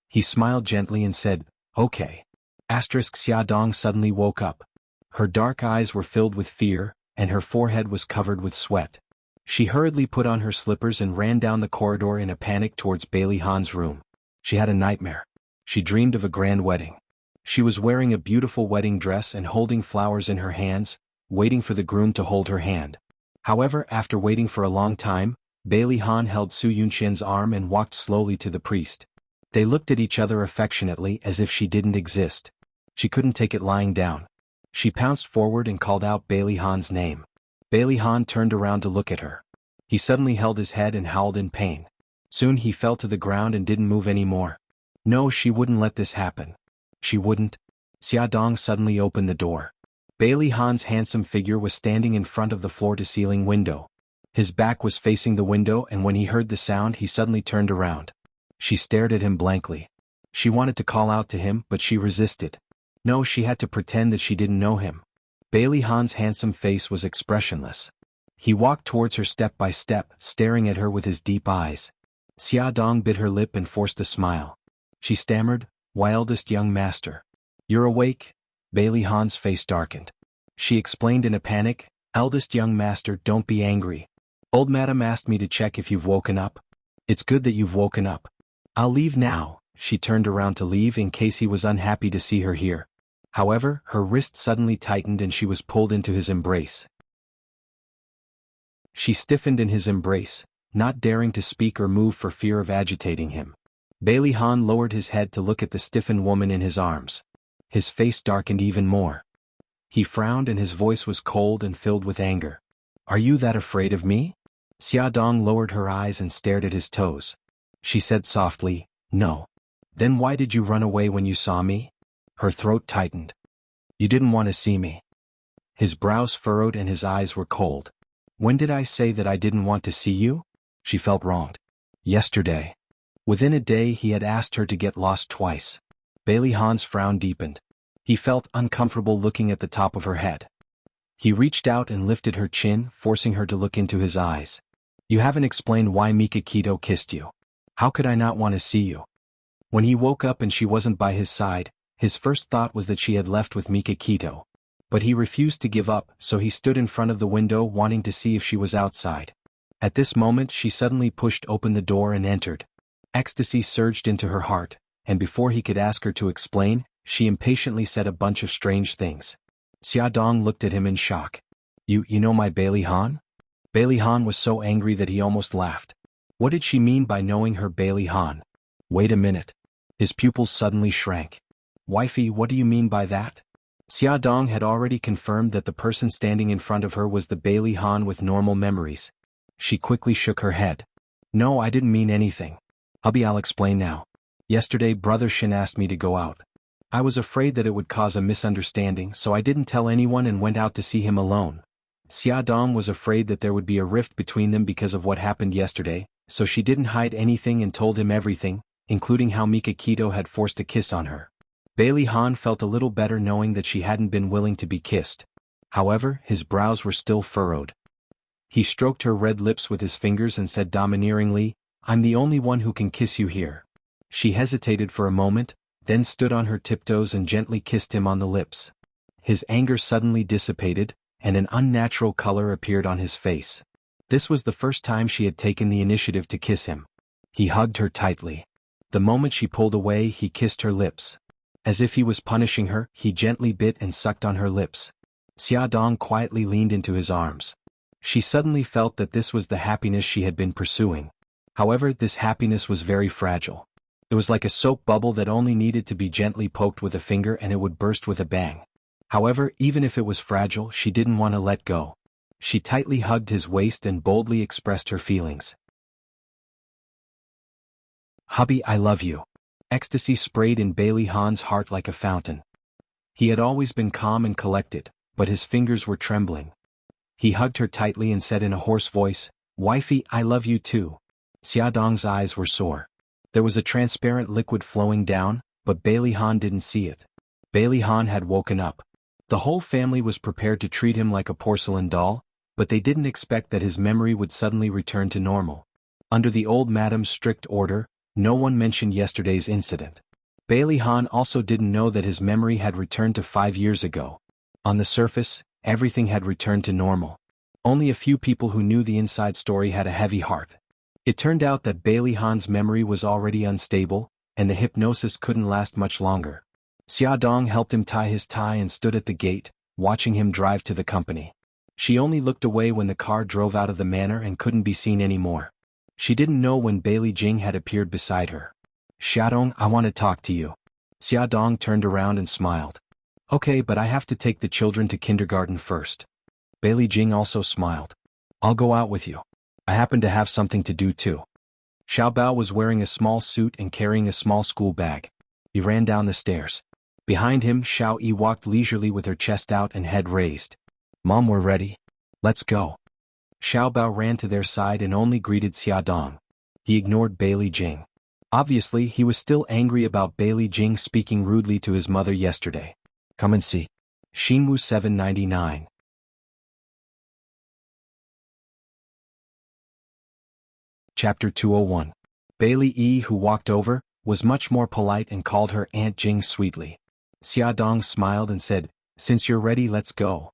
He smiled gently and said, Okay. Xia Dong suddenly woke up. Her dark eyes were filled with fear, and her forehead was covered with sweat. She hurriedly put on her slippers and ran down the corridor in a panic towards Bailey Han's room. She had a nightmare. She dreamed of a grand wedding. She was wearing a beautiful wedding dress and holding flowers in her hands, waiting for the groom to hold her hand. However, after waiting for a long time, Bailey Han held Su Yunqian's arm and walked slowly to the priest. They looked at each other affectionately as if she didn't exist. She couldn't take it lying down. She pounced forward and called out Bailey Han's name. Bailey Han turned around to look at her. He suddenly held his head and howled in pain. Soon he fell to the ground and didn't move anymore. No, she wouldn't let this happen. She wouldn't. Xia Dong suddenly opened the door. Bailey Han's handsome figure was standing in front of the floor-to-ceiling window. His back was facing the window and when he heard the sound he suddenly turned around. She stared at him blankly. She wanted to call out to him but she resisted. No, she had to pretend that she didn't know him. Bailey Han's handsome face was expressionless. He walked towards her step by step, staring at her with his deep eyes. Xia Dong bit her lip and forced a smile. She stammered, Why, eldest young master? You're awake? Bailey Han's face darkened. She explained in a panic, Eldest young master, don't be angry. Old madam asked me to check if you've woken up. It's good that you've woken up. I'll leave now. She turned around to leave in case he was unhappy to see her here. However, her wrist suddenly tightened and she was pulled into his embrace. She stiffened in his embrace, not daring to speak or move for fear of agitating him. Bailey Han lowered his head to look at the stiffened woman in his arms. His face darkened even more. He frowned and his voice was cold and filled with anger. Are you that afraid of me? Xia Dong lowered her eyes and stared at his toes. She said softly, No. Then why did you run away when you saw me? Her throat tightened. You didn't want to see me. His brows furrowed and his eyes were cold. When did I say that I didn't want to see you? She felt wronged. Yesterday. Within a day he had asked her to get lost twice. Bailey Han's frown deepened. He felt uncomfortable looking at the top of her head. He reached out and lifted her chin, forcing her to look into his eyes. You haven't explained why Mika Keto kissed you. How could I not want to see you? When he woke up and she wasn't by his side, his first thought was that she had left with Mikakito. But he refused to give up, so he stood in front of the window wanting to see if she was outside. At this moment she suddenly pushed open the door and entered. Ecstasy surged into her heart, and before he could ask her to explain, she impatiently said a bunch of strange things. Xiaodong looked at him in shock. You know my Bailey Han? Bailey Han was so angry that he almost laughed. What did she mean by knowing her Bailey Han? Wait a minute. His pupils suddenly shrank. Wifey, what do you mean by that? Xiaodong had already confirmed that the person standing in front of her was the Bailey Han with normal memories. She quickly shook her head. No, I didn't mean anything. Hubby, I'll explain now. Yesterday Brother Shin asked me to go out. I was afraid that it would cause a misunderstanding, so I didn't tell anyone and went out to see him alone. Xiaodong was afraid that there would be a rift between them because of what happened yesterday, so she didn't hide anything and told him everything, including how Mikakito had forced a kiss on her. Bailey Han felt a little better knowing that she hadn't been willing to be kissed. However, his brows were still furrowed. He stroked her red lips with his fingers and said domineeringly, I'm the only one who can kiss you here. She hesitated for a moment, then stood on her tiptoes and gently kissed him on the lips. His anger suddenly dissipated, and an unnatural color appeared on his face. This was the first time she had taken the initiative to kiss him. He hugged her tightly. The moment she pulled away, he kissed her lips. As if he was punishing her, he gently bit and sucked on her lips. Xiaodong quietly leaned into his arms. She suddenly felt that this was the happiness she had been pursuing. However, this happiness was very fragile. It was like a soap bubble that only needed to be gently poked with a finger and it would burst with a bang. However, even if it was fragile, she didn't want to let go. She tightly hugged his waist and boldly expressed her feelings. Hubby, I love you. Ecstasy sprayed in Bailey Han's heart like a fountain. He had always been calm and collected, but his fingers were trembling. He hugged her tightly and said in a hoarse voice, Wifey, I love you too. Xiaodong's eyes were sore. There was a transparent liquid flowing down, but Bailey Han didn't see it. Bailey Han had woken up. The whole family was prepared to treat him like a porcelain doll, but they didn't expect that his memory would suddenly return to normal. Under the old madam's strict order, no one mentioned yesterday's incident. Bailey Han also didn't know that his memory had returned to 5 years ago. On the surface, everything had returned to normal. Only a few people who knew the inside story had a heavy heart. It turned out that Bailey Han's memory was already unstable, and the hypnosis couldn't last much longer. Xiaodong helped him tie his tie and stood at the gate, watching him drive to the company. She only looked away when the car drove out of the manor and couldn't be seen anymore. She didn't know when Bailey Jing had appeared beside her. Xiaodong, I want to talk to you. Xiaodong turned around and smiled. Okay, but I have to take the children to kindergarten first. Bailey Jing also smiled. I'll go out with you. I happen to have something to do too. Xiaobao was wearing a small suit and carrying a small school bag. He ran down the stairs. Behind him, Xueqi walked leisurely with her chest out and head raised. Mom, we're ready. Let's go. Xiaobao ran to their side and only greeted Xiaodong. He ignored Bailey Jing. Obviously, he was still angry about Bailey Jing speaking rudely to his mother yesterday. Come and see. Xinwu 799. Chapter 201. Bailey Yi, who walked over, was much more polite and called her Aunt Jing sweetly. Xiaodong smiled and said, Since you're ready, let's go.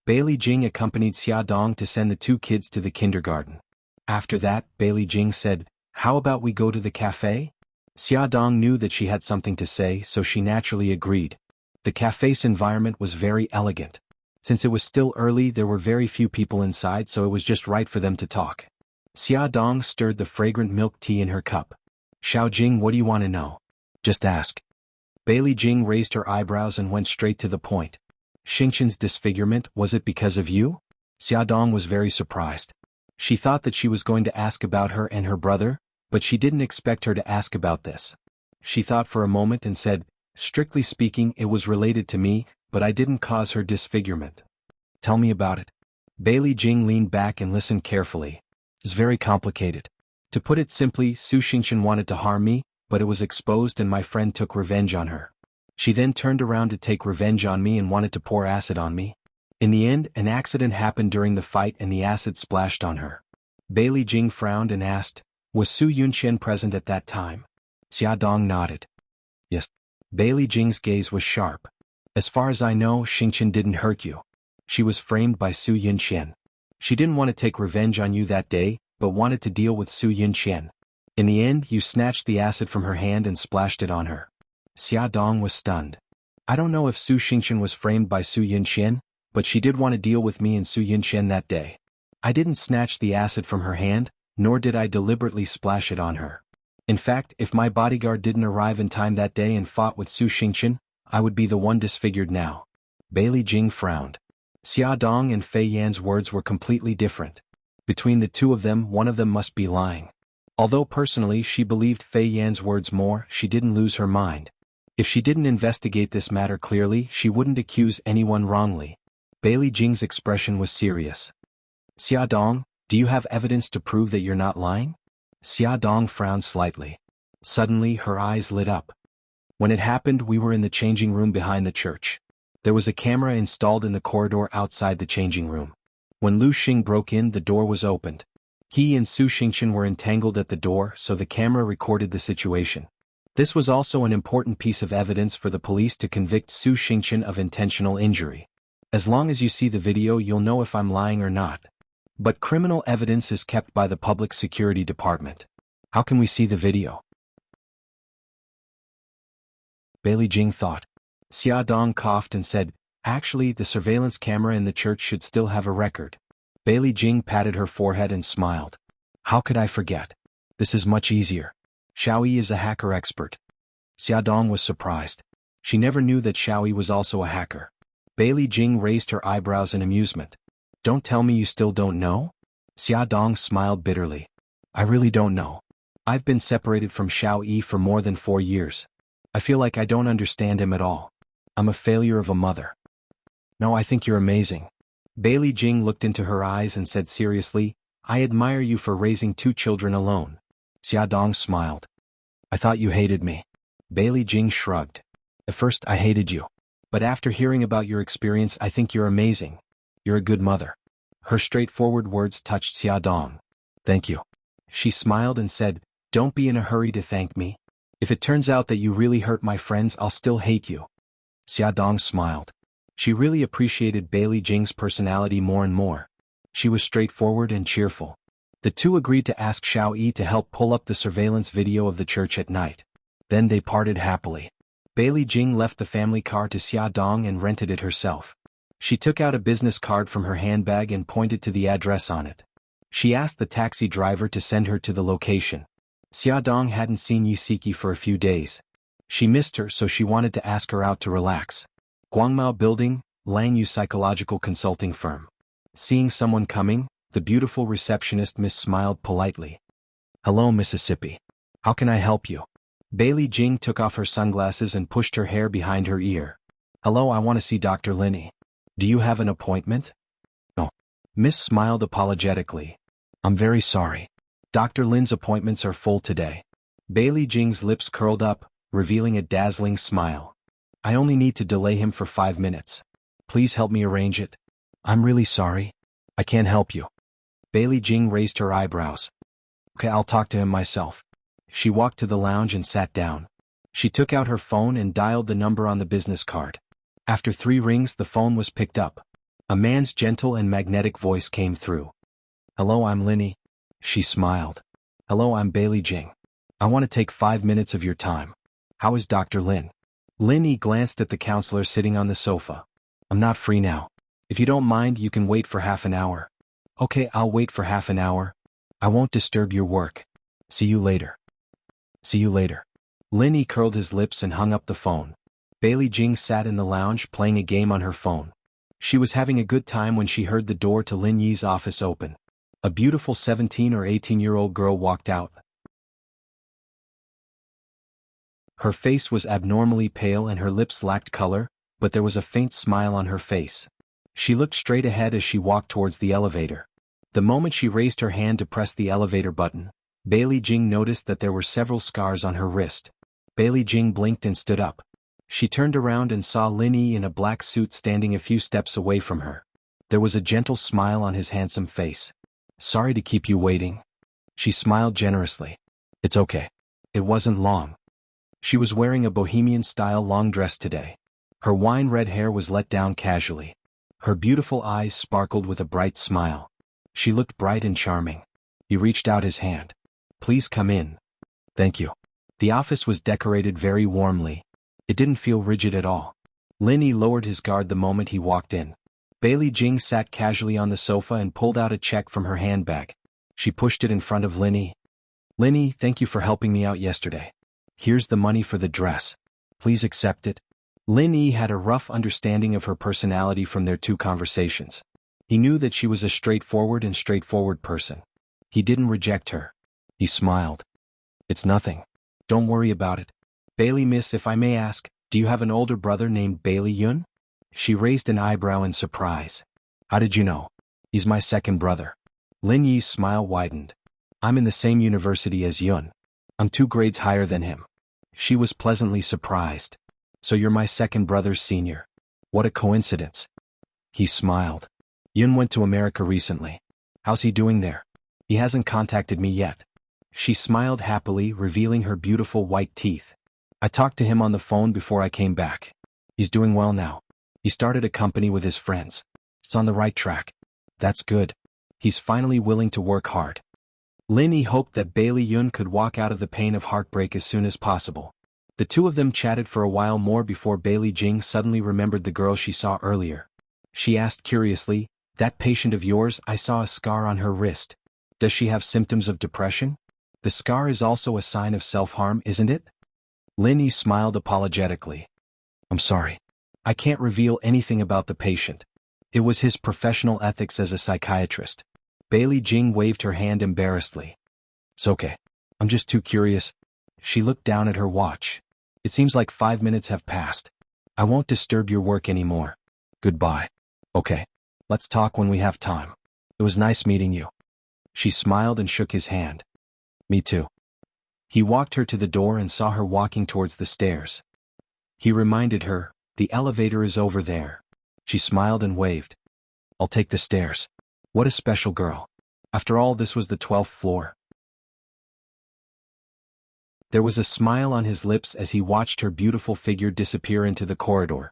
Bailey Jing accompanied Xiaodong to send the two kids to the kindergarten. After that, Bailey Jing said, How about we go to the cafe? Xiaodong knew that she had something to say, so she naturally agreed. The cafe's environment was very elegant. Since it was still early, there were very few people inside, so it was just right for them to talk. Xiaodong stirred the fragrant milk tea in her cup. Xiao Jing, what do you want to know? Just ask. Bailey Jing raised her eyebrows and went straight to the point. Xingxin's disfigurement, was it because of you? Xiaodong was very surprised. She thought that she was going to ask about her and her brother, but she didn't expect her to ask about this. She thought for a moment and said, Strictly speaking, it was related to me, but I didn't cause her disfigurement. Tell me about it. Bailey Jing leaned back and listened carefully. It's very complicated. To put it simply, Su Xingxin wanted to harm me, but it was exposed and my friend took revenge on her. She then turned around to take revenge on me and wanted to pour acid on me. In the end, an accident happened during the fight and the acid splashed on her. Bailey Jing frowned and asked, Was Su Yunqian present at that time? Xia Dong nodded. Yes. Bailey Jing's gaze was sharp. As far as I know, Xingqian didn't hurt you. She was framed by Su Yunqian. She didn't want to take revenge on you that day, but wanted to deal with Su Yunqian. In the end, you snatched the acid from her hand and splashed it on her. Xia Dong was stunned. I don't know if Su Xingqian was framed by Su Yunqian, but she did want to deal with me and Su Yunqian that day. I didn't snatch the acid from her hand, nor did I deliberately splash it on her. In fact, if my bodyguard didn't arrive in time that day and fought with Su Xingqian, I would be the one disfigured now. Bailey Jing frowned. Xia Dong and Fei Yan's words were completely different. Between the two of them, one of them must be lying. Although personally she believed Fei Yan's words more, she didn't lose her mind. If she didn't investigate this matter clearly, she wouldn't accuse anyone wrongly. Bailey Jing's expression was serious. Xia Dong, do you have evidence to prove that you're not lying? Xia Dong frowned slightly. Suddenly her eyes lit up. When it happened, we were in the changing room behind the church. There was a camera installed in the corridor outside the changing room. When Lu Xing broke in, the door was opened. He and Su Xingqian were entangled at the door, so the camera recorded the situation. This was also an important piece of evidence for the police to convict Su Xingqian of intentional injury. As long as you see the video, you'll know if I'm lying or not. But criminal evidence is kept by the Public Security Department. How can we see the video? Bailey Jing thought. Xia Dong coughed and said, actually, the surveillance camera in the church should still have a record. Bailey Jing patted her forehead and smiled. How could I forget? This is much easier. Xueqi is a hacker expert. Xia Dong was surprised. She never knew that Xueqi was also a hacker. Bailey Jing raised her eyebrows in amusement. Don't tell me you still don't know? Xia Dong smiled bitterly. I really don't know. I've been separated from Xueqi for more than 4 years. I feel like I don't understand him at all. I'm a failure of a mother. No, I think you're amazing. Bailey Jing looked into her eyes and said seriously, I admire you for raising 2 children alone. Xia Dong smiled. I thought you hated me. Bailey Jing shrugged. At first I hated you. But after hearing about your experience, I think you're amazing. You're a good mother. Her straightforward words touched Xia Dong. Thank you. She smiled and said, don't be in a hurry to thank me. If it turns out that you really hurt my friends, I'll still hate you. Xia Dong smiled. She really appreciated Bailey Jing's personality more and more. She was straightforward and cheerful. The two agreed to ask Xueqi to help pull up the surveillance video of the church at night. Then they parted happily. Bailey Jing left the family car to Xia Dong and rented it herself. She took out a business card from her handbag and pointed to the address on it. She asked the taxi driver to send her to the location. Xia Dong hadn't seen Xueqi for a few days. She missed her, so she wanted to ask her out to relax. Guangmao Building, Langyu Psychological Consulting Firm. Seeing someone coming, the beautiful receptionist Miss smiled politely. Hello, Mississippi. How can I help you? Bailey Jing took off her sunglasses and pushed her hair behind her ear. Hello, I want to see Dr. Linny. Do you have an appointment? No. Miss smiled apologetically. I'm very sorry. Dr. Lin's appointments are full today. Bailey Jing's lips curled up, revealing a dazzling smile. I only need to delay him for 5 minutes. Please help me arrange it. I'm really sorry. I can't help you. Bailey Jing raised her eyebrows. Okay, I'll talk to him myself. She walked to the lounge and sat down. She took out her phone and dialed the number on the business card. After 3 rings, the phone was picked up. A man's gentle and magnetic voice came through. Hello, I'm Linny. She smiled. Hello, I'm Bailey Jing. I want to take 5 minutes of your time. How is Dr. Lin? Linny glanced at the counselor sitting on the sofa. I'm not free now. If you don't mind, you can wait for half an hour. Okay, I'll wait for half an hour. I won't disturb your work. See you later. See you later. Linny curled his lips and hung up the phone. Bailey Jing sat in the lounge playing a game on her phone. She was having a good time when she heard the door to Lin Yi's office open. A beautiful 17 or 18-year-old girl walked out. Her face was abnormally pale and her lips lacked color, but there was a faint smile on her face. She looked straight ahead as she walked towards the elevator. The moment she raised her hand to press the elevator button, Bailey Jing noticed that there were several scars on her wrist. Bailey Jing blinked and stood up. She turned around and saw Lin Yi in a black suit standing a few steps away from her. There was a gentle smile on his handsome face. Sorry to keep you waiting. She smiled generously. It's okay. It wasn't long. She was wearing a bohemian-style long dress today. Her wine-red hair was let down casually. Her beautiful eyes sparkled with a bright smile. She looked bright and charming. He reached out his hand. Please come in. Thank you. The office was decorated very warmly. It didn't feel rigid at all. Lin Yi lowered his guard the moment he walked in. Bailey Jing sat casually on the sofa and pulled out a check from her handbag. She pushed it in front of Lin Yi. Lin Yi, thank you for helping me out yesterday. Here's the money for the dress. Please accept it. Lin Yi had a rough understanding of her personality from their two conversations. He knew that she was a straightforward person. He didn't reject her. He smiled. It's nothing. Don't worry about it. Bailey miss, if I may ask, do you have an older brother named Bailey Yun? She raised an eyebrow in surprise. How did you know? He's my second brother. Lin Yi's smile widened. I'm in the same university as Yun. I'm 2 grades higher than him. She was pleasantly surprised. So you're my second brother's senior. What a coincidence. He smiled. Yun went to America recently. How's he doing there? He hasn't contacted me yet. She smiled happily, revealing her beautiful white teeth. I talked to him on the phone before I came back. He's doing well now. He started a company with his friends. It's on the right track. That's good. He's finally willing to work hard. Lin Yi hoped that Bailey Yun could walk out of the pain of heartbreak as soon as possible. The two of them chatted for a while more before Bailey Jing suddenly remembered the girl she saw earlier. She asked curiously, that patient of yours, I saw a scar on her wrist. Does she have symptoms of depression? The scar is also a sign of self-harm, isn't it? Lin Yi smiled apologetically. I'm sorry. I can't reveal anything about the patient. It was his professional ethics as a psychiatrist. Bailey Jing waved her hand embarrassedly. It's okay. I'm just too curious. She looked down at her watch. It seems like 5 minutes have passed. I won't disturb your work anymore. Goodbye. Okay. Let's talk when we have time. It was nice meeting you. She smiled and shook his hand. Me too. He walked her to the door and saw her walking towards the stairs. He reminded her, the elevator is over there. She smiled and waved. I'll take the stairs. What a special girl. After all, this was the 12th floor. There was a smile on his lips as he watched her beautiful figure disappear into the corridor.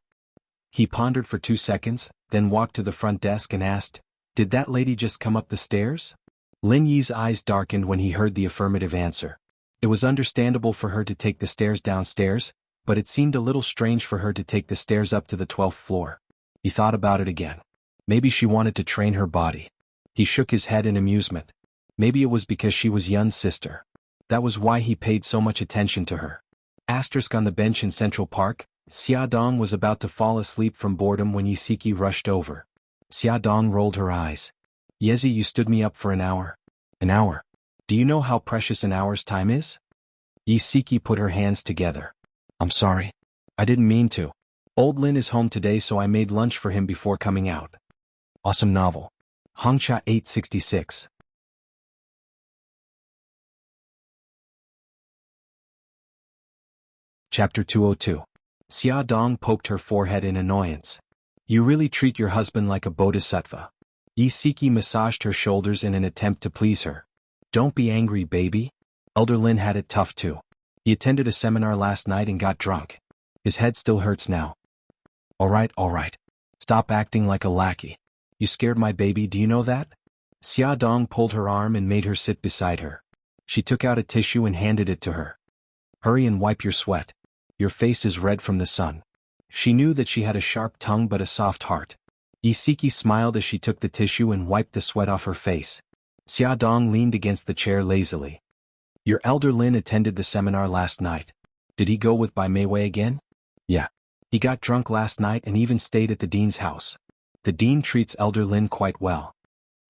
He pondered for 2 seconds, then walked to the front desk and asked, did that lady just come up the stairs? Lin Yi's eyes darkened when he heard the affirmative answer. It was understandable for her to take the stairs downstairs, but it seemed a little strange for her to take the stairs up to the 12th floor. He thought about it again. Maybe she wanted to train her body. He shook his head in amusement. Maybe it was because she was Yun's sister. That was why he paid so much attention to her. Asterisk on the bench in Central Park, Xia Dong was about to fall asleep from boredom when Xueqi rushed over. Xia Dong rolled her eyes. Yezi, you stood me up for an hour. An hour? Do you know how precious an hour's time is? Xueqi put her hands together. I'm sorry. I didn't mean to. Old Lin is home today, so I made lunch for him before coming out. Awesome novel. Hongcha 866. Chapter 202. Xia Dong poked her forehead in annoyance. You really treat your husband like a bodhisattva. Xueqi massaged her shoulders in an attempt to please her. Don't be angry, baby. Elder Lin had it tough too. He attended a seminar last night and got drunk. His head still hurts now. All right. Stop acting like a lackey. You scared my baby, do you know that? Xia Dong pulled her arm and made her sit beside her. She took out a tissue and handed it to her. Hurry and wipe your sweat. Your face is red from the sun. She knew that she had a sharp tongue but a soft heart. Xueqi smiled as she took the tissue and wiped the sweat off her face. Xia Dong leaned against the chair lazily. Your elder Lin attended the seminar last night. Did he go with Bai Meiwei again? Yeah. He got drunk last night and even stayed at the dean's house. The dean treats elder Lin quite well.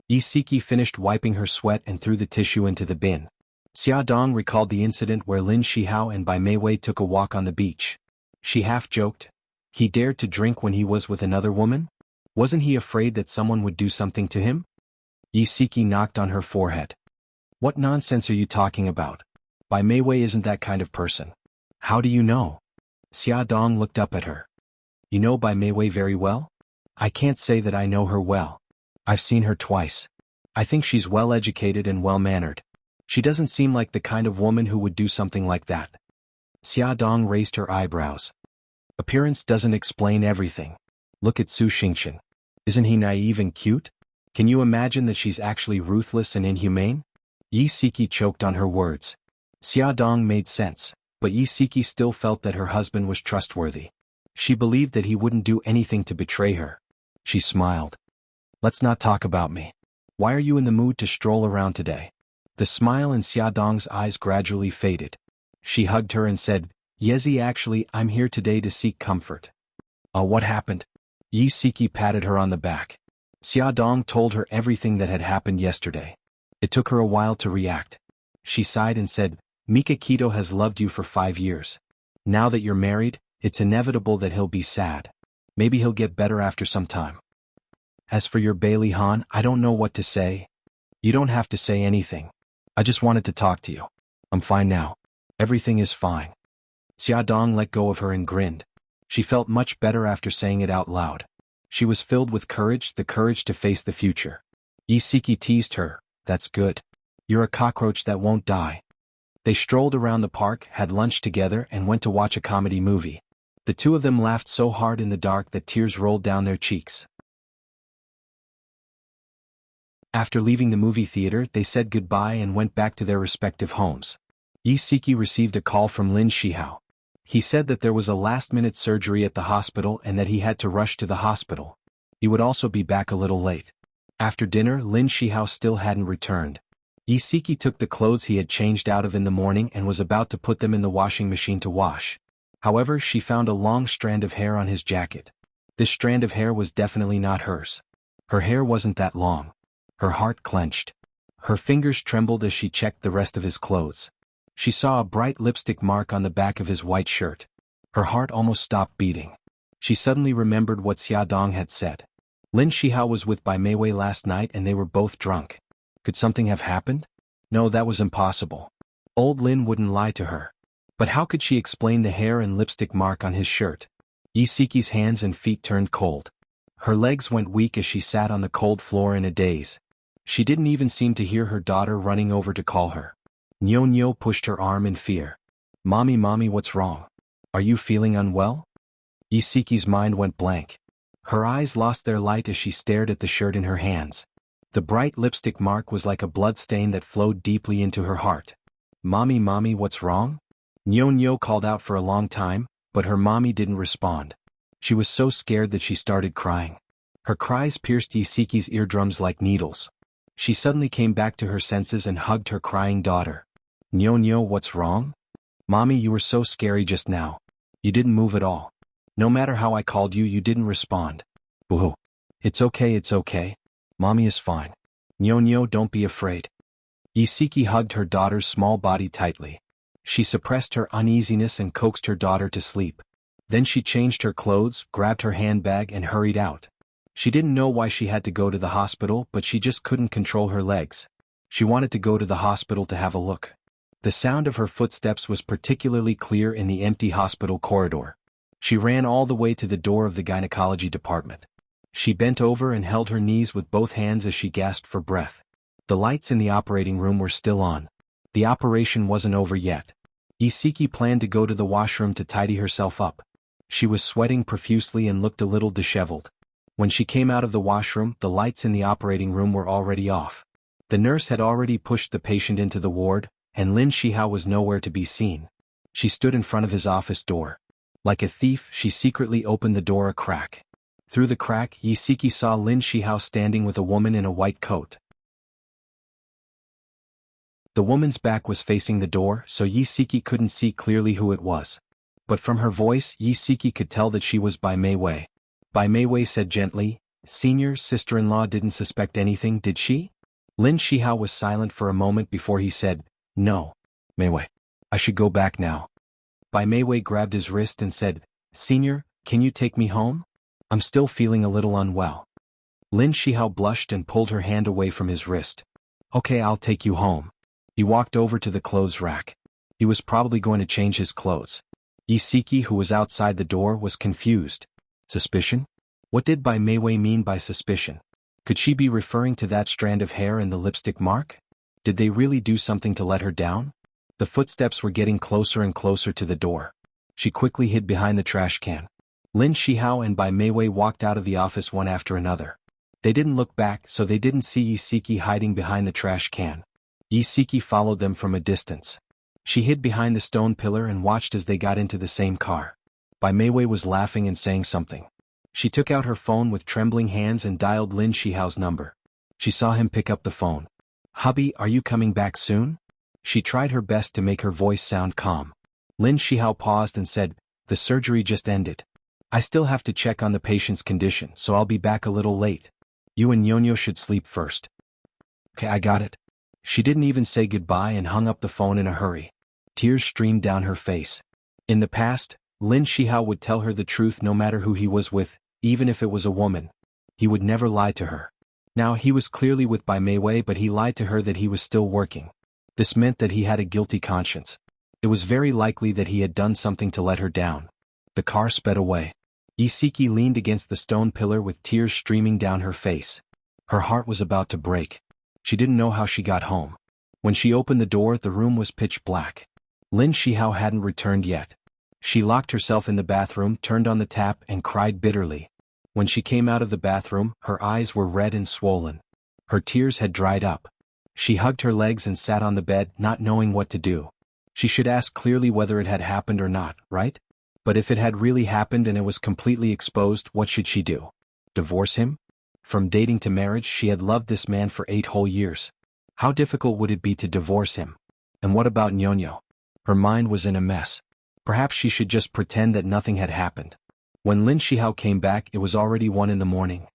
Xueqi finished wiping her sweat and threw the tissue into the bin. Xia Dong recalled the incident where Lin Shihao and Bai Meiwei took a walk on the beach. She half joked. He dared to drink when he was with another woman? Wasn't he afraid that someone would do something to him? Xueqi knocked on her forehead. What nonsense are you talking about? Bai Meiwei isn't that kind of person. How do you know? Xia Dong looked up at her. You know Bai Meiwei very well? I can't say that I know her well. I've seen her twice. I think she's well-educated and well-mannered. She doesn't seem like the kind of woman who would do something like that. Xia Dong raised her eyebrows. Appearance doesn't explain everything. Look at Su Xingchen. Isn't he naive and cute? Can you imagine that she's actually ruthless and inhumane? Yi Siki choked on her words. Xia Dong made sense, but Yi Siki still felt that her husband was trustworthy. She believed that he wouldn't do anything to betray her. She smiled. Let's not talk about me. Why are you in the mood to stroll around today? The smile in Xia Dong's eyes gradually faded. She hugged her and said, Yezi, actually, I'm here today to seek comfort. What happened? Yi Siki patted her on the back. Xia Dong told her everything that had happened yesterday. It took her a while to react. She sighed and said, Mika Kito has loved you for 5 years. Now that you're married, it's inevitable that he'll be sad. Maybe he'll get better after some time. As for your Bailey Han, I don't know what to say. You don't have to say anything. I just wanted to talk to you. I'm fine now. Everything is fine. Xia Dong let go of her and grinned. She felt much better after saying it out loud. She was filled with courage, the courage to face the future. Yi Siki teased her, that's good. You're a cockroach that won't die. They strolled around the park, had lunch together, and went to watch a comedy movie. The two of them laughed so hard in the dark that tears rolled down their cheeks. After leaving the movie theater, they said goodbye and went back to their respective homes. Yi Siki received a call from Lin Shihao. He said that there was a last-minute surgery at the hospital and that he had to rush to the hospital. He would also be back a little late. After dinner, Lin Shihao still hadn't returned. Yi Siki took the clothes he had changed out of in the morning and was about to put them in the washing machine to wash. However, she found a long strand of hair on his jacket. This strand of hair was definitely not hers. Her hair wasn't that long. Her heart clenched. Her fingers trembled as she checked the rest of his clothes. She saw a bright lipstick mark on the back of his white shirt. Her heart almost stopped beating. She suddenly remembered what Xia Dong had said. Lin Shihao was with Bai Meiwei last night and they were both drunk. Could something have happened? No, that was impossible. Old Lin wouldn't lie to her. But how could she explain the hair and lipstick mark on his shirt? Yi Siki's hands and feet turned cold. Her legs went weak as she sat on the cold floor in a daze. She didn't even seem to hear her daughter running over to call her. Nyo Nyo pushed her arm in fear. Mommy, what's wrong? Are you feeling unwell? Yi Siki's mind went blank. Her eyes lost their light as she stared at the shirt in her hands. The bright lipstick mark was like a blood stain that flowed deeply into her heart. Mommy, what's wrong? Nyo Nyo called out for a long time, but her mommy didn't respond. She was so scared that she started crying. Her cries pierced Yi Siki's eardrums like needles. She suddenly came back to her senses and hugged her crying daughter. Nyo Nyo, what's wrong? Mommy, you were so scary just now. You didn't move at all. No matter how I called you, you didn't respond. Boo. It's okay. Mommy is fine. Nyo Nyo, don't be afraid. Yi Siki hugged her daughter's small body tightly. She suppressed her uneasiness and coaxed her daughter to sleep. Then she changed her clothes, grabbed her handbag and hurried out. She didn't know why she had to go to the hospital, but she just couldn't control her legs. She wanted to go to the hospital to have a look. The sound of her footsteps was particularly clear in the empty hospital corridor. She ran all the way to the door of the gynecology department. She bent over and held her knees with both hands as she gasped for breath. The lights in the operating room were still on. The operation wasn't over yet. Yi Siki planned to go to the washroom to tidy herself up. She was sweating profusely and looked a little disheveled. When she came out of the washroom, the lights in the operating room were already off. The nurse had already pushed the patient into the ward, and Lin Shihao was nowhere to be seen. She stood in front of his office door. Like a thief, she secretly opened the door a crack. Through the crack, Yi Siki saw Lin Shihao standing with a woman in a white coat. The woman's back was facing the door, so Yi Siki couldn't see clearly who it was. But from her voice, Yi Siki could tell that she was Bai Meiwei. Bai Meiwei said gently, "Senior sister-in-law didn't suspect anything, did she?" Lin Shihao was silent for a moment before he said, "No. Meiwei. I should go back now." Bai Meiwei grabbed his wrist and said, "Senior, can you take me home? I'm still feeling a little unwell." Lin Shihao blushed and pulled her hand away from his wrist. "Okay, I'll take you home." He walked over to the clothes rack. He was probably going to change his clothes. Yi Siki, who was outside the door, was confused. Suspicion? What did Bai Meiwei mean by suspicion? Could she be referring to that strand of hair and the lipstick mark? Did they really do something to let her down? The footsteps were getting closer and closer to the door. She quickly hid behind the trash can. Lin Shihao and Bai Meiwei walked out of the office one after another. They didn't look back, so they didn't see Xueqi hiding behind the trash can. Xueqi followed them from a distance. She hid behind the stone pillar and watched as they got into the same car. Bai Meiwei was laughing and saying something. She took out her phone with trembling hands and dialed Lin Shihao's number. She saw him pick up the phone. "Hubby, are you coming back soon?" She tried her best to make her voice sound calm. Lin Shihao paused and said, "The surgery just ended. I still have to check on the patient's condition, so I'll be back a little late. You and Nyonyo should sleep first." "Okay, I got it." She didn't even say goodbye and hung up the phone in a hurry. Tears streamed down her face. In the past, Lin Shihao would tell her the truth no matter who he was with, even if it was a woman. He would never lie to her. Now he was clearly with Bai Meiwei, but he lied to her that he was still working. This meant that he had a guilty conscience. It was very likely that he had done something to let her down. The car sped away. Xueqi leaned against the stone pillar with tears streaming down her face. Her heart was about to break. She didn't know how she got home. When she opened the door, the room was pitch black. Lin Shihao hadn't returned yet. She locked herself in the bathroom, turned on the tap, and cried bitterly. When she came out of the bathroom, her eyes were red and swollen. Her tears had dried up. She hugged her legs and sat on the bed, not knowing what to do. She should ask clearly whether it had happened or not, right? But if it had really happened and it was completely exposed, what should she do? Divorce him? From dating to marriage, she had loved this man for 8 whole years. How difficult would it be to divorce him? And what about Nyonyo? Her mind was in a mess. Perhaps she should just pretend that nothing had happened. When Lin Shihao came back, it was already 1 in the morning.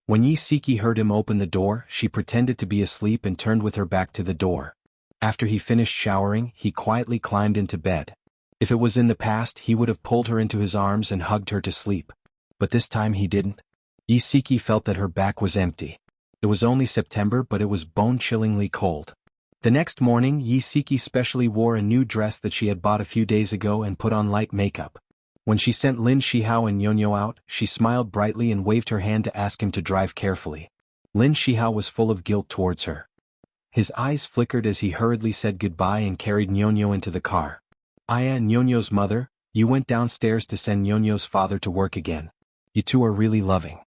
When Xueqi heard him open the door, she pretended to be asleep and turned with her back to the door. After he finished showering, he quietly climbed into bed. If it was in the past, he would have pulled her into his arms and hugged her to sleep. But this time he didn't. Xueqi felt that her back was empty. It was only September, but it was bone-chillingly cold. The next morning, Xueqi specially wore a new dress that she had bought a few days ago and put on light makeup. When she sent Lin Shihao and Nyonyo out, she smiled brightly and waved her hand to ask him to drive carefully. Lin Shihao was full of guilt towards her. His eyes flickered as he hurriedly said goodbye and carried Nyonyo into the car. "Aya, Nyonyo's mother, you went downstairs to send Nyonyo's father to work again. You two are really loving."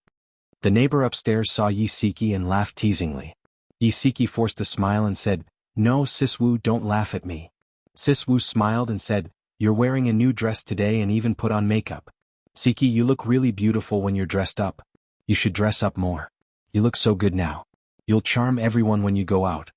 The neighbor upstairs saw Xueqi and laughed teasingly. Xueqi forced a smile and said, "No, Sis Wu, don't laugh at me." Sis Wu smiled and said, "You're wearing a new dress today and even put on makeup. Xueqi, you look really beautiful when you're dressed up. You should dress up more. You look so good now. You'll charm everyone when you go out."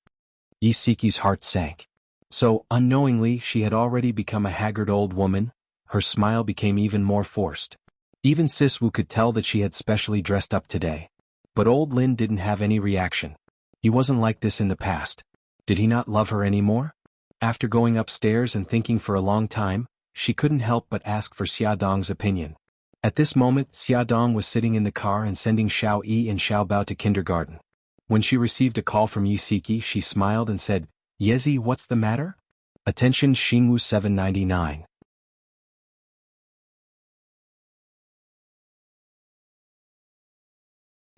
Xueqi's heart sank. So, unknowingly, she had already become a haggard old woman. Her smile became even more forced. Even Sis Wu could tell that she had specially dressed up today. But old Lin didn't have any reaction. He wasn't like this in the past. Did he not love her anymore? After going upstairs and thinking for a long time, she couldn't help but ask for Xiaodong's opinion. At this moment, Xiaodong was sitting in the car and sending Xueqi and Xiaobao to kindergarten. When she received a call from Xueqi, she smiled and said, "Yezi, what's the matter?" Attention Xingwu 799.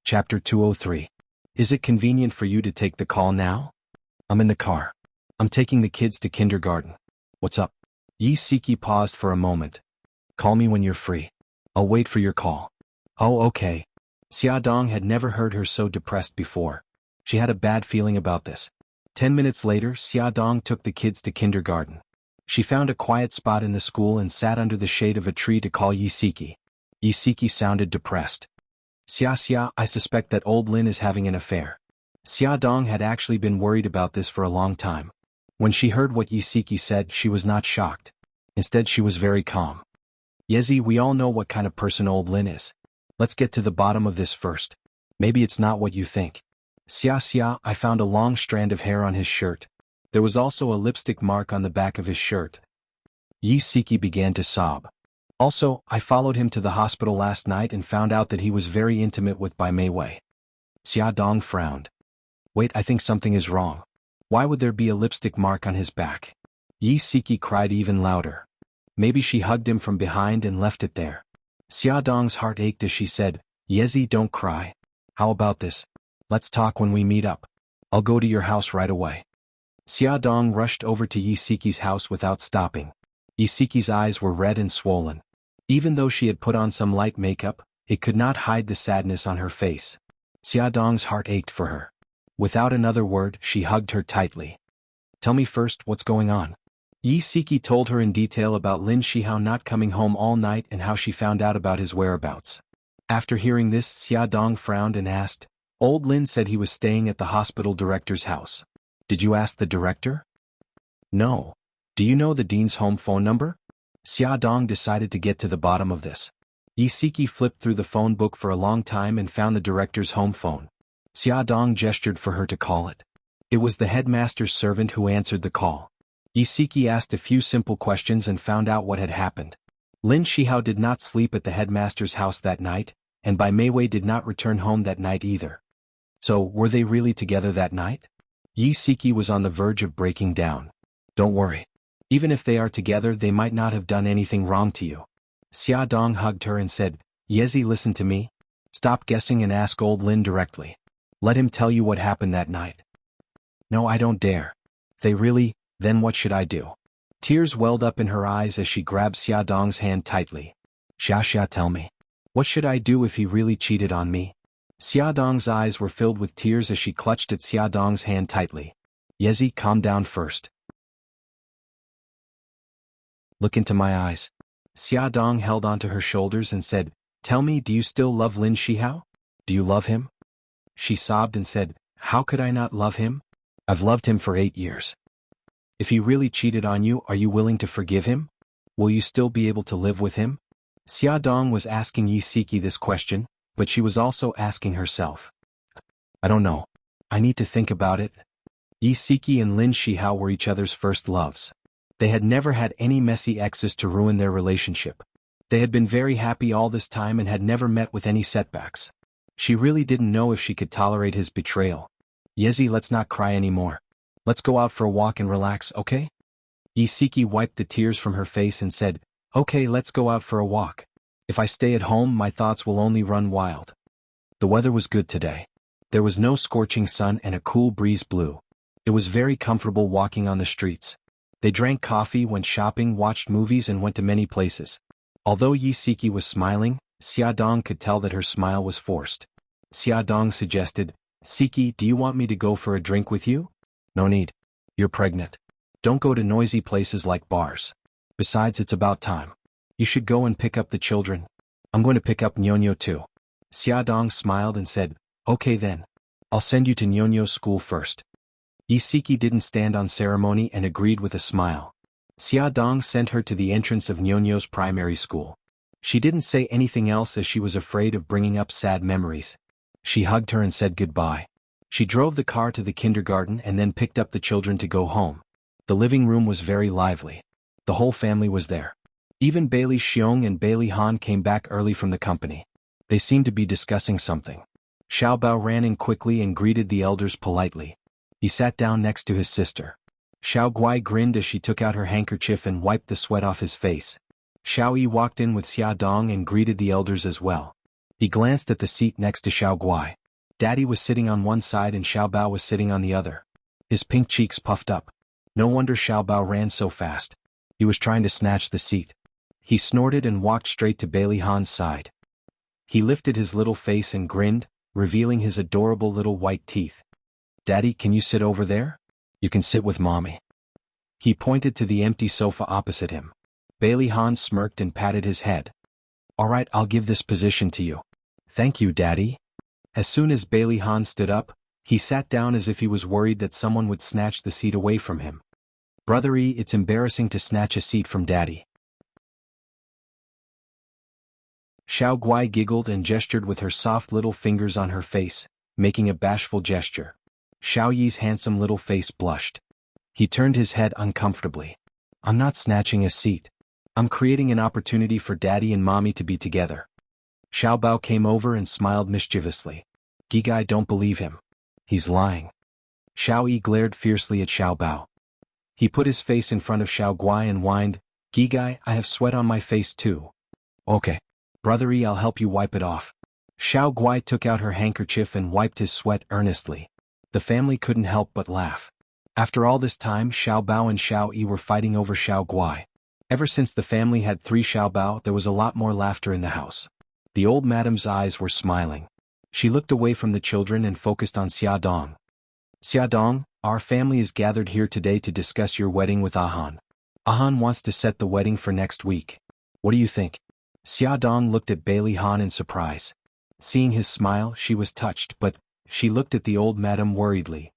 Chapter 203. Is it convenient for you to take the call now? I'm in the car. I'm taking the kids to kindergarten. What's up? Xueqi paused for a moment. Call me when you're free. I'll wait for your call. Oh, okay. Xiaodong had never heard her so depressed before. She had a bad feeling about this. 10 minutes later, Xiaodong took the kids to kindergarten. She found a quiet spot in the school and sat under the shade of a tree to call Xueqi. Xueqi sounded depressed. Xia, I suspect that old Lin is having an affair. Xiaodong had actually been worried about this for a long time. When she heard what Xueqi said, she was not shocked. Instead, she was very calm. Yezi, we all know what kind of person old Lin is. Let's get to the bottom of this first. Maybe it's not what you think. Xia, I found a long strand of hair on his shirt. There was also a lipstick mark on the back of his shirt. Xueqi began to sob. Also, I followed him to the hospital last night and found out that he was very intimate with Bai Meiwei. Xiaodong frowned. Wait, I think something is wrong. Why would there be a lipstick mark on his back? Xueqi cried even louder. Maybe she hugged him from behind and left it there. Xiaodong's heart ached as she said, Yezi, don't cry. How about this? Let's talk when we meet up. I'll go to your house right away. Xiaodong rushed over to Xueqi's house without stopping. Xueqi's eyes were red and swollen. Even though she had put on some light makeup, it could not hide the sadness on her face. Xiaodong's heart ached for her. Without another word, she hugged her tightly. Tell me first what's going on. Xueqi told her in detail about Lin Shihao not coming home all night and how she found out about his whereabouts. After hearing this, Xiaodong frowned and asked, Old Lin said he was staying at the hospital director's house. Did you ask the director? No. Do you know the dean's home phone number? Xiaodong decided to get to the bottom of this. Xueqi flipped through the phone book for a long time and found the director's home phone. Xiaodong gestured for her to call it. It was the headmaster's servant who answered the call. Xueqi asked a few simple questions and found out what had happened. Lin Shihao did not sleep at the headmaster's house that night, and Bai Meiwei did not return home that night either. So, were they really together that night? Xueqi was on the verge of breaking down. Don't worry. Even if they are together, they might not have done anything wrong to you. Xiaodong hugged her and said, Yezi, listen to me. Stop guessing and ask old Lin directly. Let him tell you what happened that night. No, I don't dare. They really, then what should I do? Tears welled up in her eyes as she grabbed Xiaodong's hand tightly. Xia, tell me. What should I do if he really cheated on me? Xiaodong's eyes were filled with tears as she clutched at Xiaodong's hand tightly. Yezi, calm down first. Look into my eyes. Xiaodong held onto her shoulders and said, Tell me, do you still love Lin Shihao? Do you love him? She sobbed and said, How could I not love him? I've loved him for 8 years. If he really cheated on you, are you willing to forgive him? Will you still be able to live with him? Xiaodong was asking Xueqi this question, but she was also asking herself. I don't know. I need to think about it. Xueqi and Lin Shihao were each other's first loves. They had never had any messy exes to ruin their relationship. They had been very happy all this time and had never met with any setbacks. She really didn't know if she could tolerate his betrayal. Yezi, let's not cry anymore. Let's go out for a walk and relax, okay? Xueqi wiped the tears from her face and said, Okay, let's go out for a walk. If I stay at home, my thoughts will only run wild. The weather was good today. There was no scorching sun and a cool breeze blew. It was very comfortable walking on the streets. They drank coffee, went shopping, watched movies and went to many places. Although Xueqi was smiling, Xiaodong could tell that her smile was forced. Xiaodong suggested, Xueqi, do you want me to go for a drink with you? No need. You're pregnant. Don't go to noisy places like bars. Besides, it's about time. You should go and pick up the children. I'm going to pick up Nyonyo too. Xiaodong smiled and said, Okay then. I'll send you to Nyonyo's school first. Xueqi didn't stand on ceremony and agreed with a smile. Xiaodong sent her to the entrance of Nyonyo's primary school. She didn't say anything else as she was afraid of bringing up sad memories. She hugged her and said goodbye. She drove the car to the kindergarten and then picked up the children to go home. The living room was very lively. The whole family was there. Even Bailey Xiong and Bailey Han came back early from the company. They seemed to be discussing something. Xiaobao ran in quickly and greeted the elders politely. He sat down next to his sister. Xiaoguai grinned as she took out her handkerchief and wiped the sweat off his face. Xiaoyi walked in with Xiaodong and greeted the elders as well. He glanced at the seat next to Xiaoguai. Daddy was sitting on one side and Xiaobao was sitting on the other. His pink cheeks puffed up. No wonder Xiaobao ran so fast. He was trying to snatch the seat. He snorted and walked straight to Bailey Han's side. He lifted his little face and grinned, revealing his adorable little white teeth. Daddy, can you sit over there? You can sit with Mommy. He pointed to the empty sofa opposite him. Bailey Han smirked and patted his head. All right, I'll give this position to you. Thank you, Daddy. As soon as Bailey Han stood up, he sat down as if he was worried that someone would snatch the seat away from him. Brothery, it's embarrassing to snatch a seat from Daddy. Xiaoguai giggled and gestured with her soft little fingers on her face, making a bashful gesture. Xiaoyi's handsome little face blushed. He turned his head uncomfortably. I'm not snatching a seat. I'm creating an opportunity for Daddy and Mommy to be together. Xiaobao came over and smiled mischievously. Gigai, don't believe him. He's lying. Xiaoyi glared fiercely at Xiaobao. He put his face in front of Xiaoguai and whined, Gigai, I have sweat on my face too. Okay. Brothery, I'll help you wipe it off. Xueqi took out her handkerchief and wiped his sweat earnestly. The family couldn't help but laugh. After all this time, Xiaobao and Xueqi were fighting over Xueqi. Ever since the family had 3 Xiaobao, there was a lot more laughter in the house. The old madam's eyes were smiling. She looked away from the children and focused on Xiaodong. Xiaodong, our family is gathered here today to discuss your wedding with Ahan. Ahan wants to set the wedding for next week. What do you think? Xiaodong looked at Bailey Han in surprise. Seeing his smile, she was touched, but she looked at the old madam worriedly.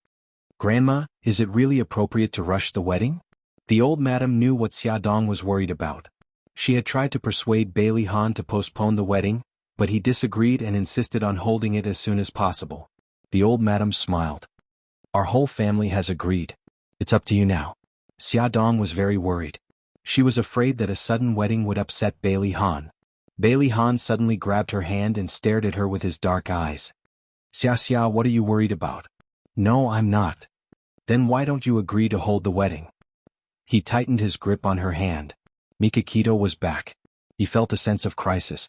Grandma, is it really appropriate to rush the wedding? The old madam knew what Xiaodong was worried about. She had tried to persuade Bailey Han to postpone the wedding, but he disagreed and insisted on holding it as soon as possible. The old madam smiled. Our whole family has agreed. It's up to you now. Xiaodong was very worried. She was afraid that a sudden wedding would upset Bailey Han. Bailey Han suddenly grabbed her hand and stared at her with his dark eyes. Xia, what are you worried about? No, I'm not. Then why don't you agree to hold the wedding? He tightened his grip on her hand. Mikakito was back. He felt a sense of crisis.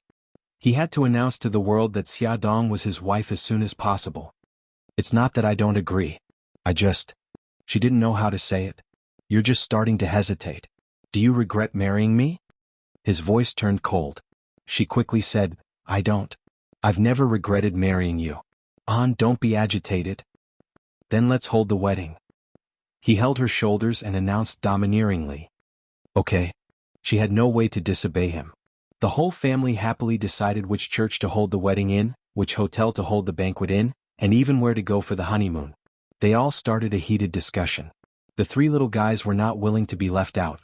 He had to announce to the world that Xiaodong was his wife as soon as possible. It's not that I don't agree. She didn't know how to say it. You're just starting to hesitate. Do you regret marrying me? His voice turned cold. She quickly said, I don't. I've never regretted marrying you. Don't be agitated. Then let's hold the wedding. He held her shoulders and announced domineeringly. Okay. She had no way to disobey him. The whole family happily decided which church to hold the wedding in, which hotel to hold the banquet in, and even where to go for the honeymoon. They all started a heated discussion. The 3 little guys were not willing to be left out.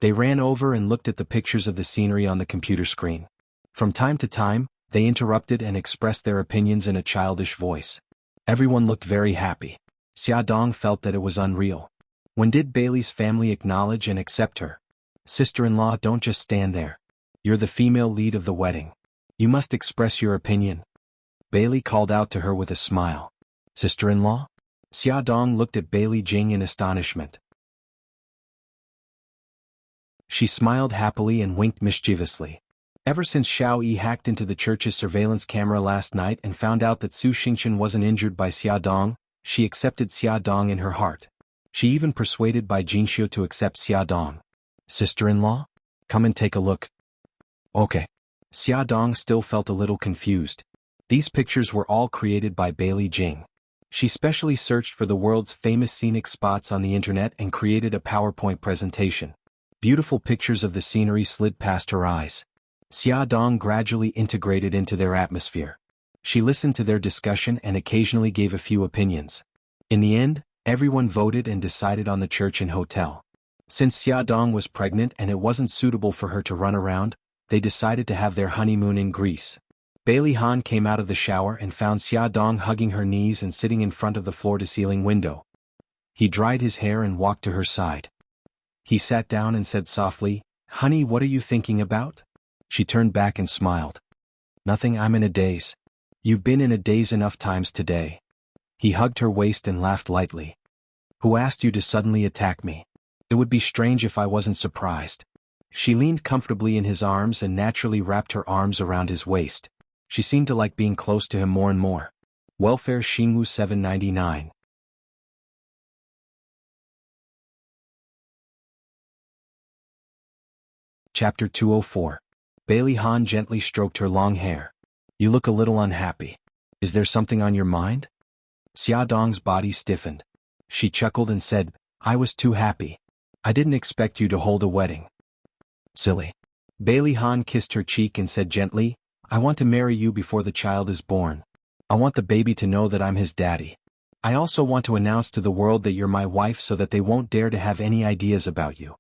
They ran over and looked at the pictures of the scenery on the computer screen. From time to time, they interrupted and expressed their opinions in a childish voice. Everyone looked very happy. Xiaodong felt that it was unreal. When did Bailey's family acknowledge and accept her? Sister-in-law, don't just stand there. You're the female lead of the wedding. You must express your opinion. Bailey called out to her with a smile. Sister-in-law? Xiaodong looked at Bailey Jing in astonishment. She smiled happily and winked mischievously. Ever since Xueqi hacked into the church's surveillance camera last night and found out that Su Xingchen wasn't injured by Xiaodong, she accepted Xiaodong in her heart. She even persuaded Bai Jingxiu to accept Xiaodong. Sister-in-law? Come and take a look. Okay. Xiaodong still felt a little confused. These pictures were all created by Bailey Jing. She specially searched for the world's famous scenic spots on the internet and created a PowerPoint presentation. Beautiful pictures of the scenery slid past her eyes. Xiaodong gradually integrated into their atmosphere. She listened to their discussion and occasionally gave a few opinions. In the end, everyone voted and decided on the church and hotel. Since Xiaodong was pregnant and it wasn't suitable for her to run around, they decided to have their honeymoon in Greece. Bailey Han came out of the shower and found Xiaodong hugging her knees and sitting in front of the floor-to-ceiling window. He dried his hair and walked to her side. He sat down and said softly, Honey, what are you thinking about? She turned back and smiled. Nothing, I'm in a daze. You've been in a daze enough times today. He hugged her waist and laughed lightly. Who asked you to suddenly attack me? It would be strange if I wasn't surprised. She leaned comfortably in his arms and naturally wrapped her arms around his waist. She seemed to like being close to him more and more. Welfare Xingwu 799. Chapter 204. Bailey Han gently stroked her long hair. You look a little unhappy. Is there something on your mind? Xiaodong's body stiffened. She chuckled and said, I was too happy. I didn't expect you to hold a wedding. Silly. Bailey Han kissed her cheek and said gently, I want to marry you before the child is born. I want the baby to know that I'm his daddy. I also want to announce to the world that you're my wife so that they won't dare to have any ideas about you.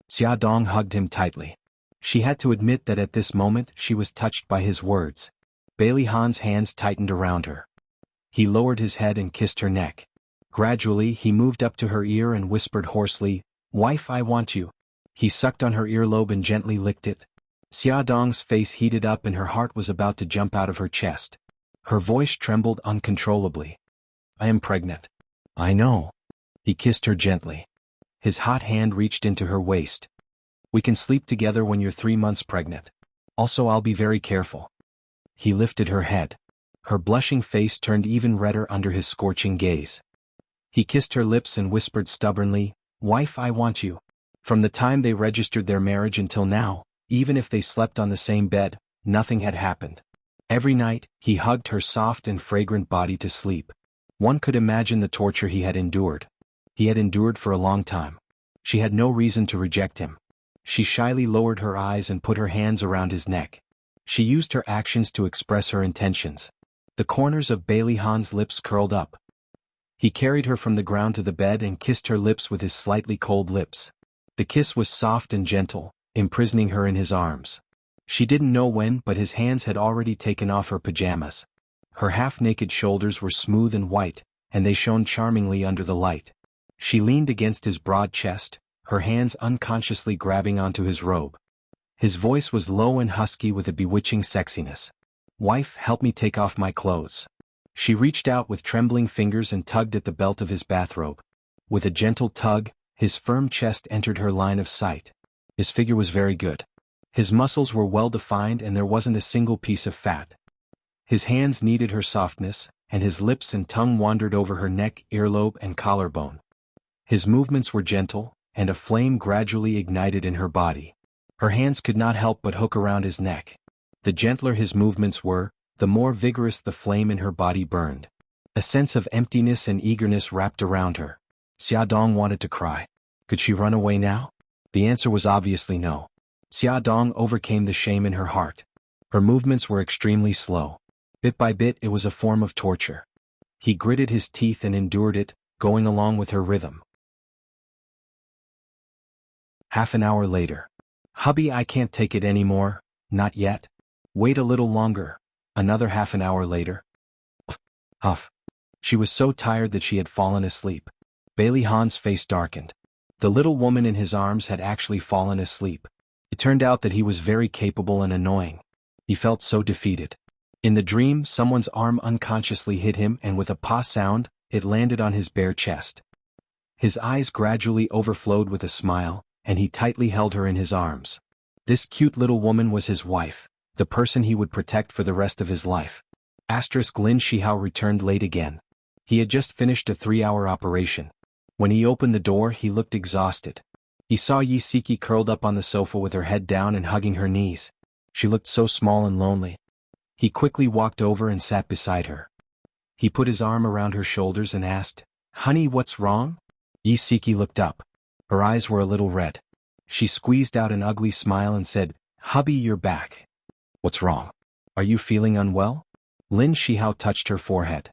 Xiaodong hugged him tightly. She had to admit that at this moment she was touched by his words. Bailey Han's hands tightened around her. He lowered his head and kissed her neck. Gradually he moved up to her ear and whispered hoarsely, Wife, I want you. He sucked on her earlobe and gently licked it. Xiaodong's face heated up and her heart was about to jump out of her chest. Her voice trembled uncontrollably. I am pregnant. I know. He kissed her gently. His hot hand reached into her waist. We can sleep together when you're 3 months pregnant. Also, I'll be very careful. He lifted her head. Her blushing face turned even redder under his scorching gaze. He kissed her lips and whispered stubbornly, "Wife, I want you." From the time they registered their marriage until now, even if they slept on the same bed, nothing had happened. Every night, he hugged her soft and fragrant body to sleep. One could imagine the torture he had endured. He had endured for a long time. She had no reason to reject him. She shyly lowered her eyes and put her hands around his neck. She used her actions to express her intentions. The corners of Bailey Han's lips curled up. He carried her from the ground to the bed and kissed her lips with his slightly cold lips. The kiss was soft and gentle, imprisoning her in his arms. She didn't know when, but his hands had already taken off her pajamas. Her half-naked shoulders were smooth and white, and they shone charmingly under the light. She leaned against his broad chest, her hands unconsciously grabbing onto his robe. His voice was low and husky with a bewitching sexiness. "Wife, help me take off my clothes." She reached out with trembling fingers and tugged at the belt of his bathrobe. With a gentle tug, his firm chest entered her line of sight. His figure was very good. His muscles were well defined and there wasn't a single piece of fat. His hands kneaded her softness, and his lips and tongue wandered over her neck, earlobe, and collarbone. His movements were gentle, and a flame gradually ignited in her body. Her hands could not help but hook around his neck. The gentler his movements were, the more vigorous the flame in her body burned. A sense of emptiness and eagerness wrapped around her. Xiaodong wanted to cry. Could she run away now? The answer was obviously no. Xiaodong overcame the shame in her heart. Her movements were extremely slow. Bit by bit it was a form of torture. He gritted his teeth and endured it, going along with her rhythm. Half an hour later. "Hubby, I can't take it anymore." "Not yet. Wait a little longer." Another half an hour later. Huff. She was so tired that she had fallen asleep. Bailey Han's face darkened. The little woman in his arms had actually fallen asleep. It turned out that he was very capable and annoying. He felt so defeated. In the dream, someone's arm unconsciously hit him and with a "pa" sound, it landed on his bare chest. His eyes gradually overflowed with a smile, and he tightly held her in his arms. This cute little woman was his wife, the person he would protect for the rest of his life. Lin Shihao returned late again. He had just finished a 3-hour operation. When he opened the door, he looked exhausted. He saw Xueqi curled up on the sofa with her head down and hugging her knees. She looked so small and lonely. He quickly walked over and sat beside her. He put his arm around her shoulders and asked, "Honey, what's wrong?" Xueqi looked up. Her eyes were a little red. She squeezed out an ugly smile and said, "Hubby, you're back." "What's wrong? Are you feeling unwell?" Lin Shihao touched her forehead.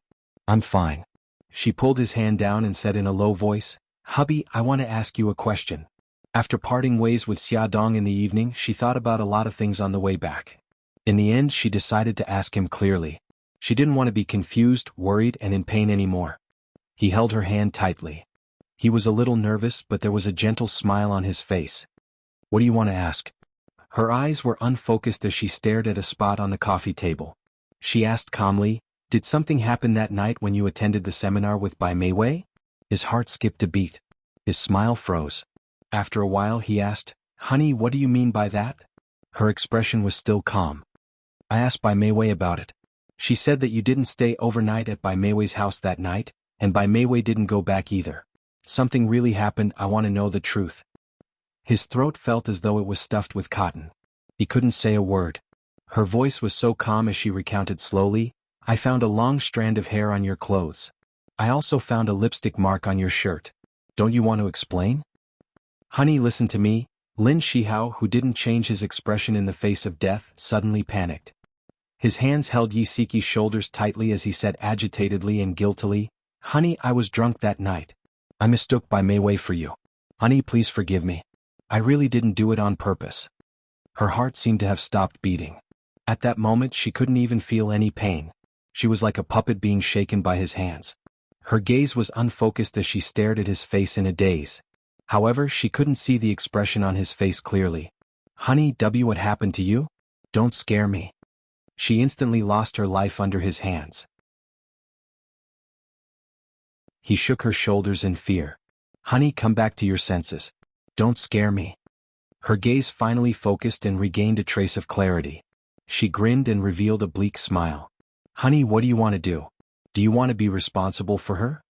"I'm fine." She pulled his hand down and said in a low voice, "Hubby, I want to ask you a question." After parting ways with Xiaodong in the evening, she thought about a lot of things on the way back. In the end, she decided to ask him clearly. She didn't want to be confused, worried, and in pain anymore. He held her hand tightly. He was a little nervous, but there was a gentle smile on his face. "What do you want to ask?" Her eyes were unfocused as she stared at a spot on the coffee table. She asked calmly, "Did something happen that night when you attended the seminar with Bai Meiwei?" His heart skipped a beat. His smile froze. After a while he asked, "Honey, what do you mean by that?" Her expression was still calm. "I asked Bai Meiwei about it. She said that you didn't stay overnight at Bai Meiwei's house that night, and Bai Meiwei didn't go back either. Something really happened. I want to know the truth." His throat felt as though it was stuffed with cotton. He couldn't say a word. Her voice was so calm as she recounted slowly, "I found a long strand of hair on your clothes. I also found a lipstick mark on your shirt. Don't you want to explain?" "Honey, listen to me." Lin Shihao, who didn't change his expression in the face of death, suddenly panicked. His hands held Xueqi's shoulders tightly as he said agitatedly and guiltily, "Honey, I was drunk that night. I mistook Bai Meiwei for you. Honey, please forgive me. I really didn't do it on purpose." Her heart seemed to have stopped beating. At that moment she couldn't even feel any pain. She was like a puppet being shaken by his hands. Her gaze was unfocused as she stared at his face in a daze. However, she couldn't see the expression on his face clearly. "Honey, what happened to you? Don't scare me." She instantly lost her life under his hands. He shook her shoulders in fear. "Honey, come back to your senses. Don't scare me." Her gaze finally focused and regained a trace of clarity. She grinned and revealed a bleak smile. Honey, what do you want to do? Do you want to be responsible for her?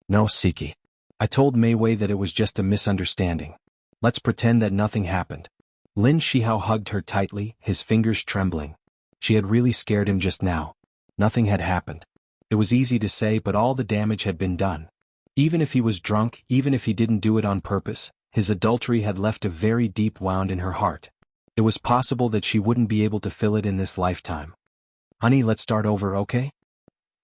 No, Xueqi. I told Mei Wei that it was just a misunderstanding. Let's pretend that nothing happened. Lin Shihao hugged her tightly, his fingers trembling. She had really scared him just now. Nothing had happened. It was easy to say, but all the damage had been done. Even if he was drunk, even if he didn't do it on purpose, his adultery had left a very deep wound in her heart. It was possible that she wouldn't be able to fill it in this lifetime. Honey, let's start over, okay?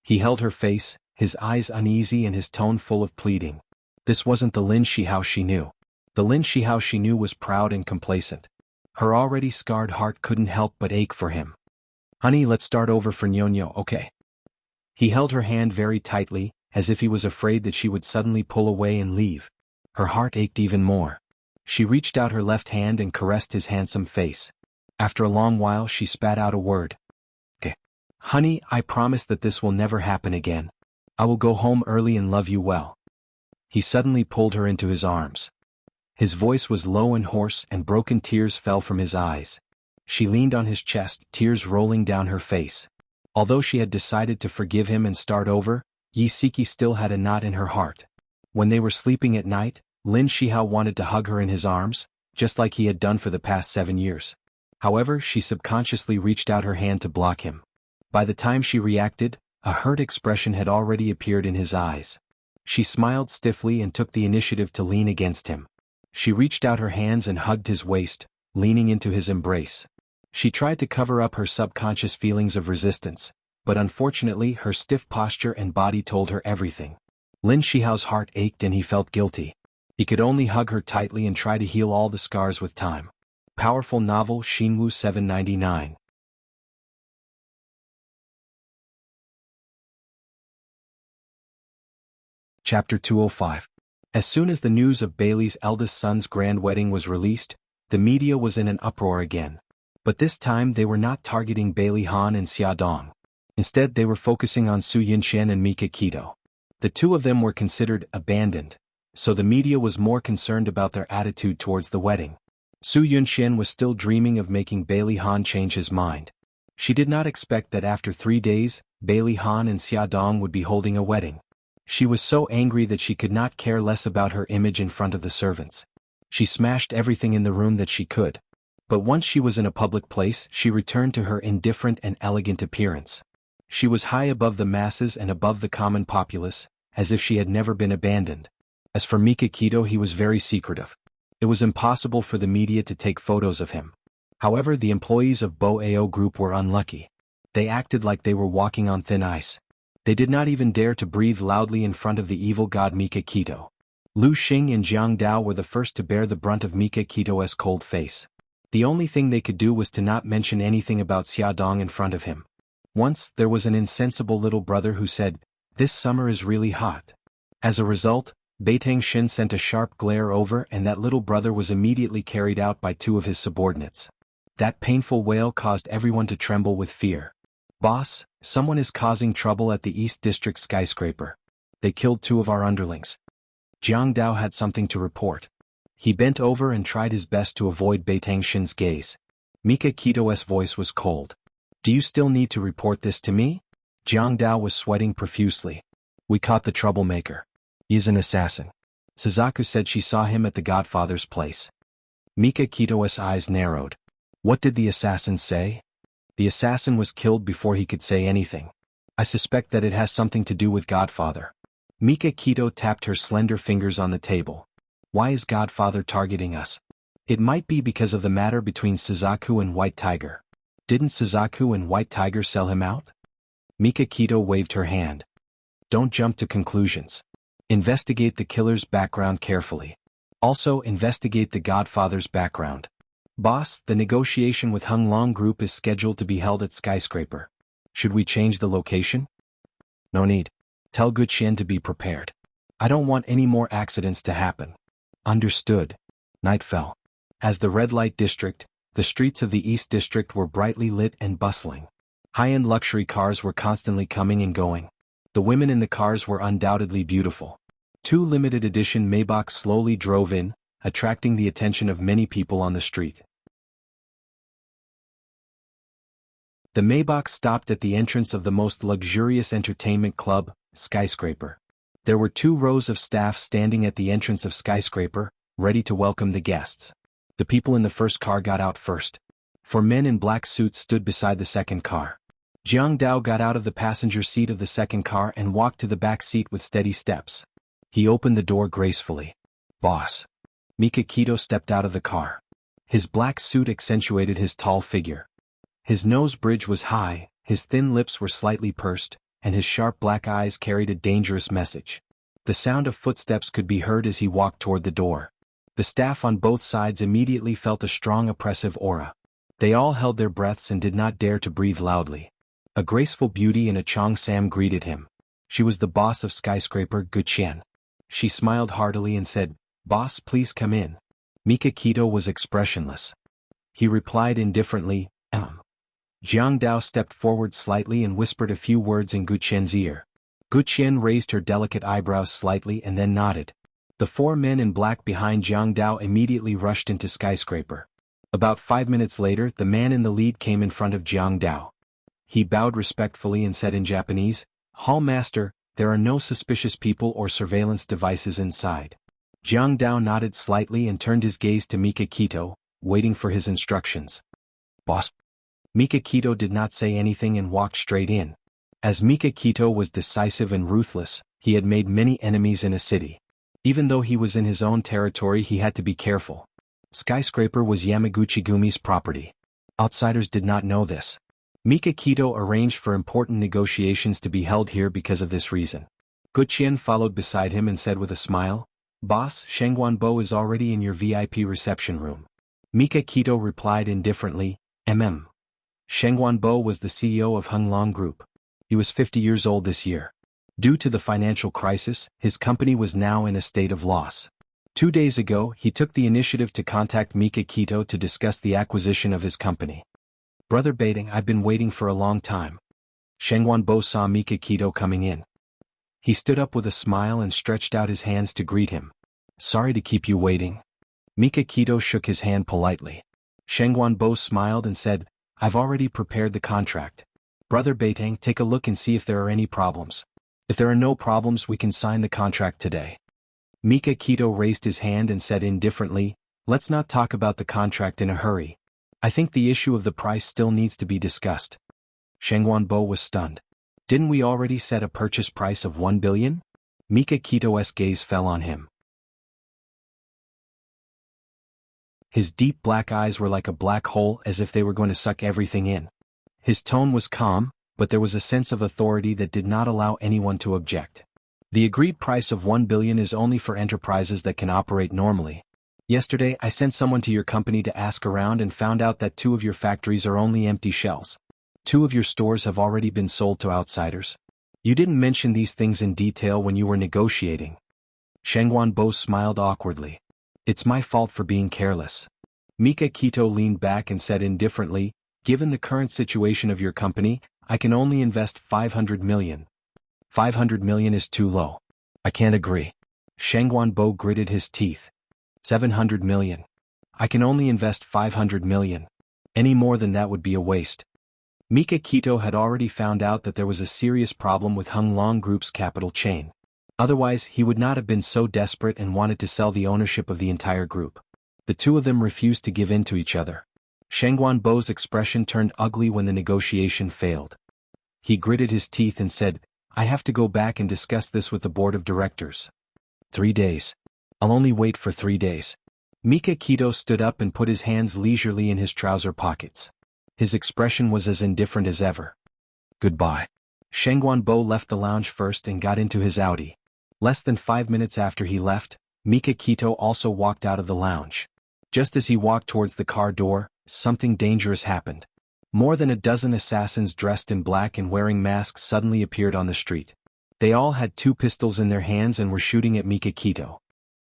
He held her face, his eyes uneasy and his tone full of pleading. This wasn't the Lin Shihao she knew. The Lin Shihao she knew was proud and complacent. Her already scarred heart couldn't help but ache for him. Honey, let's start over for Nyonyo, okay? He held her hand very tightly, as if he was afraid that she would suddenly pull away and leave. Her heart ached even more. She reached out her left hand and caressed his handsome face. After a long while she spat out a word. Okay. Honey, I promise that this will never happen again. I will go home early and love you well. He suddenly pulled her into his arms. His voice was low and hoarse and broken tears fell from his eyes. She leaned on his chest, tears rolling down her face. Although she had decided to forgive him and start over, Xueqi still had a knot in her heart. When they were sleeping at night, Lin Shihao wanted to hug her in his arms, just like he had done for the past 7 years. However, she subconsciously reached out her hand to block him. By the time she reacted, a hurt expression had already appeared in his eyes. She smiled stiffly and took the initiative to lean against him. She reached out her hands and hugged his waist, leaning into his embrace. She tried to cover up her subconscious feelings of resistance, but unfortunately her stiff posture and body told her everything. Lin Shihao's heart ached and he felt guilty. He could only hug her tightly and try to heal all the scars with time. Powerful novel Xinwu 799. Chapter 205. As soon as the news of Bailey's eldest son's grand wedding was released, the media was in an uproar again. But this time they were not targeting Bailey Han and Xia Dong. Instead they were focusing on Su Yunxian and Mika Keto. The two of them were considered abandoned, so the media was more concerned about their attitude towards the wedding. Su Yunxian was still dreaming of making Bailey Han change his mind. She did not expect that after 3 days, Bailey Han and Xia Dong would be holding a wedding. She was so angry that she could not care less about her image in front of the servants. She smashed everything in the room that she could. But once she was in a public place, she returned to her indifferent and elegant appearance. She was high above the masses and above the common populace, as if she had never been abandoned. As for Mika Keto, he was very secretive. It was impossible for the media to take photos of him. However, the employees of Bo Ao Group were unlucky. They acted like they were walking on thin ice. They did not even dare to breathe loudly in front of the evil god Mika Keto. Lu Xing and Jiang Dao were the first to bear the brunt of Mika Keto's cold face. The only thing they could do was to not mention anything about Xia Dong in front of him. Once, there was an insensible little brother who said, "This summer is really hot." As a result, Beitang Xin sent a sharp glare over and that little brother was immediately carried out by 2 of his subordinates. That painful wail caused everyone to tremble with fear. "Boss, someone is causing trouble at the East District skyscraper. They killed 2 of our underlings." Jiang Dao had something to report. He bent over and tried his best to avoid Beitang Xin's gaze. Mika Keto's voice was cold. "Do you still need to report this to me?" Jiang Dao was sweating profusely. "We caught the troublemaker. He's an assassin. Suzaku said she saw him at the Godfather's place." Mika Keto's eyes narrowed. "What did the assassin say?" "The assassin was killed before he could say anything. I suspect that it has something to do with Godfather." Mika Keto tapped her slender fingers on the table. "Why is Godfather targeting us?" "It might be because of the matter between Suzaku and White Tiger. Didn't Suzaku and White Tiger sell him out?" Mika Keto waved her hand. "Don't jump to conclusions. Investigate the killer's background carefully. Also investigate the Godfather's background." "Boss, the negotiation with Hung Long Group is scheduled to be held at Skyscraper. Should we change the location?" "No need. Tell Guqian to be prepared. I don't want any more accidents to happen." "Understood." Night fell. As the red light district, the streets of the East District were brightly lit and bustling. High-end luxury cars were constantly coming and going. The women in the cars were undoubtedly beautiful. 2 limited edition Maybachs slowly drove in, attracting the attention of many people on the street. The Maybach stopped at the entrance of the most luxurious entertainment club, Skyscraper. There were 2 rows of staff standing at the entrance of Skyscraper, ready to welcome the guests. The people in the first car got out first. 4 men in black suits stood beside the second car. Jiang Dao got out of the passenger seat of the second car and walked to the back seat with steady steps. He opened the door gracefully. "Boss." Mika Kito stepped out of the car. His black suit accentuated his tall figure. His nose bridge was high, his thin lips were slightly pursed, and his sharp black eyes carried a dangerous message. The sound of footsteps could be heard as he walked toward the door. The staff on both sides immediately felt a strong oppressive aura. They all held their breaths and did not dare to breathe loudly. A graceful beauty in a cheongsam greeted him. She was the boss of Skyscraper, Xueqi. She smiled heartily and said, "Boss, please come in." Mika Kito was expressionless. He replied indifferently, Jiang Dao stepped forward slightly and whispered a few words in Guqian's ear. Guqian raised her delicate eyebrows slightly and then nodded. The 4 men in black behind Jiang Dao immediately rushed into Skyscraper. About 5 minutes later, the man in the lead came in front of Jiang Dao. He bowed respectfully and said in Japanese, "Hall Master, there are no suspicious people or surveillance devices inside." Jiang Dao nodded slightly and turned his gaze to Mika Kito, waiting for his instructions. "Boss." Mika Kito did not say anything and walked straight in. As Mika Kito was decisive and ruthless, he had made many enemies in a city. Even though he was in his own territory, he had to be careful. Skyscraper was Yamaguchi-gumi's property. Outsiders did not know this. Mika Kito arranged for important negotiations to be held here because of this reason. Guqian followed beside him and said with a smile, "Boss, Sheng Guanbo is already in your VIP reception room." Mika Kito replied indifferently, Sheng Guanbo was the CEO of Honglong Group. He was 50 years old this year. Due to the financial crisis, his company was now in a state of loss. 2 days ago, he took the initiative to contact Mika Kito to discuss the acquisition of his company. "Brother Baiting, I've been waiting for a long time." Sheng Guanbo saw Mika Kito coming in. He stood up with a smile and stretched out his hands to greet him. "Sorry to keep you waiting." Mika Kito shook his hand politely. Sheng Guanbo smiled and said, "I've already prepared the contract. Brother Beitang, take a look and see if there are any problems. If there are no problems, we can sign the contract today." Mika Kito raised his hand and said indifferently, "Let's not talk about the contract in a hurry. I think the issue of the price still needs to be discussed." Sheng Guanbo was stunned. "Didn't we already set a purchase price of 1 billion? Mika Kito's gaze fell on him. His deep black eyes were like a black hole, as if they were going to suck everything in. His tone was calm, but there was a sense of authority that did not allow anyone to object. "The agreed price of 1 billion is only for enterprises that can operate normally. Yesterday I sent someone to your company to ask around and found out that 2 of your factories are only empty shells. 2 of your stores have already been sold to outsiders. You didn't mention these things in detail when you were negotiating." Sheng Guanbo smiled awkwardly. "It's my fault for being careless." Mika Kito leaned back and said indifferently, "Given the current situation of your company, I can only invest 500 million. 500 million is too low. I can't agree." Sheng Guanbo gritted his teeth. 700 million. I can only invest 500 million. Any more than that would be a waste. Mika Kito had already found out that there was a serious problem with Honglong Group's capital chain. Otherwise, he would not have been so desperate and wanted to sell the ownership of the entire group. The 2 of them refused to give in to each other. Sheng Guanbo's expression turned ugly when the negotiation failed. He gritted his teeth and said, "I have to go back and discuss this with the board of directors." 3 days. I'll only wait for 3 days. Mika Kito stood up and put his hands leisurely in his trouser pockets. His expression was as indifferent as ever. "Goodbye." Sheng Guanbo left the lounge first and got into his Audi. Less than 5 minutes after he left, Mika Kito also walked out of the lounge. Just as he walked towards the car door, something dangerous happened. More than a dozen assassins dressed in black and wearing masks suddenly appeared on the street. They all had 2 pistols in their hands and were shooting at Mika Kito.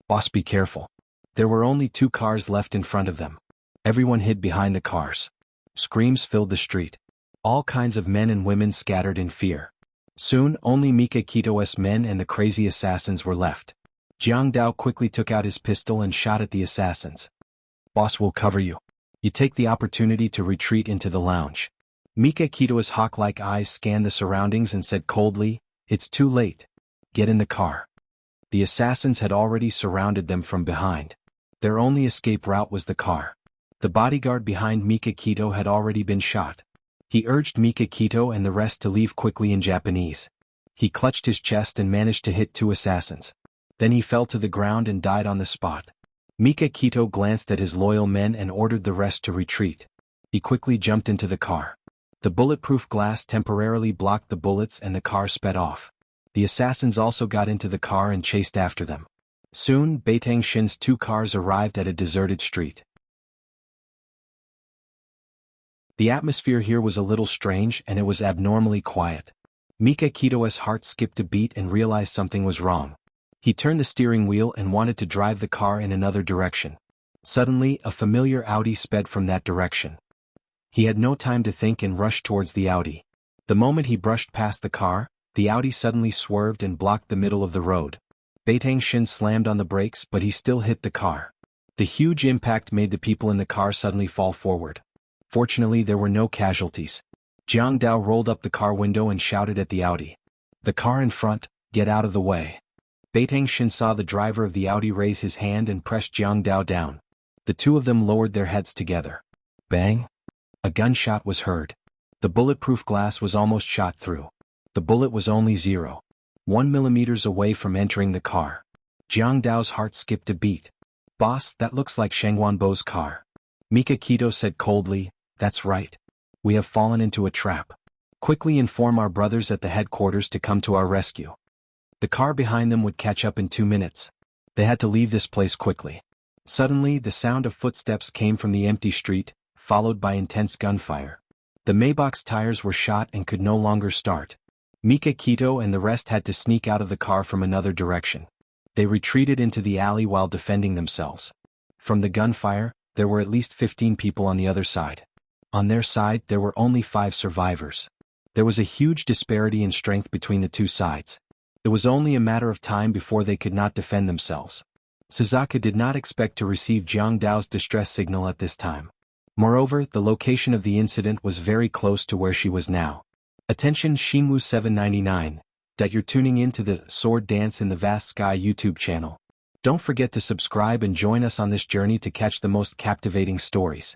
"Boss, be careful." There were only 2 cars left in front of them. Everyone hid behind the cars. Screams filled the street. All kinds of men and women scattered in fear. Soon, only Mika Kito's men and the crazy assassins were left. Jiang Dao quickly took out his pistol and shot at the assassins. "Boss will cover you. You take the opportunity to retreat into the lounge." Mika Kito's hawk-like eyes scanned the surroundings and said coldly, "It's too late. Get in the car." The assassins had already surrounded them from behind. Their only escape route was the car. The bodyguard behind Mika Kito had already been shot. He urged Mika Kito and the rest to leave quickly in Japanese. He clutched his chest and managed to hit 2 assassins. Then he fell to the ground and died on the spot. Mika Kito glanced at his loyal men and ordered the rest to retreat. He quickly jumped into the car. The bulletproof glass temporarily blocked the bullets and the car sped off. The assassins also got into the car and chased after them. Soon, Beitang Shin's 2 cars arrived at a deserted street. The atmosphere here was a little strange and it was abnormally quiet. Mika Kito's heart skipped a beat and realized something was wrong. He turned the steering wheel and wanted to drive the car in another direction. Suddenly, a familiar Audi sped from that direction. He had no time to think and rushed towards the Audi. The moment he brushed past the car, the Audi suddenly swerved and blocked the middle of the road. Beitang Shin slammed on the brakes but he still hit the car. The huge impact made the people in the car suddenly fall forward. Fortunately there were no casualties. Jiang Dao rolled up the car window and shouted at the Audi. "The car in front, get out of the way." Beitang Shin saw the driver of the Audi raise his hand and pressed Jiang Dao down. The 2 of them lowered their heads together. Bang! A gunshot was heard. The bulletproof glass was almost shot through. The bullet was only 0.1 millimeters away from entering the car. Jiang Dao's heart skipped a beat. "Boss, that looks like Sheng Wanbo's car." Mika Kito said coldly, "That's right. We have fallen into a trap. Quickly inform our brothers at the headquarters to come to our rescue." The car behind them would catch up in 2 minutes. They had to leave this place quickly. Suddenly, the sound of footsteps came from the empty street, followed by intense gunfire. The Maybach's tires were shot and could no longer start. Mika Kito and the rest had to sneak out of the car from another direction. They retreated into the alley while defending themselves. From the gunfire, there were at least 15 people on the other side. On their side, there were only 5 survivors. There was a huge disparity in strength between the 2 sides. It was only a matter of time before they could not defend themselves. Suzuka did not expect to receive Jiang Dao's distress signal at this time. Moreover, the location of the incident was very close to where she was now. Attention Xingwu 799, that you're tuning in to the Sword Dance in the Vast Sky YouTube channel. Don't forget to subscribe and join us on this journey to catch the most captivating stories.